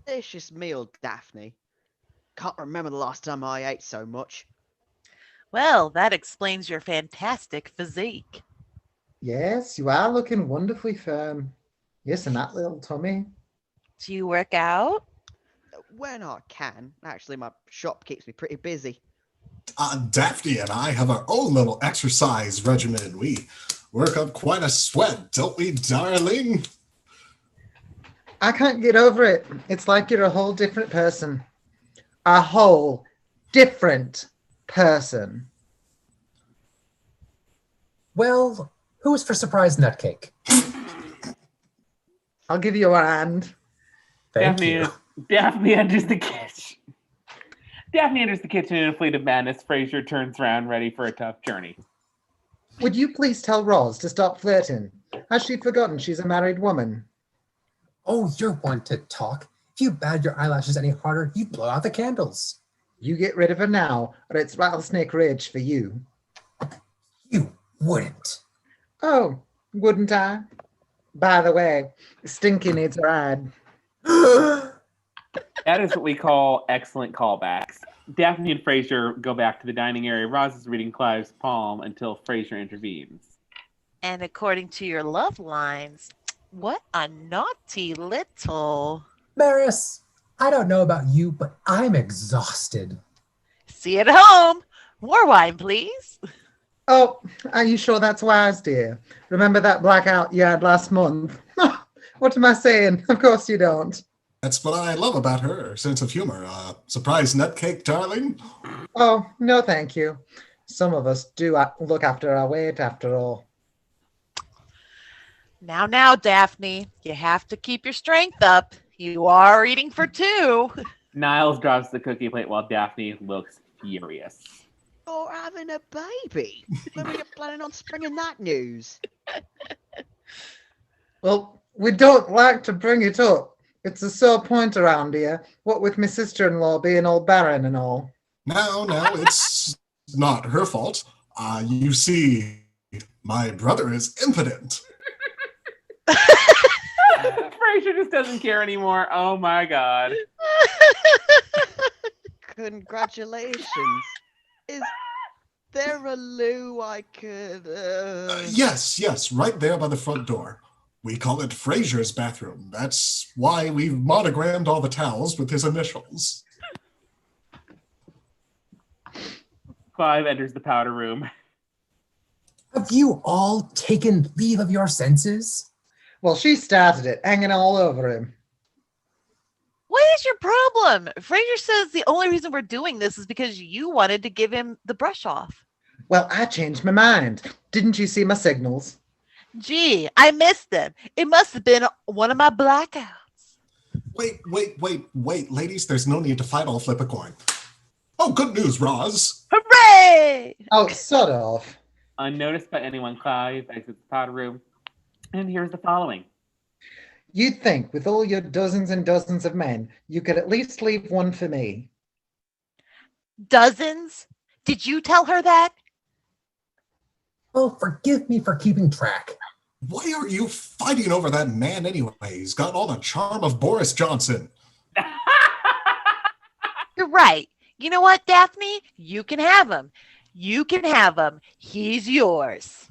Delicious meal, Daphne. Can't remember the last time I ate so much. Well, that explains your fantastic physique. Yes, you are looking wonderfully firm. Yes, and that little tummy. Do you work out? When I can. Actually, my shop keeps me pretty busy. Daphne and I have our own little exercise regimen. We work up quite a sweat, don't we, darling? I can't get over it. It's like you're a whole different person. A whole different person. Well, who's for surprise nutcake? I'll give you a hand. Thank you. Daphne enters the kitchen. Daphne enters the kitchen in a fleet of madness. Frasier turns around, ready for a tough journey. Would you please tell Roz to stop flirting? Has she forgotten she's a married woman? Oh, you're one to talk. If you batted your eyelashes any harder, you'd blow out the candles. You get rid of her now, or it's rattlesnake rage for you. You wouldn't. Oh, wouldn't I? By the way, Stinky needs her ad. That is what we call excellent callbacks. Daphne and Frasier go back to the dining area. Roz is reading Clive's palm until Frasier intervenes. And according to your love lines, what a naughty little. Maris, I don't know about you, but I'm exhausted. See you at home. More wine, please. Oh, are you sure that's wise, dear? Remember that blackout you had last month? What am I saying? Of course you don't. That's what I love about her sense of humor. Surprise nutcake, darling? Oh, no thank you. Some of us do look after our weight after all. Now, Daphne, you have to keep your strength up. You are eating for 2. Niles drops the cookie plate while Daphne looks furious. You're having a baby. When were you planning on springing that news? Well, we don't like to bring it up. It's a sore point around here, what with my sister-in-law being all barren and all. No, it's not her fault. You see, my brother is impotent. Frasier just doesn't care anymore. Oh my god. Congratulations. Is there a loo I could... Yes, right there by the front door. We call it Frasier's bathroom. That's why we've monogrammed all the towels with his initials. Clive enters the powder room. Have you all taken leave of your senses? Well, she started it, hanging all over him. Wait is your problem? Frasier says the only reason we're doing this is because you wanted to give him the brush off. Well, I changed my mind. Didn't you see my signals? Gee, I missed them. It must have been one of my blackouts. Wait, ladies, there's no need to fight. I'll flip a coin. Oh, good news, Roz. Hooray! Oh, sort of. Unnoticed by anyone, Clive exits the powder room. And here's the following. You'd think, with all your dozens and dozens of men, you could at least leave one for me. Dozens? Did you tell her that? Oh, forgive me for keeping track. Why are you fighting over that man anyway? He's got all the charm of Boris Johnson. You're right. You know what, Daphne? You can have him. You can have him. He's yours.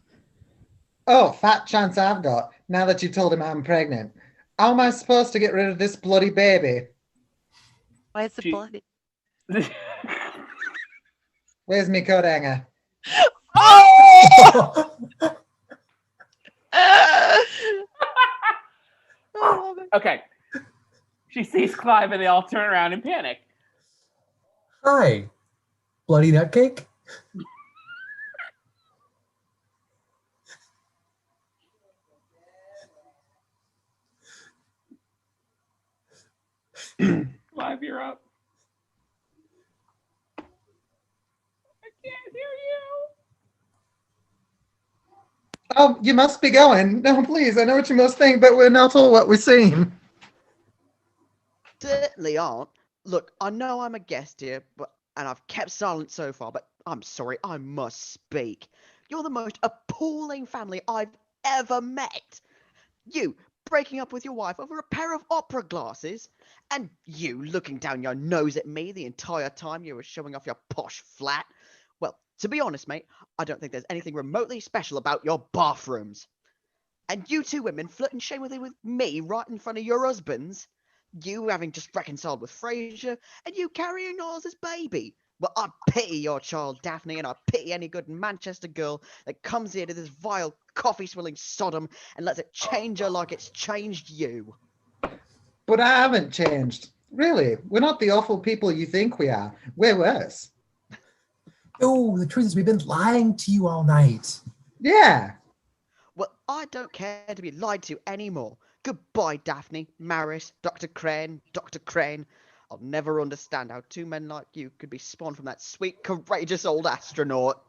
Oh, fat chance I've got, now that you told him I'm pregnant. How am I supposed to get rid of this bloody baby? Why is it bloody? Where's me coat hanger? Oh! Okay. She sees Clive and they all turn around in panic. Hi, bloody nutcake. Clive, you're up. I can't hear you. Oh, you must be going. No, please, I know what you must think, but we're not all what we seem. Certainly aren't. Look, I know I'm a guest here, and I've kept silent so far, but I'm sorry, I must speak. You're the most appalling family I've ever met. You breaking up with your wife over a pair of opera glasses, and you looking down your nose at me the entire time you were showing off your posh flat. Well, to be honest, mate, I don't think there's anything remotely special about your bathrooms. And you two women flirting shamelessly with me right in front of your husbands. You having just reconciled with Frasier, and you carrying Oz's baby. Well, I pity your child, Daphne, and I pity any good Manchester girl that comes here to this vile, coffee-swilling Sodom and lets it change her like it's changed you. But I haven't changed. Really, we're not the awful people you think we are. We're worse. Oh, the truth is we've been lying to you all night. Yeah. Well, I don't care to be lied to anymore. Goodbye, Daphne, Maris, Dr. Crane, Dr. Crane. I'll never understand how two men like you could be spawned from that sweet, courageous old astronaut.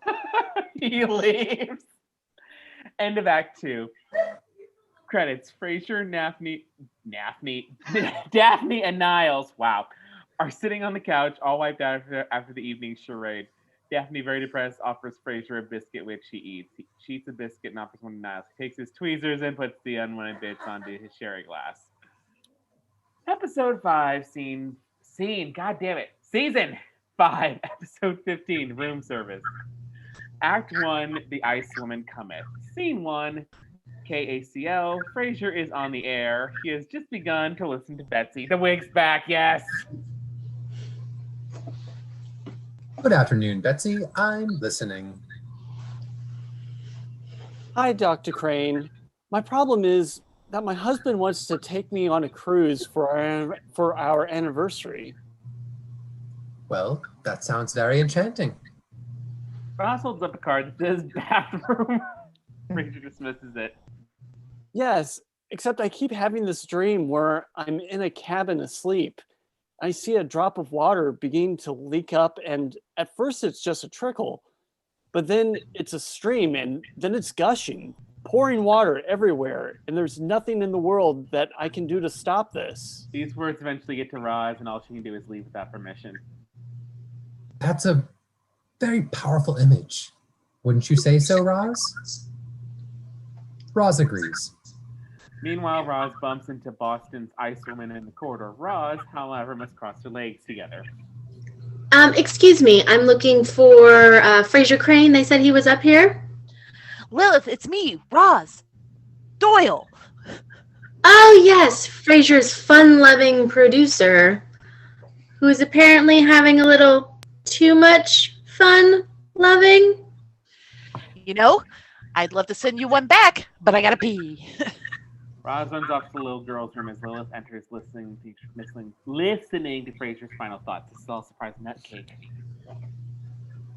He leaves. End of Act 2. Credits. Frasier, Daphne, and Niles, wow, are sitting on the couch, all wiped out after the evening charade. Daphne, very depressed, offers Frasier a biscuit, which he eats. She eats a biscuit and offers one to Niles. He takes his tweezers and puts the unwanted bits onto his sherry glass. Episode 5, Season 5, Episode 15, Room Service. Act 1, The Ice Woman Cometh. Scene 1, KACL. Frasier is on the air. He has just begun to listen to Betsy. The wig's back, yes! Good afternoon, Betsy. I'm listening. Hi, Dr. Crane. My problem is that my husband wants to take me on a cruise for our anniversary. Well, that sounds very enchanting. Ross holds up a card that says bathroom. Frasier dismisses it. Yes, except I keep having this dream where I'm in a cabin asleep. I see a drop of water beginning to leak up, and at first it's just a trickle, but then it's a stream, and then it's gushing, pouring water everywhere, and there's nothing in the world that I can do to stop this. These words eventually get to Roz, and all she can do is leave without permission. That's a very powerful image. Wouldn't you say so, Roz? Roz agrees. Meanwhile, Roz bumps into Boston's ice woman in the corridor. Roz, however, must cross her legs together. Excuse me, I'm looking for Frasier Crane. They said he was up here. Lilith, it's me, Roz. Doyle. Oh, yes, Frasier's fun-loving producer, who is apparently having a little too much fun-loving. You know, I'd love to send you one back, but I gotta pee. Roz runs off to the little girl's room as Lilith enters, listening to Frasier's final thoughts. This is all surprise nutcake.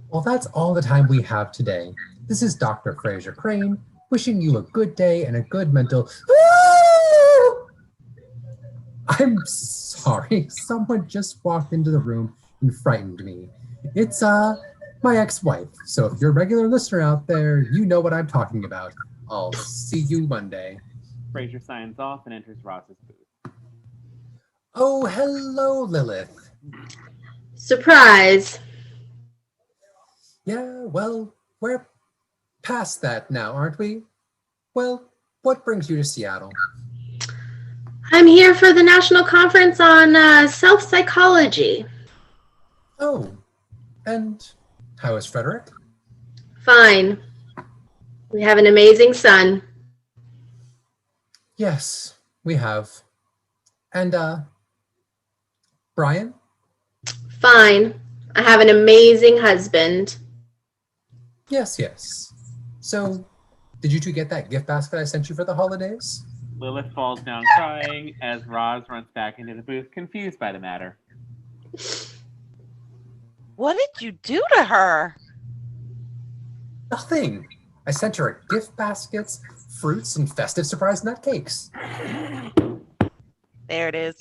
Well, that's all the time we have today. This is Dr. Frasier Crane, wishing you a good day and a good mental... I'm sorry, someone just walked into the room and frightened me. It's, my ex-wife, so if you're a regular listener out there, you know what I'm talking about. I'll see you Monday. Frasier signs off and enters Roz's booth. Oh, hello, Lilith. Surprise. Yeah, well, we're past that now, aren't we? Well, what brings you to Seattle? I'm here for the National Conference on Self-Psychology. Oh, and how is Frederick? Fine. We have an amazing son. Yes, we have. And, Brian? Fine. I have an amazing husband. Yes. So, did you two get that gift basket I sent you for the holidays? Lilith falls down crying as Roz runs back into the booth, confused by the matter. What did you do to her? Nothing. I sent her gift baskets, fruits, and festive surprise nut cakes. There it is.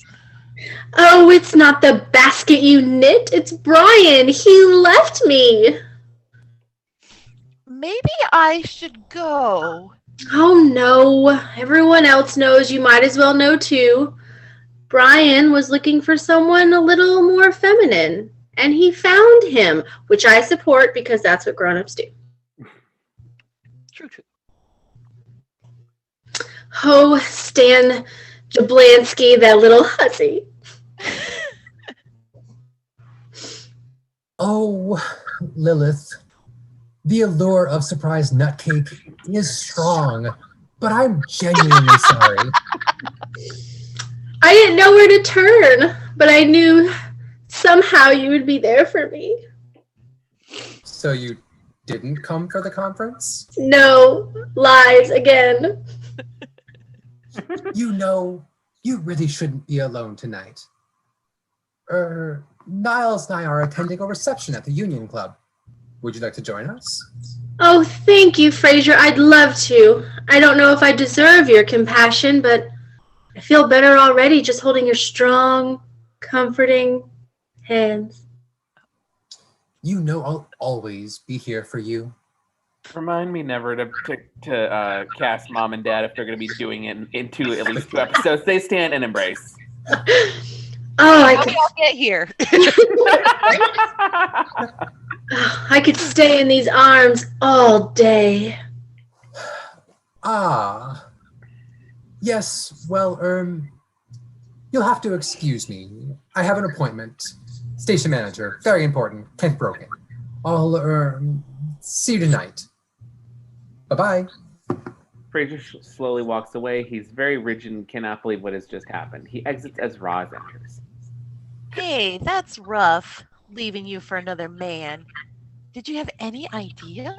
Oh, it's not the basket you knit. It's Brian. He left me. Maybe I should go. Oh, no. Everyone else knows. You might as well know, too. Brian was looking for someone a little more feminine, and he found him, which I support because that's what grown-ups do. True. Oh, Stan Jablansky, that little hussy. Oh, Lilith, the allure of surprise nut cake is strong, but I'm genuinely sorry. I didn't know where to turn, but I knew somehow you would be there for me. So you didn't come for the conference? No, lies again. You know, you really shouldn't be alone tonight. Niles and I are attending a reception at the Union Club. Would you like to join us? Oh, thank you, Frasier. I'd love to. I don't know if I deserve your compassion, but I feel better already just holding your strong, comforting hands. You know I'll always be here for you. Remind me never to cast Mom and Dad if they're going to be doing it into at least 2 episodes. They stand and embrace. Oh, How did y'all get here? I could stay in these arms all day. Ah. Yes, well, you'll have to excuse me. I have an appointment. Station manager, very important, Kent Broken. I'll, see you tonight. Bye-bye. Frasier slowly walks away. He's very rigid and cannot believe what has just happened. He exits as Roz enters. Hey, that's rough, leaving you for another man. Did you have any idea?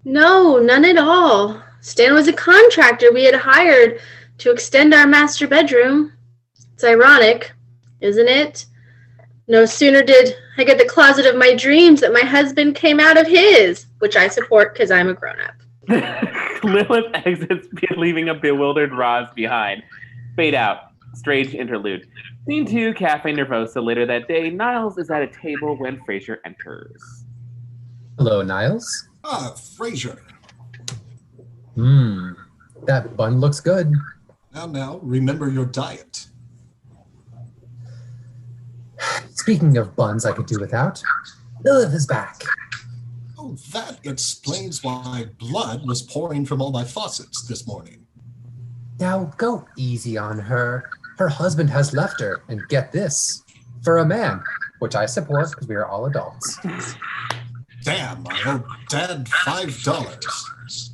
No, none at all. Stan was a contractor we had hired to extend our master bedroom. It's ironic, isn't it? No sooner did I get the closet of my dreams that my husband came out of his, which I support because I'm a grown-up. Lilith exits, leaving a bewildered Roz behind. Fade out. Strange interlude. Scene 2, Cafe Nervosa. Later that day, Niles is at a table when Frasier enters. Hello, Niles. Ah, Frasier. That bun looks good. Now, remember your diet. Speaking of buns I could do without, Lilith is back. Oh, that explains why blood was pouring from all my faucets this morning. Now go easy on her. Her husband has left her, and get this, for a man, which I support because we are all adults. Damn, I owe Dad $5.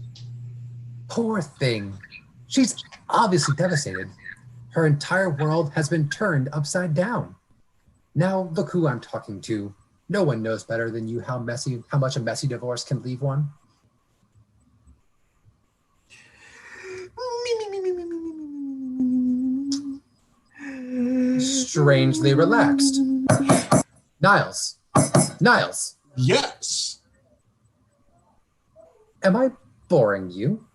Poor thing. She's obviously devastated. Her entire world has been turned upside down. Now look who I'm talking to. No one knows better than you how much a messy divorce can leave one. strangely relaxed. Niles. Niles, Yes. am I boring you?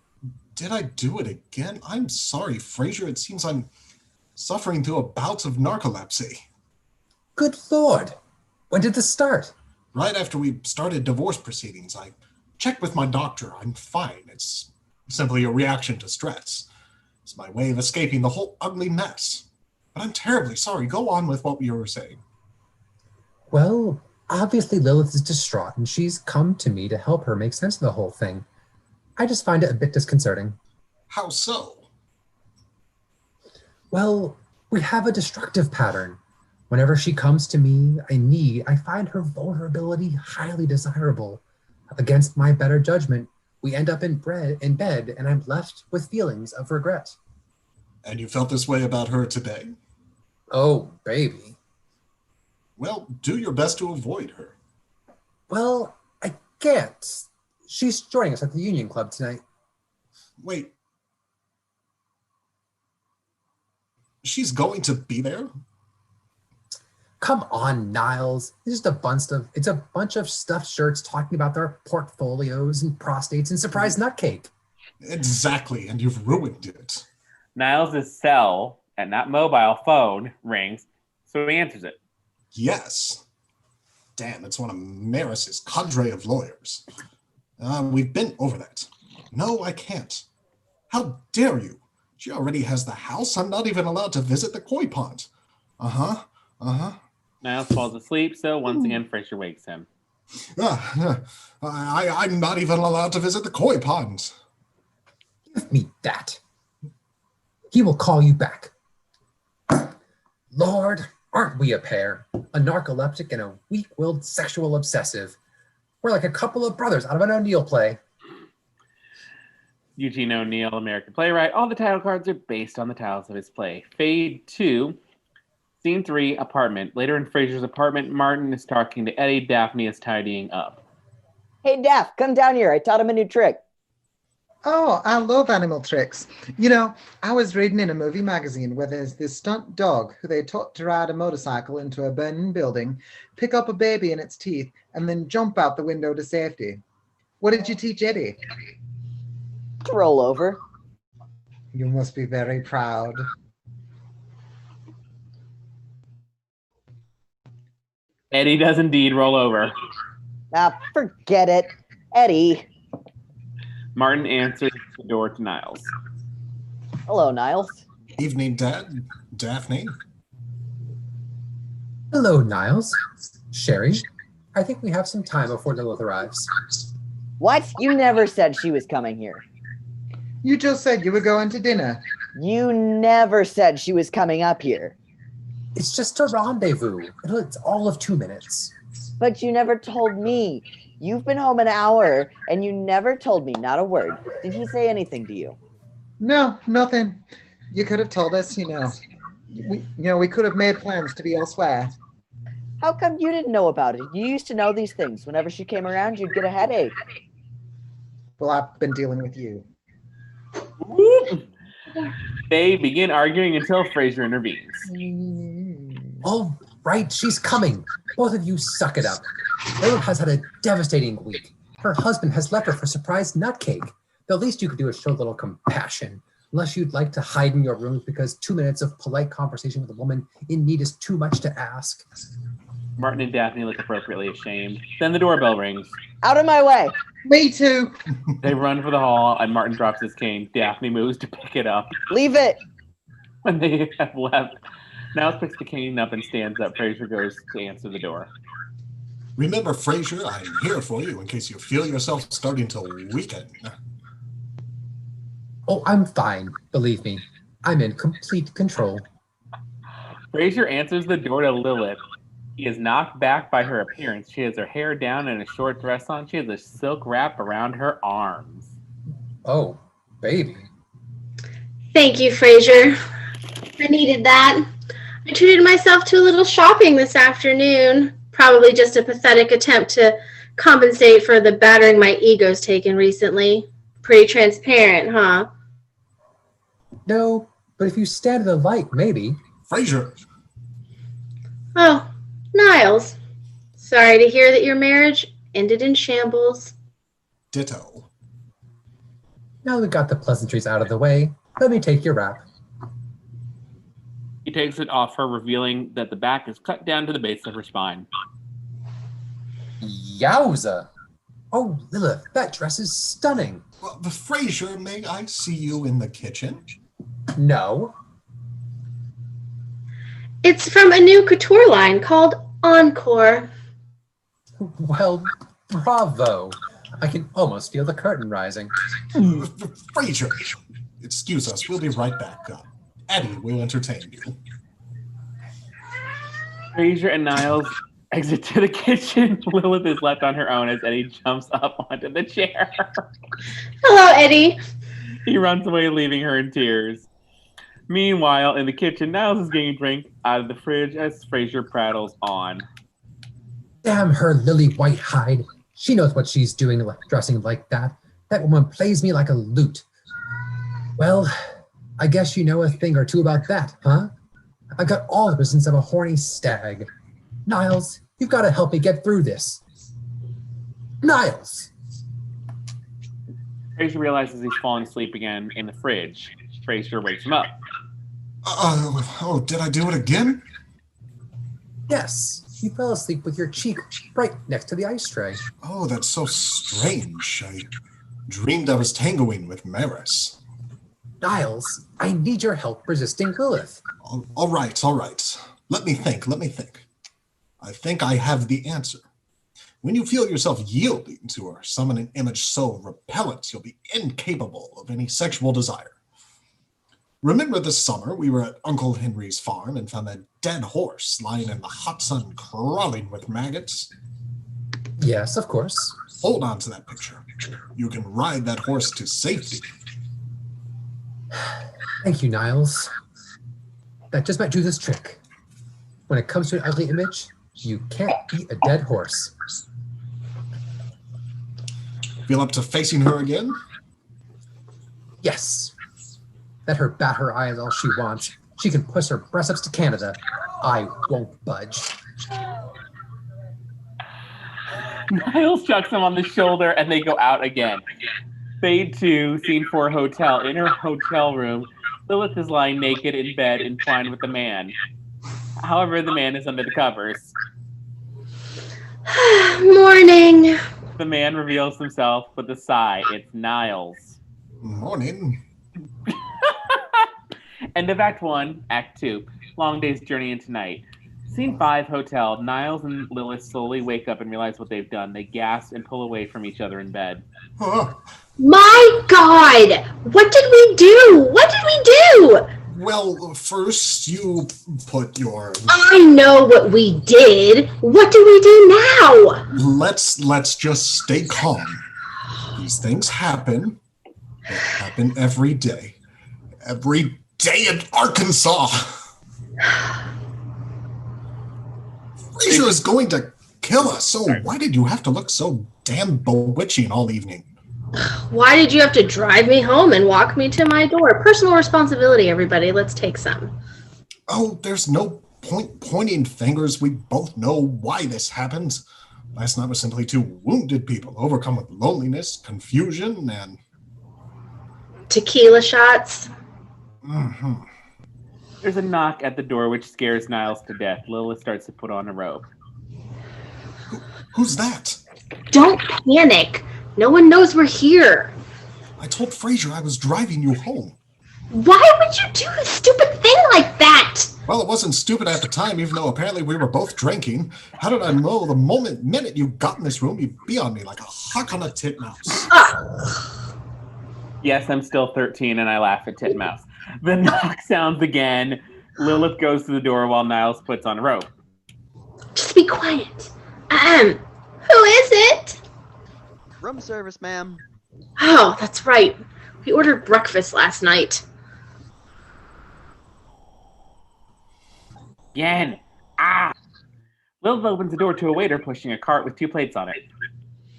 Did I do it again? I'm sorry, Frasier. It seems I'm suffering through a bout of narcolepsy. Good Lord. When did this start? Right after we started divorce proceedings, I checked with my doctor. I'm fine. It's simply a reaction to stress. It's my way of escaping the whole ugly mess. But I'm terribly sorry. Go on with what you were saying. Well, obviously Lilith is distraught and she's come to me to help her make sense of the whole thing. I just find it a bit disconcerting. How so? Well, we have a destructive pattern. Whenever she comes to me, I find her vulnerability highly desirable. Against my better judgment, we end up in bed and I'm left with feelings of regret. And you felt this way about her today? Oh, baby. Well, do your best to avoid her. Well, I can't. She's joining us at the Union Club tonight. Wait. She's going to be there? Come on, Niles. It's a bunch of stuffed shirts talking about their portfolios and prostates and surprise nutcake. Exactly, and you've ruined it. Niles' cell, and not mobile phone, rings, so he answers it. Yes. Damn, it's one of Maris's cadre of lawyers. We've been over that. No, I can't. How dare you? She already has the house. I'm not even allowed to visit the koi pond. Niles falls asleep, so once again, Frasier wakes him. I'm not even allowed to visit the koi pond. Give me that. He will call you back. Lord, aren't we a pair? A narcoleptic and a weak-willed sexual obsessive. We're like a couple of brothers out of an O'Neill play. Eugene O'Neill, American playwright. All the title cards are based on the titles of his play. Fade 2, Scene 3, apartment. Later in Frasier's apartment, Martin is talking to Eddie. Daphne is tidying up. Hey, Daph, come down here. I taught him a new trick. Oh, I love animal tricks. You know, I was reading in a movie magazine where there's this stunt dog who they taught to ride a motorcycle into a burning building, pick up a baby in its teeth, and then jump out the window to safety. What did you teach Eddie? To roll over. You must be very proud. Eddie does indeed roll over. Ah, forget it. Eddie. Martin answers the door to Niles. Hello, Niles. Evening, Dad. Daphne. Hello, Niles. Sherry, I think we have some time before Lilith arrives. What? You never said she was coming here. You just said you were going to dinner. You never said she was coming up here. It's just a rendezvous. It's all of 2 minutes. But you never told me. You've been home an hour, and you never told me, not a word. Did he say anything to you? No, nothing. You could have told us, we could have made plans to be elsewhere. How come you didn't know about it? You used to know these things. Whenever she came around, you'd get a headache. Well, I've been dealing with you. They begin arguing until Frasier intervenes. All right, she's coming. Both of you suck it up. Lilith has had a devastating week. Her husband has left her for a surprise nutcake. The least you could do is show a little compassion. Unless you'd like to hide in your rooms because 2 minutes of polite conversation with a woman in need is too much to ask. Martin and Daphne look appropriately ashamed. Then the doorbell rings. Out of my way. Me too. They run for the hall, and Martin drops his cane. Daphne moves to pick it up. Leave it. When they have left, Niles picks the cane up and stands up. Frasier goes to answer the door. Remember, Frasier, I'm here for you in case you feel yourself starting to weaken. Oh, I'm fine. Believe me. I'm in complete control. Frasier answers the door to Lilith. He is knocked back by her appearance. She has her hair down and a short dress on. She has a silk wrap around her arms. Oh, baby. Thank you, Frasier. I needed that. I treated myself to a little shopping this afternoon. Probably just a pathetic attempt to compensate for the battering my ego's taken recently. Pretty transparent, huh? No, but if you stand in the light, maybe. Frasier! Oh, Niles. Sorry to hear that your marriage ended in shambles. Ditto. Now we got the pleasantries out of the way, let me take your wrap. He takes it off her, revealing that the back is cut down to the base of her spine. Yowza! Oh, Lilith, that dress is stunning. Well, Frasier, may I see you in the kitchen? No. It's from a new couture line called Encore. Well, bravo. I can almost feel the curtain rising. Frasier, excuse us, we'll be right back. Eddie will entertain you. Frasier and Niles exit to the kitchen. Lilith is left on her own as Eddie jumps up onto the chair. Hello, Eddie. He runs away, leaving her in tears. Meanwhile, in the kitchen, Niles is getting a drink out of the fridge as Frasier prattles on. Damn her lily white hide. She knows what she's doing dressing like that. That woman plays me like a lute. Well, I guess you know a thing or two about that, huh? I got all the business of a horny stag. Niles, you've got to help me get through this. Niles! Frasier realizes he's fallen asleep again in the fridge. Frasier wakes him up. Did I do it again? Yes, you fell asleep with your cheek right next to the ice tray. Oh, that's so strange. I dreamed I was tangoing with Maris. Niles, I need your help resisting Lilith. All right. Let me think. I think I have the answer. When you feel yourself yielding to or summon an image so repellent, you'll be incapable of any sexual desire. Remember this summer, we were at Uncle Henry's farm and found a dead horse lying in the hot sun crawling with maggots? Yes, of course. Hold on to that picture. You can ride that horse to safety. Thank you, Niles. That just might do this trick. When it comes to an ugly image, you can't beat a dead horse. Feel up to facing her again? Yes. Let her bat her eyes all she wants. She can push her breasts up to Canada. I won't budge. Niles chucks him on the shoulder and they go out again. Fade to scene 4 hotel. In her hotel room, Lilith is lying naked in bed entwined with the man. However, the man is under the covers. Morning. The man reveals himself with a sigh. It's Niles. Morning. End of Act 1, Act 2. Long day's journey into night. Scene 5, hotel. Niles and Lilith slowly wake up and realize what they've done. They gasp and pull away from each other in bed. My God! What did we do? Well, first you put your... I know what we did. What do we do now? Let's just stay calm. These things happen. They happen every day. Every day in Arkansas. Frasier is going to kill us, so why did you have to look so damn bewitching all evening? Why did you have to drive me home and walk me to my door? Personal responsibility, everybody. Let's take some. Oh, there's no point pointing fingers. We both know why this happened. Last night was simply two wounded people overcome with loneliness, confusion, and... tequila shots. Mm-hmm. There's a knock at the door which scares Niles to death. Lilith starts to put on a robe. Who's that? Don't panic. No one knows we're here. I told Frasier I was driving you home. Why would you do a stupid thing like that? Well, it wasn't stupid at the time, even though apparently we were both drinking. How did I know the minute you got in this room, you'd be on me like a hawk on a titmouse? Yes, I'm still 13 and I laugh at Titmouse. The knock sounds again. Lilith goes to the door while Niles puts on a robe. Just be quiet. Who is it? Room service, ma'am. Oh, that's right. We ordered breakfast last night. Again. Lilith opens the door to a waiter pushing a cart with 2 plates on it.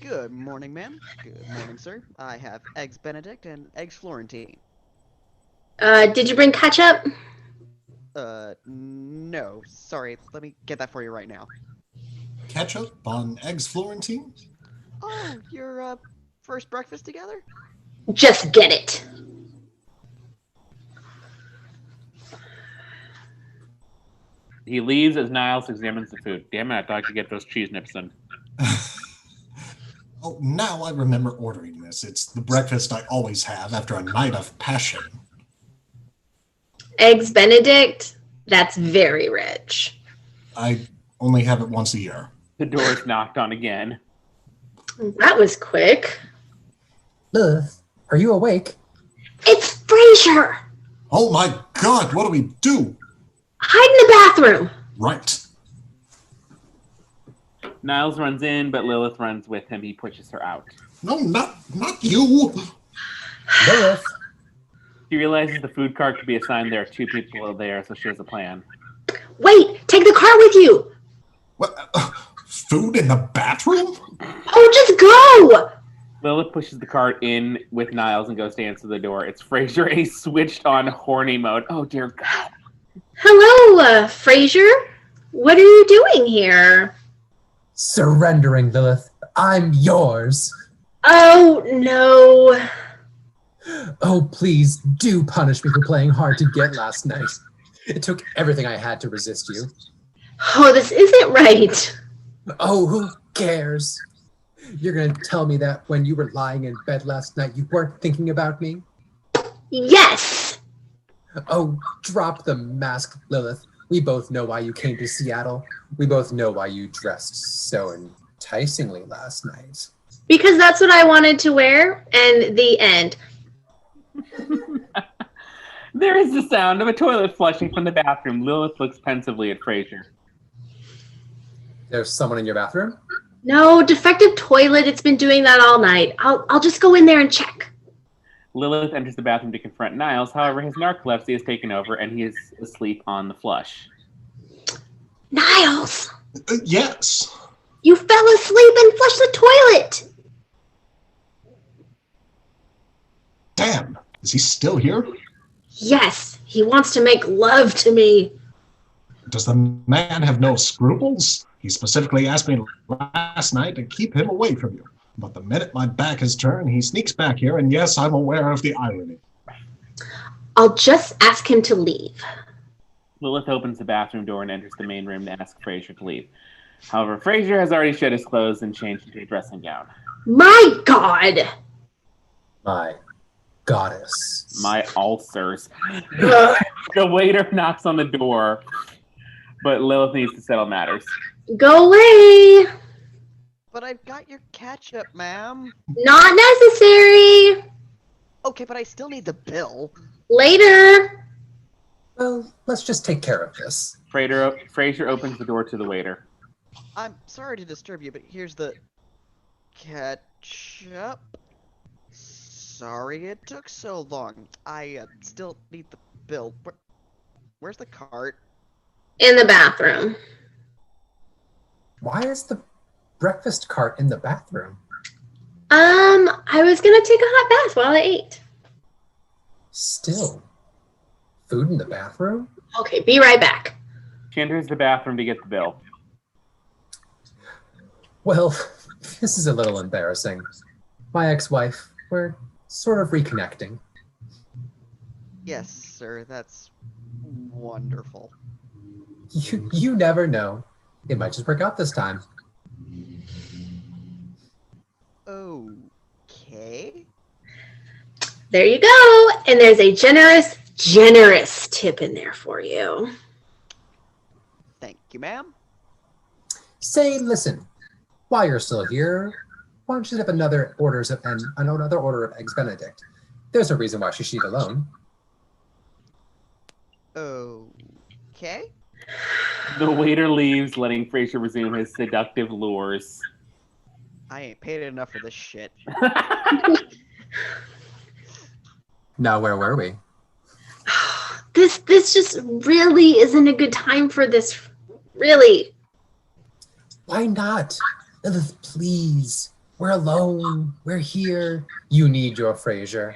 Good morning, ma'am. Good morning, sir. I have eggs Benedict and eggs Florentine. Did you bring ketchup? No. Sorry. Let me get that for you right now. Ketchup on eggs Florentine? Oh, your first breakfast together? Just get it. He leaves as Niles examines the food. Damn it, I thought I could get those cheese nips in. Oh, now I remember ordering this. It's the breakfast I always have after a night of passion. Eggs Benedict? That's very rich. I only have it once a year. The door is knocked on again. That was quick. Lilith, are you awake? It's Frasier! Oh my god, what do we do? Hide in the bathroom. Right. Niles runs in, but Lilith runs with him. He pushes her out. No, not you. Lilith, She realizes the food cart could be assigned. There are two people there, so she has a plan. Wait, take the car with you. What? Food in the bathroom? Oh, just go. Lilith pushes the cart in with Niles and goes to answer the door. It's Frasier, and he's switched on horny mode. Oh, dear God. Hello, Frasier. What are you doing here? surrendering, Lilith. I'm yours. Oh, no. Oh, please do punish me for playing hard to get last night. It took everything I had to resist you. Oh, this isn't right. Oh, who cares? You're going to tell me that when you were lying in bed last night, you weren't thinking about me? Yes. Oh, drop the mask, Lilith. We both know why you came to Seattle. We both know why you dressed so enticingly last night. Because that's what I wanted to wear, and the end. There is the sound of a toilet flushing from the bathroom. Lilith looks pensively at Frasier. There's someone in your bathroom? No, defective toilet. It's been doing that all night. I'll just go in there and check. Lilith enters the bathroom to confront Niles. However, his narcolepsy has taken over and he is asleep on the flush. Niles! Yes. You fell asleep and flushed the toilet! Damn. Is he still here? Yes, he wants to make love to me. Does the man have no scruples? He specifically asked me last night to keep him away from you. But the minute my back is turned, he sneaks back here, and yes, I'm aware of the irony. I'll just ask him to leave. Lilith opens the bathroom door and enters the main room to ask Frasier to leave. However, Frasier has already shed his clothes and changed into a dressing gown. My God! My goddess. My ulcers. The waiter knocks on the door, but Lilith needs to settle matters. Go away! But I've got your ketchup, ma'am. Not necessary! Okay, but I still need the bill. Later! Well, let's just take care of this. Frasier opens the door to the waiter. I'm sorry to disturb you, but here's the ketchup. Sorry it took so long. I still need the bill. Where's the cart? In the bathroom. Why is the breakfast cart in the bathroom? I was gonna take a hot bath while I ate. Still. Food in the bathroom? Okay, be right back. She enters the bathroom to get the bill. Well, this is a little embarrassing. My ex-wife, we're sort of reconnecting. Yes, sir, that's wonderful. You never know. It might just work out this time. Okay. There you go. And there's a generous tip in there for you. Thank you, ma'am. Say, listen, while you're still here, why don't you set up another order of eggs Benedict? There's a reason why she should eat alone. Okay. The waiter leaves, letting Frasier resume his seductive lures. I ain't paid enough for this shit. Now, where were we? This just really isn't a good time for this. Really. Why not? Lilith, please. We're alone. We're here. You need your Frasier.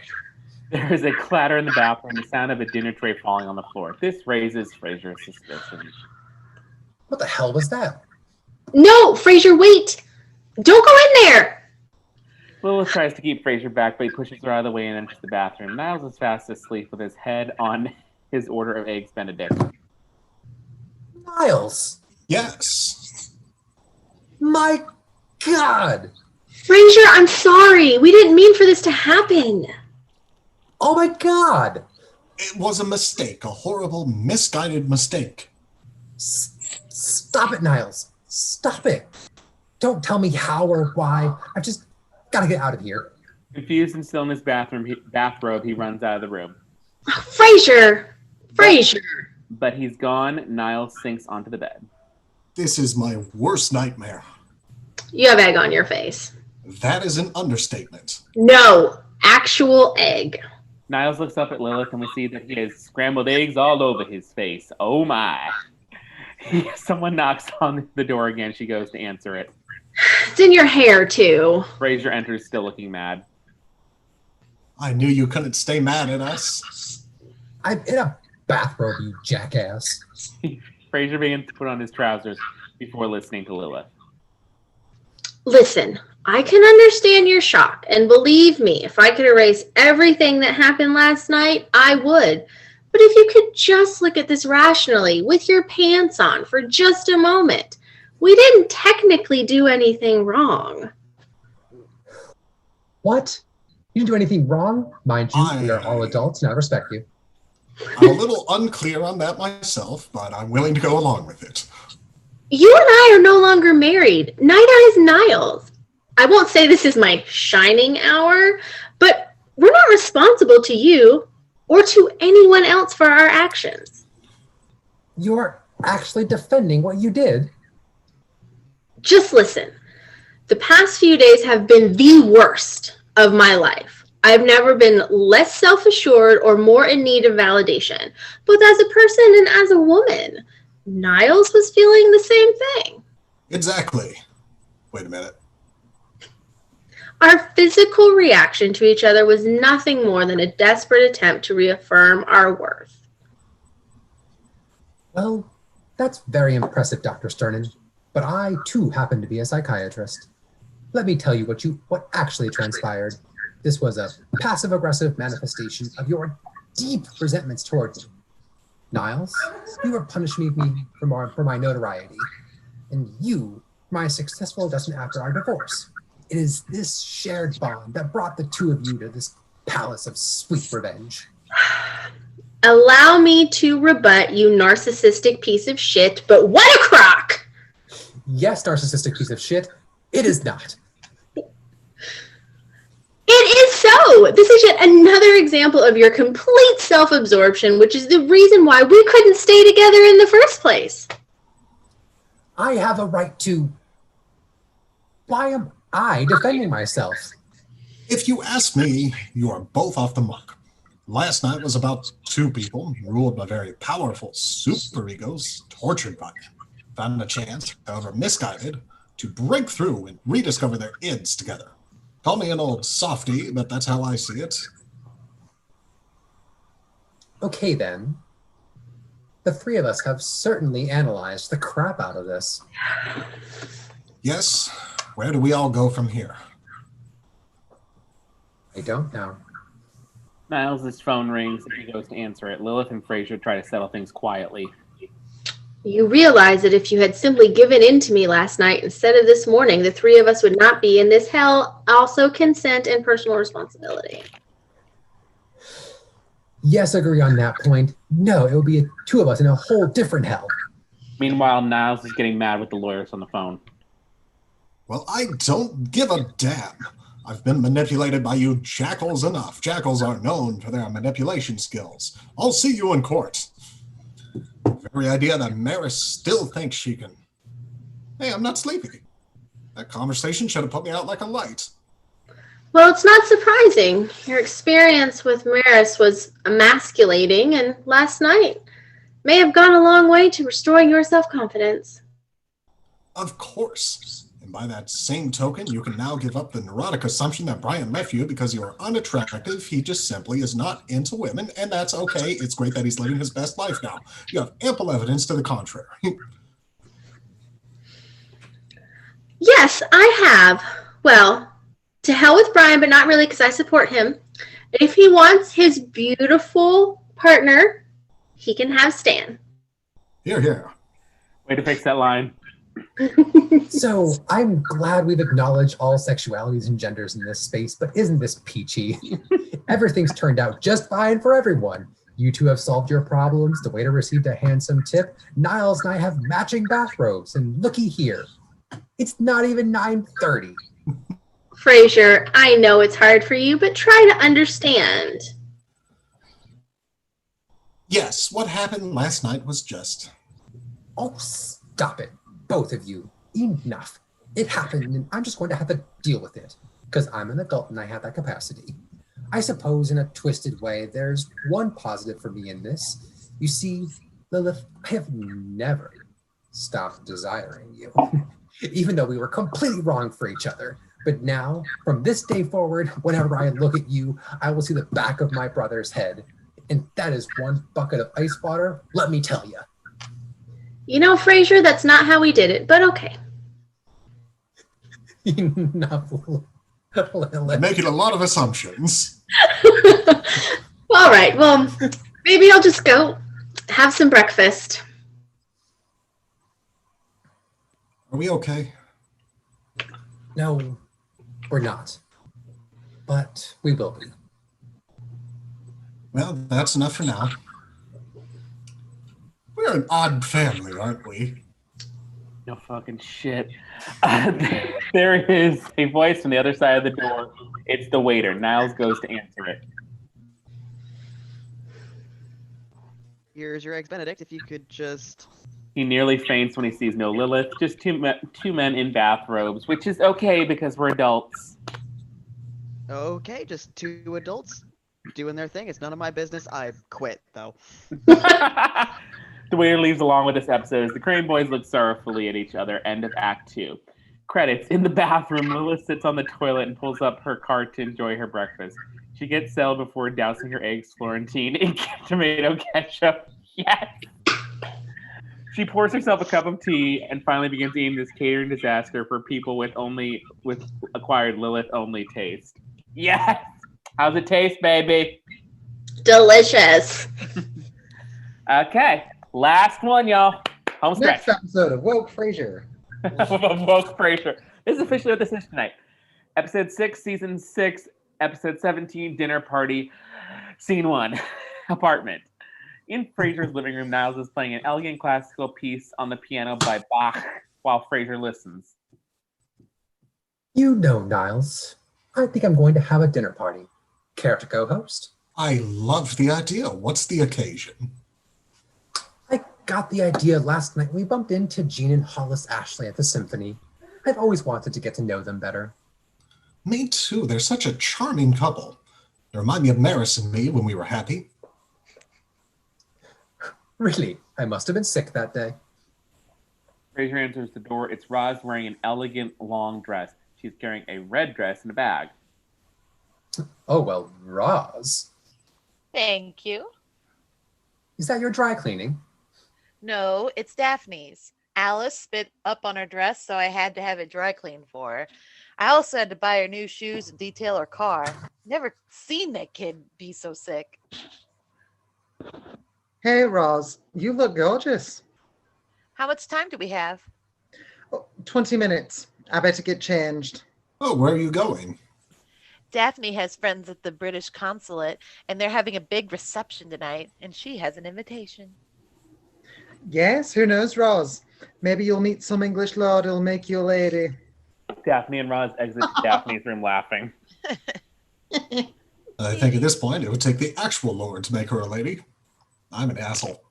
There is a clatter in the bathroom, the sound of a dinner tray falling on the floor. This raises Frasier's suspicion. What the hell was that? No, Frasier, wait! Don't go in there! Lilith tries to keep Frasier back, but he pushes her out of the way and enters the bathroom. Niles is fast asleep with his head on his order of eggs Benedict. Niles! Yes. My God! Frasier, I'm sorry. We didn't mean for this to happen. Oh my God! It was a mistake, a horrible, misguided mistake. Stop it, Niles. Stop it. Don't tell me how or why. I just gotta get out of here. Confused and still in his bathrobe, he runs out of the room. Frasier! Frasier! But he's gone. Niles sinks onto the bed. This is my worst nightmare. You have egg on your face. That is an understatement. No, actual egg. Niles looks up at Lilith and we see that he has scrambled eggs all over his face. Oh my. Someone knocks on the door again. She goes to answer it. It's in your hair, too. Frasier enters, still looking mad. I knew you couldn't stay mad at us. I'm in a bathrobe, you jackass. Frasier begins to put on his trousers before listening to Lilith. Listen, I can understand your shock, and believe me, if I could erase everything that happened last night, I would. But if you could just look at this rationally, with your pants on, for just a moment, we didn't technically do anything wrong. What? You didn't do anything wrong? Mind you, we are all adults and I respect you. I'm a little unclear on that myself, but I'm willing to go along with it. You and I are no longer married. Neither is Niles. I won't say this is my shining hour, but we're not responsible to you or to anyone else for our actions. You're actually defending what you did. Just listen. The past few days have been the worst of my life. I've never been less self-assured or more in need of validation, both as a person and as a woman. Niles was feeling the same thing. Exactly. Wait a minute. Our physical reaction to each other was nothing more than a desperate attempt to reaffirm our worth. Well, that's very impressive, Dr. Sternin. But I, too, happen to be a psychiatrist. Let me tell you what actually transpired. This was a passive-aggressive manifestation of your deep resentments toward me. Niles, you were punishing me for my notoriety, and you for my successful adjustment after our divorce. It is this shared bond that brought the two of you to this palace of sweet revenge. Allow me to rebut, you narcissistic piece of shit, but what a crock! Yes, narcissistic piece of shit, it is not. It is so! This is yet another example of your complete self-absorption, which is the reason why we couldn't stay together in the first place. I have a right to... Why am I defending myself? If you ask me, you are both off the mark. Last night was about two people ruled by very powerful superegos, tortured by me, found a chance, however misguided, to break through and rediscover their ids together. Call me an old softy, but that's how I see it. Okay, then. The three of us have certainly analyzed the crap out of this. Yes. Where do we all go from here? I don't know. Niles' phone rings and he goes to answer it. Lilith and Frasier try to settle things quietly. You realize that if you had simply given in to me last night instead of this morning, the three of us would not be in this hell. Also consent and personal responsibility. Yes, agree on that point. No, it would be two of us in a whole different hell. Meanwhile, Niles is getting mad with the lawyers on the phone. Well, I don't give a damn. I've been manipulated by you jackals enough. Jackals are known for their manipulation skills. I'll see you in court. The very idea that Maris still thinks she can... Hey, I'm not sleepy. That conversation should have put me out like a light. Well, it's not surprising. Your experience with Maris was emasculating, and last night may have gone a long way to restoring your self-confidence. Of course. By that same token, you can now give up the neurotic assumption that Brian left you because you're unattractive. He just simply is not into women, and that's okay. It's great that he's living his best life now. You have ample evidence to the contrary. Yes, I have. Well, to hell with Brian, but not really because I support him. If he wants his beautiful partner, he can have Stan. Here, here. Way to fix that line. So I'm glad we've acknowledged all sexualities and genders in this space, but isn't this peachy? Everything's turned out just fine for everyone. You two have solved your problems. The waiter received a handsome tip. Niles and I have matching bathrobes, and looky here. It's not even 9:30. Frasier, I know it's hard for you, but try to understand. Yes, what happened last night was just... Oh, stop it, both of you. Enough. It happened, and I'm just going to have to deal with it, because I'm an adult and I have that capacity. I suppose in a twisted way, there's one positive for me in this. You see, Lilith, I have never stopped desiring you, even though we were completely wrong for each other. But now, from this day forward, whenever I look at you, I will see the back of my brother's head. And that is one bucket of ice water, let me tell you. You know, Frasier, that's not how we did it, but okay. Enough, You're Lilith. making a lot of assumptions. All right, well, maybe I'll just go have some breakfast. Are we okay? No, we're not. But we will be. Well, that's enough for now. We're an odd family, aren't we? No fucking shit. There is a voice from the other side of the door. It's the waiter. Niles goes to answer it. Here's your eggs Benedict. If you could just... He nearly faints when he sees no Lilith, just two men in bathrobes, which is okay because we're adults. Okay, just two adults doing their thing. It's none of my business. I quit, though. The waiter leaves along with this episode as the Crane Boys look sorrowfully at each other. End of Act 2. Credits. In the bathroom, Lilith sits on the toilet and pulls up her cart to enjoy her breakfast. She gets settled before dousing her eggs Florentine in tomato ketchup. Yes! She pours herself a cup of tea and finally begins eating this catering disaster for people with acquired Lilith-only taste. Yes! How's it taste, baby? Delicious. Okay, last one, y'all. Home stretch. Next episode of Woke Frasier. Woke Frasier. This is officially what this is tonight. Episode 6, Season 6, Episode 17, Dinner Party, Scene 1, Apartment. In Frasier's living room, Niles is playing an elegant classical piece on the piano by Bach while Frasier listens. You know, Niles, I think I'm going to have a dinner party. Care to co-host? I love the idea. What's the occasion? I got the idea last night when we bumped into Gene and Hollis Ashley at the symphony. I've always wanted to get to know them better. Me too. They're such a charming couple. They remind me of Maris and me when we were happy. Really, I must have been sick that day. Frasier enters the door. It's Roz wearing an elegant long dress. She's carrying a red dress in a bag. Oh, well, Roz. Thank you. Is that your dry cleaning? No, it's Daphne's. Alice spit up on her dress, so I had to have it dry cleaned for her. I also had to buy her new shoes and detail her car. Never seen that kid be so sick. Hey, Roz, you look gorgeous. How much time do we have? Oh, 20 minutes. I better get changed. Oh, where are you going? Daphne has friends at the British consulate, and they're having a big reception tonight, and she has an invitation. Yes, who knows, Roz? Maybe you'll meet some English lord who'll make you a lady. Daphne and Roz exit Daphne's room laughing. I think at this point it would take the actual lord to make her a lady. I'm an asshole.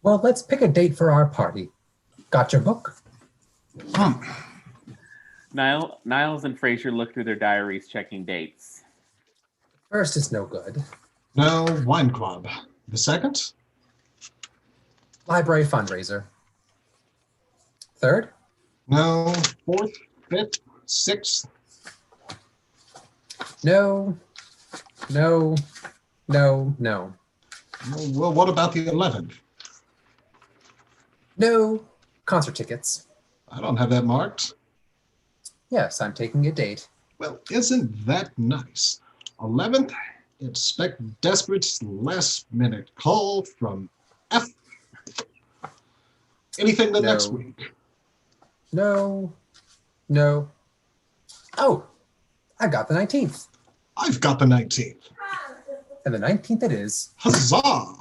Well, let's pick a date for our party. Got your book? Niles and Frasier look through their diaries, checking dates. First is no good. No, wine club. The second? Library fundraiser. Third? No. 4th, 5th, 6th? No, no, no, no. Well, what about the 11th? No concert tickets. I don't have that marked. Yes, I'm taking a date. Well, isn't that nice? 11th, expect Desperate's last-minute call from F. Anything the next week? No, no. Oh, I got the 19th. I've got the 19th. And the 19th it is. Huzzah!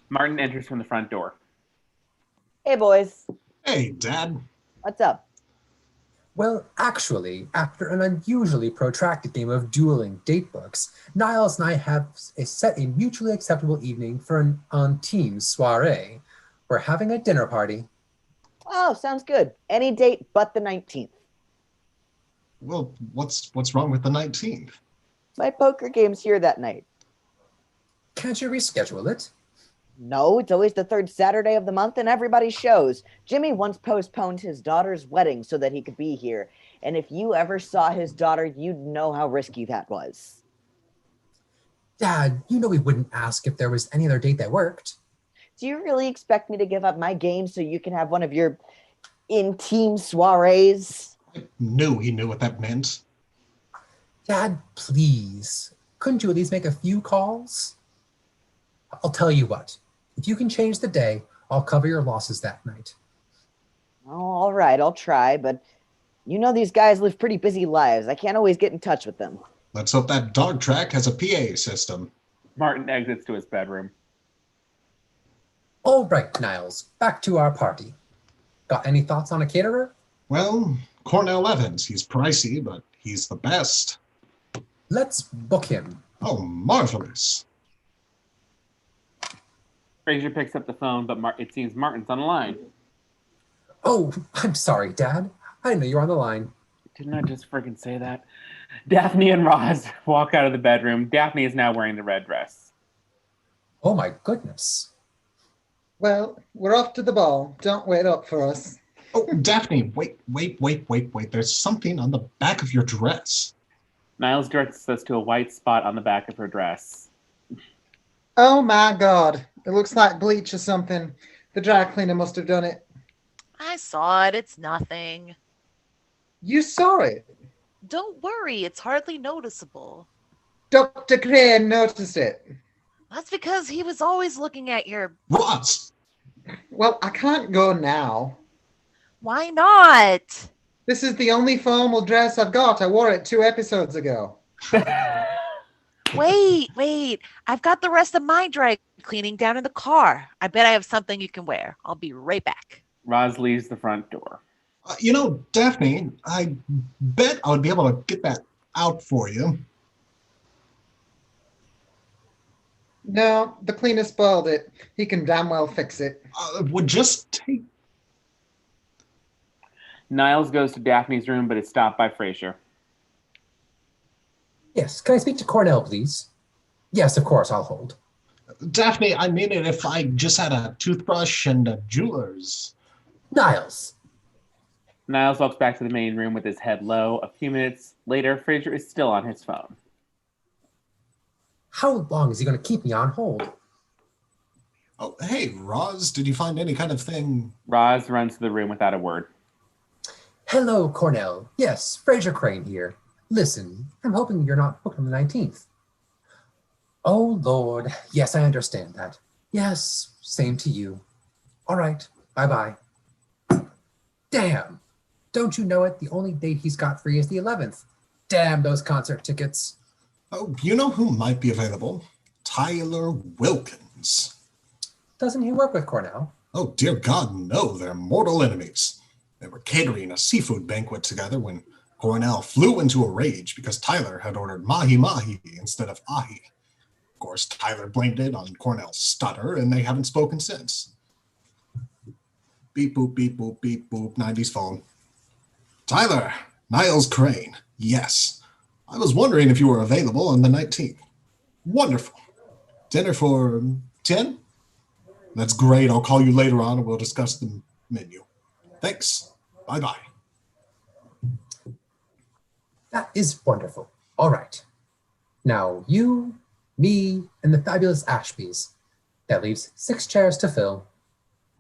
Martin enters from the front door. Hey, boys. Hey, Dad. What's up? Well, actually, after an unusually protracted game of dueling date books, Niles and I have set a mutually acceptable evening for an on-team soiree. We're having a dinner party. Oh, sounds good. Any date but the 19th. Well, what's wrong with the 19th? My poker game's here that night. Can't you reschedule it? No, it's always the third Saturday of the month and everybody shows. Jimmy once postponed his daughter's wedding so that he could be here. And if you ever saw his daughter, you'd know how risky that was. Dad, you know we wouldn't ask if there was any other date that worked. Do you really expect me to give up my game so you can have one of your in-team soirees? I knew he knew what that meant. Dad, please. Couldn't you at least make a few calls? I'll tell you what. If you can change the day, I'll cover your losses that night. Oh, all right, I'll try, but you know these guys live pretty busy lives. I can't always get in touch with them. Let's hope that dog track has a PA system. Martin exits to his bedroom. All right, Niles, back to our party. Got any thoughts on a caterer? Well, Cornell Evans. He's pricey, but he's the best. Let's book him. Oh, marvelous. Frasier picks up the phone, but it seems Martin's on the line. Oh, I'm sorry, Dad. I didn't know you were on the line. Didn't I just freaking say that? Daphne and Roz walk out of the bedroom. Daphne is now wearing the red dress. Oh my goodness. Well, we're off to the ball. Don't wait up for us. Oh, Daphne, wait. There's something on the back of your dress. Niles directs us to a white spot on the back of her dress. Oh my God. It looks like bleach or something. The dry cleaner must have done it. I saw it. It's nothing. You saw it? Don't worry. It's hardly noticeable. Dr. Crane noticed it. That's because he was always looking at your... Roz! Well, I can't go now. Why not? This is the only formal dress I've got. I wore it 2 episodes ago. Wait. I've got the rest of my dry cleaning down in the car. I bet I have something you can wear. I'll be right back. Roz leaves the front door. Daphne, I bet I would be able to get that out for you. No, the cleaner spoiled it. He can damn well fix it. Would just take... Niles goes to Daphne's room, but is stopped by Frasier. Yes, can I speak to Cornell, please? Yes, of course, I'll hold. Daphne, I mean it if I just had a toothbrush and a jeweler's. Niles. Niles walks back to the main room with his head low. A few minutes later, Frasier is still on his phone. How long is he going to keep me on hold? Oh, hey, Roz, did you find any kind of thing? Roz runs to the room without a word. Hello, Cornell. Yes, Frasier Crane here. Listen, I'm hoping you're not booked on the 19th. Oh, Lord. Yes, I understand that. Yes, same to you. All right, bye-bye. Damn. Don't you know it? The only date he's got free is the 11th. Damn those concert tickets. Oh, you know who might be available? Tyler Wilkins. Doesn't he work with Cornell? Oh, dear God, no. They're mortal enemies. They were catering a seafood banquet together when Cornell flew into a rage because Tyler had ordered mahi-mahi instead of ahi. Of course, Tyler blamed it on Cornell's stutter, and they haven't spoken since. Beep, boop, beep, boop, beep, boop, 90s phone. Tyler, Niles Crane, yes. I was wondering if you were available on the 19th. Wonderful. Dinner for 10? That's great. I'll call you later on and we'll discuss the menu. Thanks. Bye-bye. That is wonderful. All right. Now you, me, and the fabulous Ashbys. That leaves 6 chairs to fill.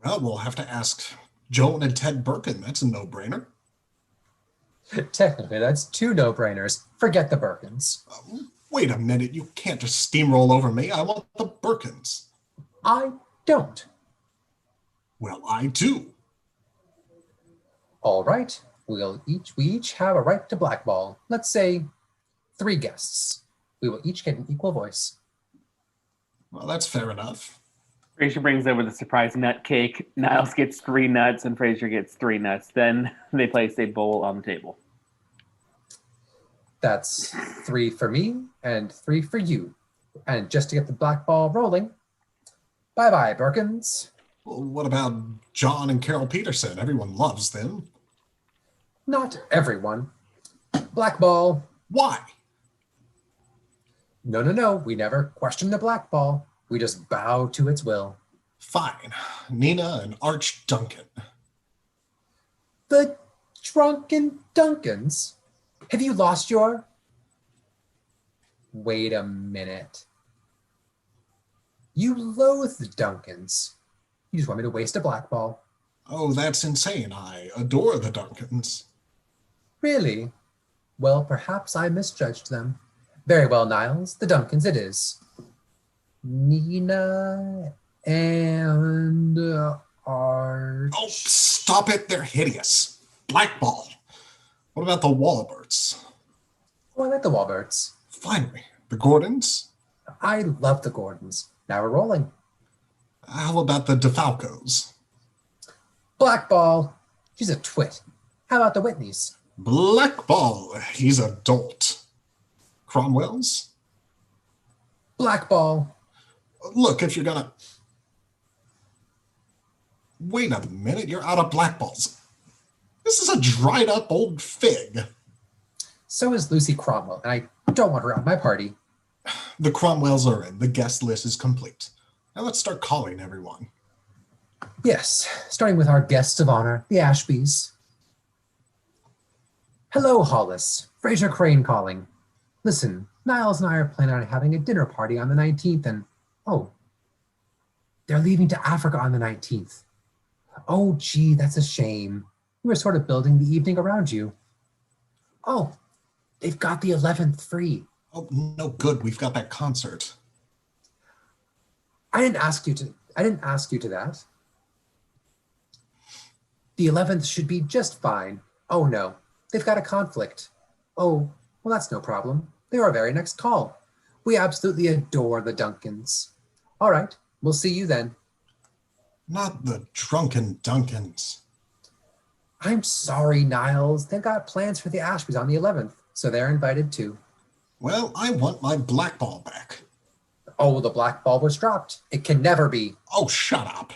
Well, we'll have to ask Joan and Ted Birkin. That's a no-brainer. Technically, that's 2 no-brainers. Forget the Birkins. Wait a minute. You can't just steamroll over me. I want the Birkins. I don't. Well, I do. All right. We each have a right to blackball. Let's say 3 guests. We will each get an equal voice. Well, that's fair enough. Frasier brings over the surprise nut cake. Niles gets 3 nuts and Frasier gets 3 nuts. Then they place a bowl on the table. That's 3 for me and 3 for you. And just to get the black ball rolling, bye-bye, Birkins. Well, what about John and Carol Peterson? Everyone loves them. Not everyone. Black ball. Why? No. We never question the black ball. We just bow to its will. Fine. Nina and Arch Duncan. The drunken Duncans? Have you lost your... Wait a minute. You loathe the Duncans. You just want me to waste a black ball. Oh, that's insane. I adore the Duncans. Really? Well, perhaps I misjudged them. Very well, Niles. The Duncans it is. Nina and Arch. Oh, stop it. They're hideous. Blackball. What about the Walberts? Oh, I like the Walberts. Finally. The Gordons? I love the Gordons. Now we're rolling. How about the DeFalcos? Blackball. She's a twit. How about the Whitneys? Blackball. He's a dolt. Cromwells? Blackball. Look, if you're gonna... Wait a minute, you're out of blackballs. This is a dried up old fig. So is Lucy Cromwell, and I don't want her at my party. The Cromwells are in. The guest list is complete. Now let's start calling everyone. Yes, starting with our guests of honor, the Ashbys. Hello, Hollis. Frasier Crane calling. Listen, Niles and I are planning on having a dinner party on the 19th, and oh, they're leaving to Africa on the 19th. Oh, gee, that's a shame. We were sort of building the evening around you. Oh, they've got the 11th free. Oh, no good. We've got that concert. I didn't ask you to that. The 11th should be just fine. Oh no, they've got a conflict. Oh, well, that's no problem. They're our very next call. We absolutely adore the Duncans. All right, we'll see you then. Not the drunken Duncans. I'm sorry, Niles. They've got plans for the Ashbys on the 11th, so they're invited too. Well, I want my blackball back. Oh, the black ball was dropped. It can never be. Oh, shut up.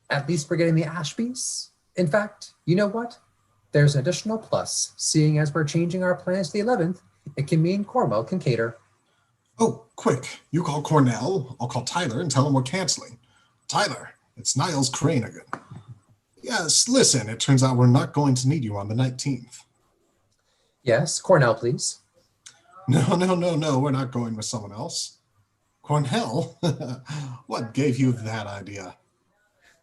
At least we're getting the Ashbys. In fact, you know what? There's an additional plus. Seeing as we're changing our plans to the 11th, it can mean Cornwell can cater. Oh, quick. You call Cornell. I'll call Tyler and tell him we're canceling. Tyler, it's Niles Crane again. Yes, listen, it turns out we're not going to need you on the 19th. Yes, Cornell, please. No, we're not going with someone else. Cornell? What gave you that idea?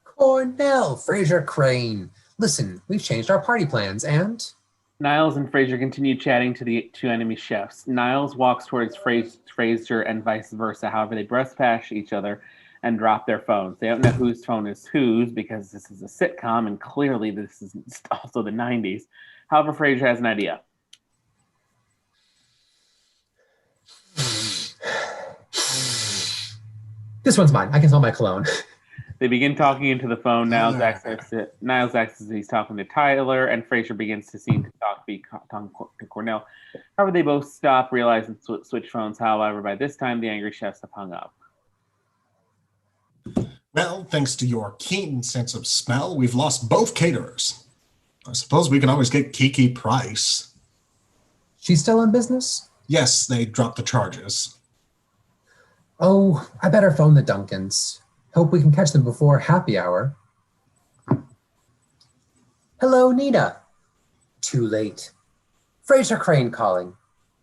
Cornell, Frasier Crane. Listen, we've changed our party plans and... Niles and Frasier continue chatting to the 2 enemy chefs. Niles walks towards Frasier and vice versa. However, they brush past each other and drop their phones. They don't know whose phone is whose because this is a sitcom and clearly this is also the 90s. However, Frasier has an idea. This one's mine. I can smell my cologne. They begin talking into the phone. Niles acts as he's talking to Tyler, and Frasier begins to seem to talking to Cornell. However, they both stop, realize and switch phones. However, by this time, the angry chefs have hung up. Well, thanks to your keen sense of smell, we've lost both caterers. I suppose we can always get Kiki Price. She's still in business? Yes, they dropped the charges. Oh, I better phone the Duncans. Hope we can catch them before happy hour. Hello, Nina. Too late. Frasier Crane calling.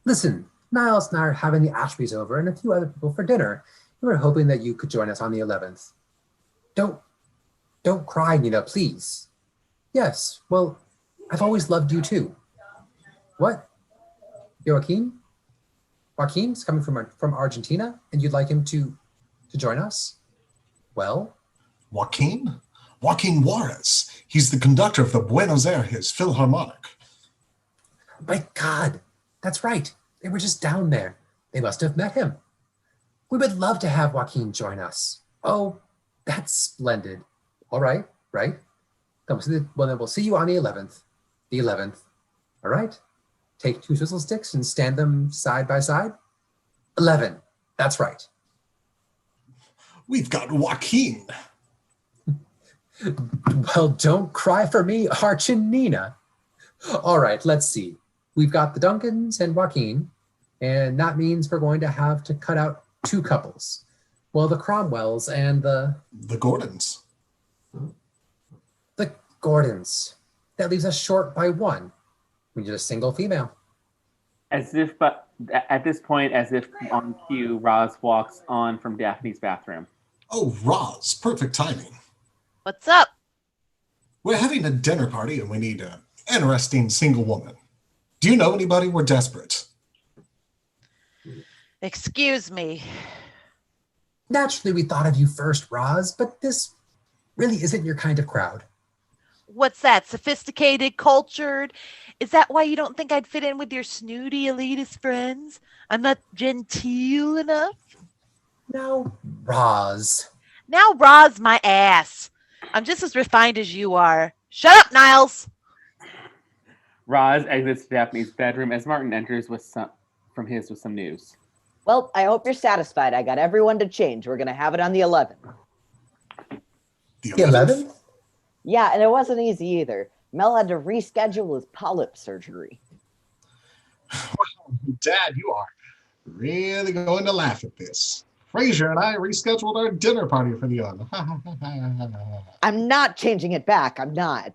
Listen, Niles and I are having the Ashbys over and a few other people for dinner. We were hoping that you could join us on the 11th. Don't cry, Nina, please. Yes, well, I've always loved you too. What? Joaquin? Joaquin's coming from Argentina, and you'd like him to join us? Well? Joaquin? Joaquin Juarez. He's the conductor of the Buenos Aires Philharmonic. My God, that's right. They were just down there. They must have met him. We would love to have Joaquin join us. Oh, that's splendid. All right, right? Well, then we'll see you on the 11th. The 11th. All right? Take 2 swizzle sticks and stand them side by side. 11. That's right. We've got Joaquin. Well, don't cry for me, Arch and Nina. All right, let's see. We've got the Duncans and Joaquin, and that means we're going to have to cut out 2 couples. Well, the Cromwells and the Gordons. The Gordons. That leaves us short by 1. We need a single female. As if, but at this point, as if on cue, Roz walks on from Daphne's bathroom. Oh, Roz, perfect timing. What's up? We're having a dinner party and we need an interesting single woman. Do you know anybody? We're desperate. Excuse me. Naturally, we thought of you first, Roz, but this really isn't your kind of crowd. What's that? Sophisticated, cultured? Is that why you don't think I'd fit in with your snooty elitist friends? I'm not genteel enough? No, Roz. Now Roz my ass. I'm just as refined as you are. Shut up, Niles! Roz exits Daphne's bedroom as Martin enters with some news. Well, I hope you're satisfied. I got everyone to change. We're going to have it on the 11th. The 11th? Yeah, and it wasn't easy either. Mel had to reschedule his polyp surgery. Well, Dad, you are really going to laugh at this. Frasier and I rescheduled our dinner party for the 11th. I'm not changing it back. I'm not.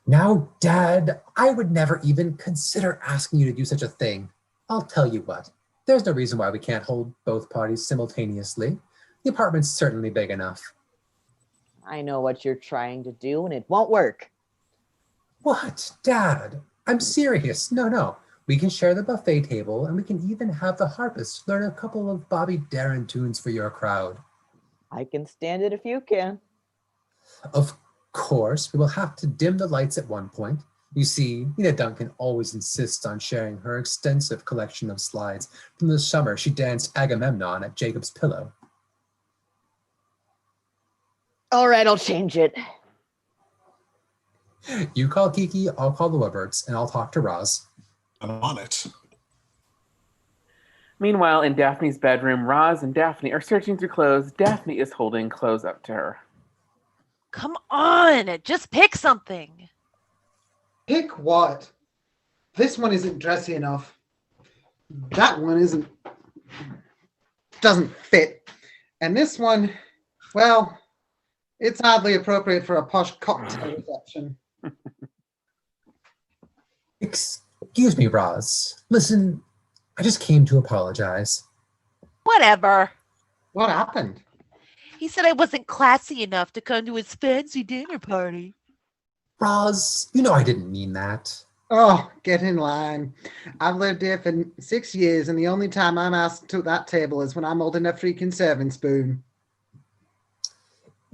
Now, Dad, I would never even consider asking you to do such a thing. I'll tell you what. There's no reason why we can't hold both parties simultaneously. The apartment's certainly big enough. I know what you're trying to do, and it won't work. What, Dad? I'm serious. No. We can share the buffet table, and we can even have the harpist learn a couple of Bobby Darin tunes for your crowd. I can stand it if you can. Of course, we will have to dim the lights at one point. You see, Nina Duncan always insists on sharing her extensive collection of slides from the summer she danced Agamemnon at Jacob's Pillow. All right, I'll change it. You call Kiki, I'll call the Wibberts, and I'll talk to Roz. I'm on it. Meanwhile, in Daphne's bedroom, Roz and Daphne are searching through clothes. Daphne is holding clothes up to her. Come on, just pick something. Pick what? This one isn't dressy enough. That one doesn't fit. And this one, well, it's hardly appropriate for a posh cocktail reception. Excuse me, Roz. Listen, I just came to apologize. Whatever. What happened? He said I wasn't classy enough to come to his fancy dinner party. Roz, you know I didn't mean that. Oh, get in line. I've lived here for 6 years, and the only time I'm asked to that table is when I'm holding a freaking serving spoon.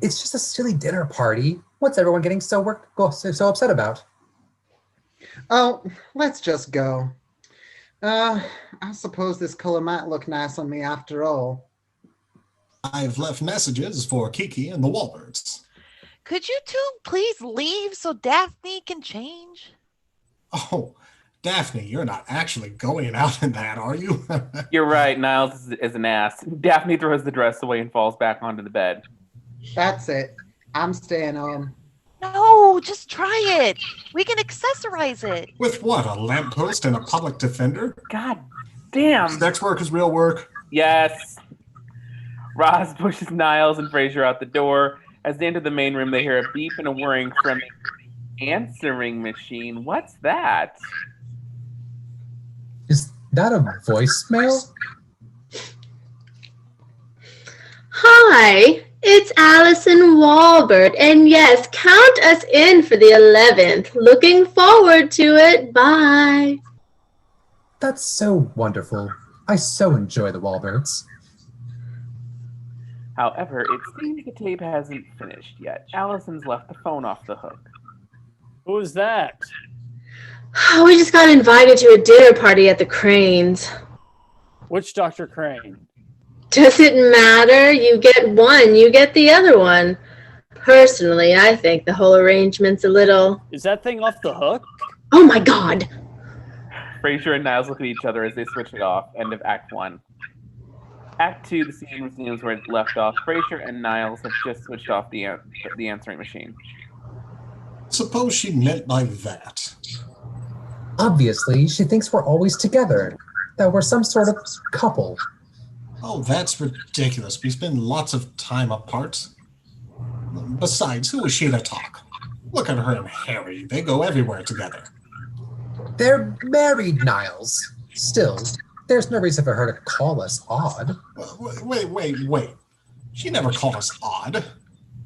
It's just a silly dinner party. What's everyone getting so upset about? Oh, let's just go. I suppose this color might look nice on me after all. I've left messages for Kiki and the Wallbirds. Could you two please leave so Daphne can change? Oh, Daphne, you're not actually going out in that, are you? You're right, Niles is an ass. Daphne throws the dress away and falls back onto the bed. That's it. I'm staying home. No, just try it. We can accessorize it. With what, a lamppost and a public defender? God damn. Sex work is real work. Yes. Roz pushes Niles and Frasier out the door. As they enter the main room, they hear a beep and a whirring from Answering machine? What's that? Is that a voicemail? Hi, it's Allison Walbert, and yes, count us in for the 11th. Looking forward to it. Bye. That's so wonderful. I so enjoy the Walberts. However, it seems the tape hasn't finished yet. Allison's left the phone off the hook. Who was that? We just got invited to a dinner party at the Cranes. Which Dr. Crane? Does it matter? You get one, you get the other one. Personally, I think the whole arrangement's a little... Is that thing off the hook? Oh my god! Frasier and Niles look at each other as they switch it off. End of Act 1. Act 2, the scene resumes where it left off. Frasier and Niles have just switched off the answering machine. Suppose she meant by that. Obviously, she thinks we're always together, that we're some sort of couple. Oh, that's ridiculous. We spend lots of time apart. Besides, who is she to talk? Look at her and Harry. They go everywhere together. They're married, Niles. Still, there's no reason for her to call us odd. Wait. She never called us odd.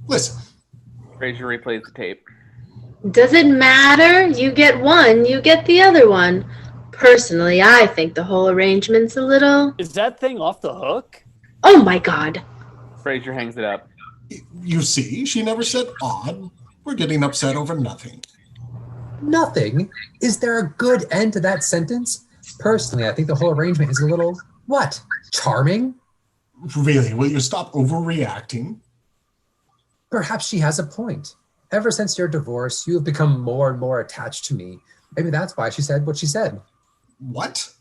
Listen. Frasier replays the tape. Does it matter? You get one, you get the other one. Personally, I think the whole arrangement's a little... Is that thing off the hook? Oh my god. Frasier hangs it up. You see, she never said odd. We're getting upset over nothing. Nothing? Is there a good end to that sentence? Personally, I think the whole arrangement is a little, what, charming? Really, will you stop overreacting? Perhaps she has a point. Ever since your divorce, you have become more and more attached to me. Maybe that's why she said what she said. What?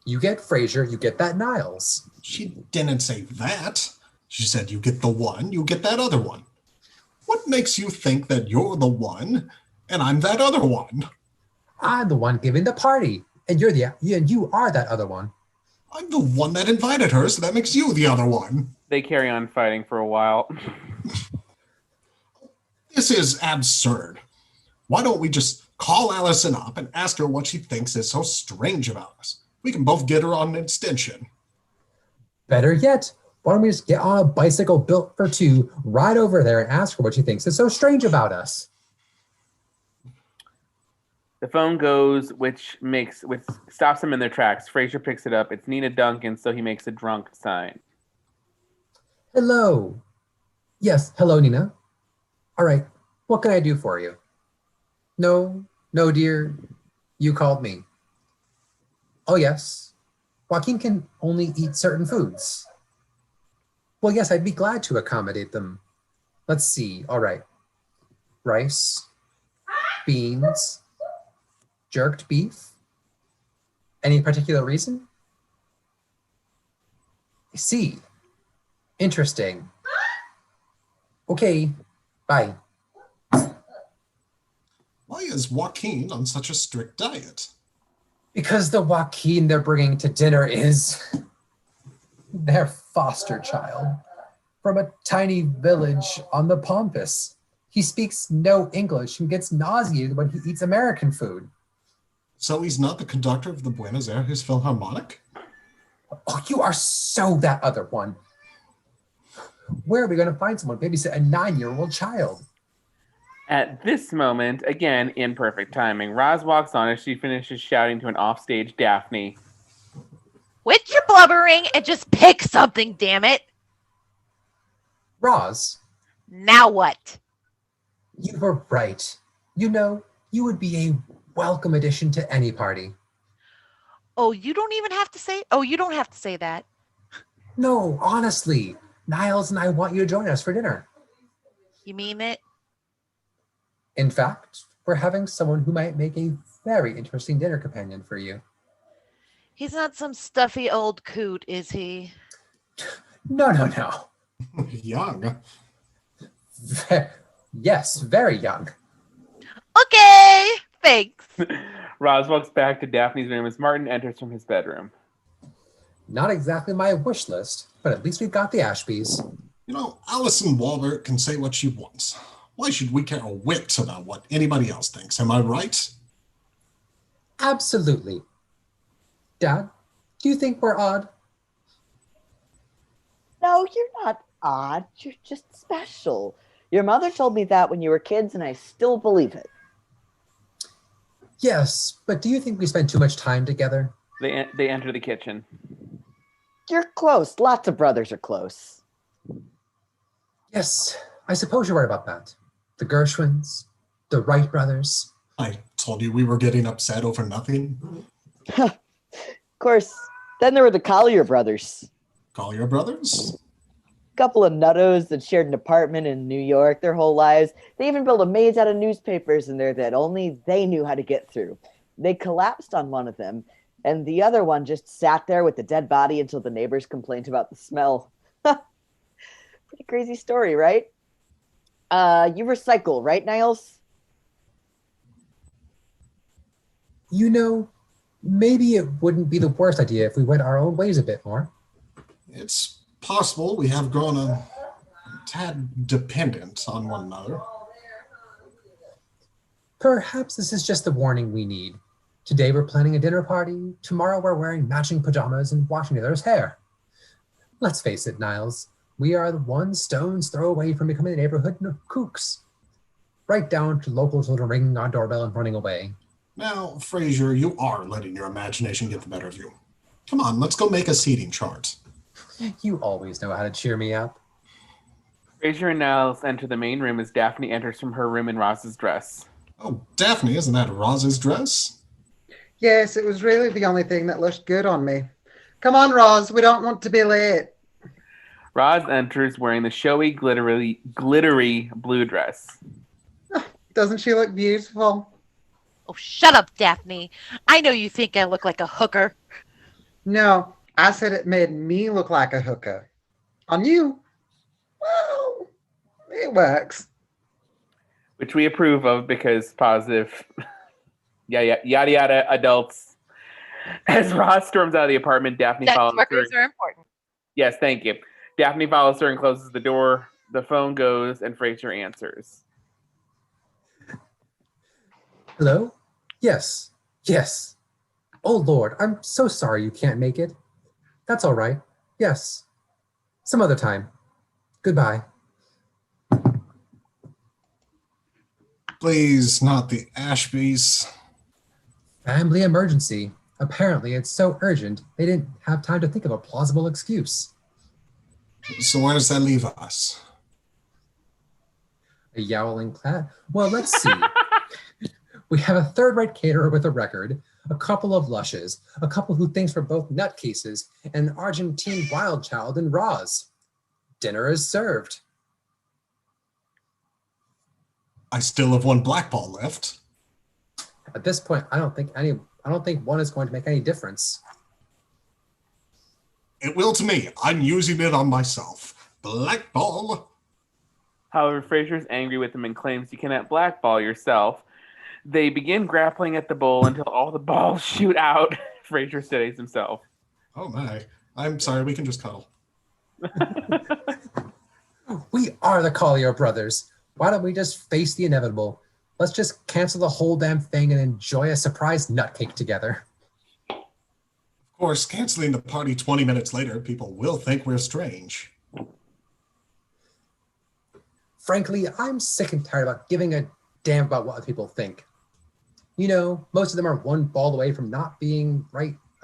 You get Frasier, you get that Niles. She didn't say that. She said you get the one, you get that other one. What makes you think that you're the one and I'm that other one? I'm the one giving the party, and you are that other one. I'm the one that invited her, so that makes you the other one. They carry on fighting for a while. This is absurd. Why don't we just call Allison up and ask her what she thinks is so strange about us? We can both get her on an extension. Better yet, why don't we just get on a bicycle built for two, ride over there and ask her what she thinks is so strange about us? The phone goes, which stops them in their tracks. Frasier picks it up. It's Nina Duncan, so he makes a drunk sign. Hello. Yes, hello, Nina. All right, what can I do for you? No, dear, you called me. Oh, yes. Joaquin can only eat certain foods. Well, yes, I'd be glad to accommodate them. Let's see. All right. Rice, beans, jerked beef. Any particular reason? I see. Interesting. Okay, bye. Why is Joaquin on such a strict diet? Because the Joaquin they're bringing to dinner is their foster child from a tiny village on the Pampas. He speaks no English and gets nauseated when he eats American food. So he's not the conductor of the Buenos Aires Philharmonic? Oh, you are so that other one. Where are we going to find someone to babysit a 9-year-old child? At this moment, again, in perfect timing, Roz walks on as she finishes shouting to an offstage Daphne. Quit your blubbering and just pick something, damn it. Roz. Now what? You were right. You know, you would be a welcome addition to any party. Oh, you don't have to say that. No, honestly. Niles and I want you to join us for dinner. You mean it? In fact, we're having someone who might make a very interesting dinner companion for you. He's not some stuffy old coot, is he? No. Young. Yes, very young. Okay, thanks. Roz walks back to Daphne's room as Martin enters from his bedroom. Not exactly my wish list, but at least we've got the Ashbys. You know, Allison Walbert can say what she wants. Why should we care a whit about what anybody else thinks? Am I right? Absolutely. Dad, do you think we're odd? No, you're not odd. You're just special. Your mother told me that when you were kids, and I still believe it. Yes, but do you think we spend too much time together? They enter the kitchen. You're close. Lots of brothers are close. Yes, I suppose you're right about that. The Gershwins, the Wright brothers. I told you we were getting upset over nothing. Of course, then there were the Collier brothers. Collier brothers? Couple of nuttos that shared an apartment in New York their whole lives. They even built a maze out of newspapers in there that only they knew how to get through. They collapsed on one of them, and the other one just sat there with the dead body until the neighbors complained about the smell. Pretty crazy story, right? You recycle, right, Niles? You know, maybe it wouldn't be the worst idea if we went our own ways a bit more. It's possible we have grown a tad dependent on one another. Perhaps this is just the warning we need. Today we're planning a dinner party. Tomorrow we're wearing matching pajamas and washing each other's hair. Let's face it, Niles. We are the one stone's throw away from becoming a neighborhood kooks. Right down to local children ringing our doorbell and running away. Now, Frasier, you are letting your imagination get the better of you. Come on, let's go make a seating chart. You always know how to cheer me up. Frasier and Niles enter the main room as Daphne enters from her room in Roz's dress. Oh, Daphne, isn't that Roz's dress? Yes, it was really the only thing that looked good on me. Come on, Roz, we don't want to be late. Roz enters wearing the showy, glittery blue dress. Doesn't she look beautiful? Oh, shut up, Daphne. I know you think I look like a hooker. No, I said it made me look like a hooker. On you? Well, it works. Which we approve of because positive, yada yada adults. As Roz storms out of the apartment, Daphne Sex follows her. workers are important. Yes, thank you. Daphne follows her and closes the door. The phone goes and Frasier answers. Hello? Yes. Yes. Oh, Lord, I'm so sorry you can't make it. That's all right. Yes. Some other time. Goodbye. Please, not the Ashbys. Family emergency. Apparently, it's so urgent, they didn't have time to think of a plausible excuse. So where does that leave us? A yowling cat? Well, let's see. We have a third-rate caterer with a record, a couple of lushes, a couple who thinks we're both nutcases, and an Argentine wild child in Roz. Dinner is served. I still have one black ball left. At this point, I don't think one is going to make any difference. It will to me. I'm using it on myself. Black ball. However, Frasier is angry with him and claims you cannot blackball yourself. They begin grappling at the bowl until all the balls shoot out. Frasier steadies himself. Oh my. I'm sorry, we can just cuddle. We are the Collier brothers. Why don't we just face the inevitable? Let's just cancel the whole damn thing and enjoy a surprise nutcake together. Of course, canceling the party 20 minutes later, people will think we're strange. Frankly, I'm sick and tired about giving a damn about what other people think. You know, most of them are one ball away from not being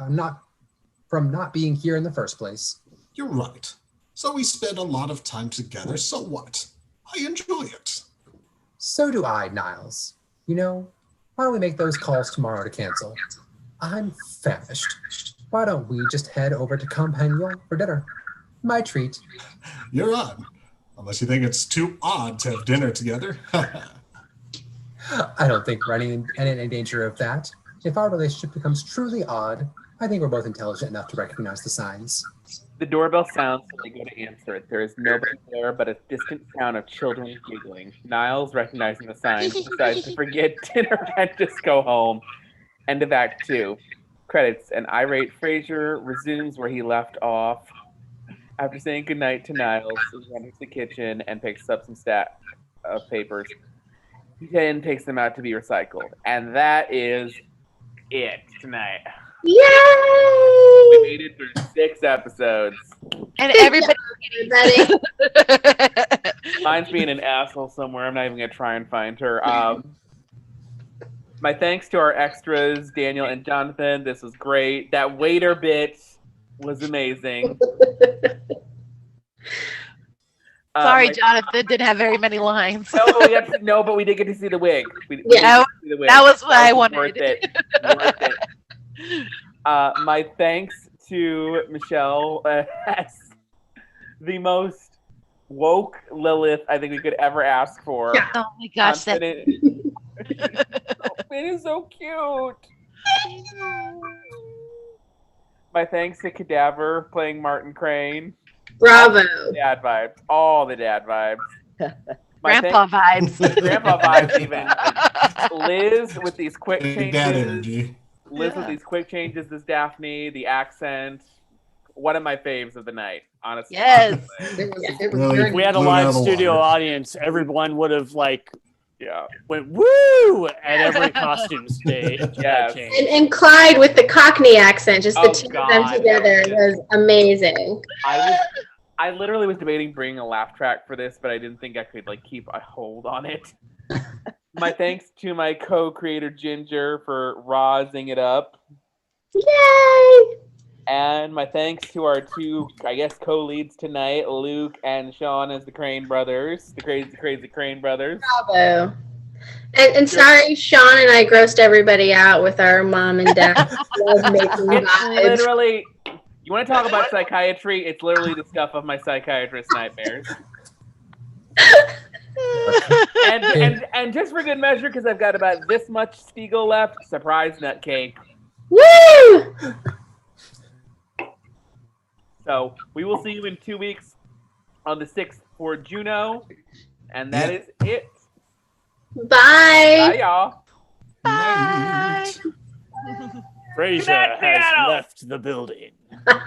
not being here in the first place. You're right. So we spend a lot of time together, so what? I enjoy it. So do I, Niles. You know, why don't we make those calls tomorrow to cancel? I'm famished. Why don't we just head over to Compagnon for dinner? My treat. You're on. Unless you think it's too odd to have dinner together. I don't think we're in any danger of that. If our relationship becomes truly odd, I think we're both intelligent enough to recognize the signs. The doorbell sounds, so they go to answer it. There is nobody there but a distant sound of children giggling. Niles, recognizing the signs, decides to forget dinner and just go home. End of Act 2. Credits. An irate Frasier resumes where he left off. After saying goodnight to Niles, he enters the kitchen and picks up some of papers. He then takes them out to be recycled, and that is it tonight. We Yay! made it through 6 episodes. And Good everybody. job, everybody. Mine's being an asshole somewhere. I'm not even gonna try and find her. My thanks to our extras, Daniel and Jonathan. This was great. That waiter bit was amazing. Sorry, my- Jonathan didn't have very many lines. No, but we did get to see the wig. Yeah. That was what I wanted. Worth it. Worth it. My thanks to Michelle as the most woke Lilith I think we could ever ask for. Yeah. Oh my gosh, that It is so cute. My thanks to Cadaver playing Martin Crane. Bravo. Dad vibes. All the dad vibes. grandpa vibes. Grandpa vibes even. Liz with these quick Big dad changes. energy. Liz with these quick changes as Daphne, the accent. One of my faves of the night, honestly. Yes. It was Really? very If we had a Blew it out live of the studio water. audience, everyone would have like Yeah. went woo at every costume stage. Yes. And Clyde with the Cockney accent, just the Oh, two of God. them together was amazing. I literally was debating bringing a laugh track for this, but I didn't think I could like keep a hold on it. My thanks to my co-creator Ginger for razzing it up. Yay! And my thanks to our two, I guess, co-leads tonight, Luke and Sean as the Crane brothers, the crazy Crane brothers. Bravo. And sorry, Sean and I grossed everybody out with our mom and dad love making It's vibes. literally, you want to talk about psychiatry? It's literally the stuff of my psychiatrist nightmares. and just for good measure, because I've got about this much Spiegel left, surprise nut cake. Woo! So we will see you in 2 weeks on the 6th for Juno. And that is it. Bye. Bye, y'all. Night. Frasier Good night, has Seattle. left the building.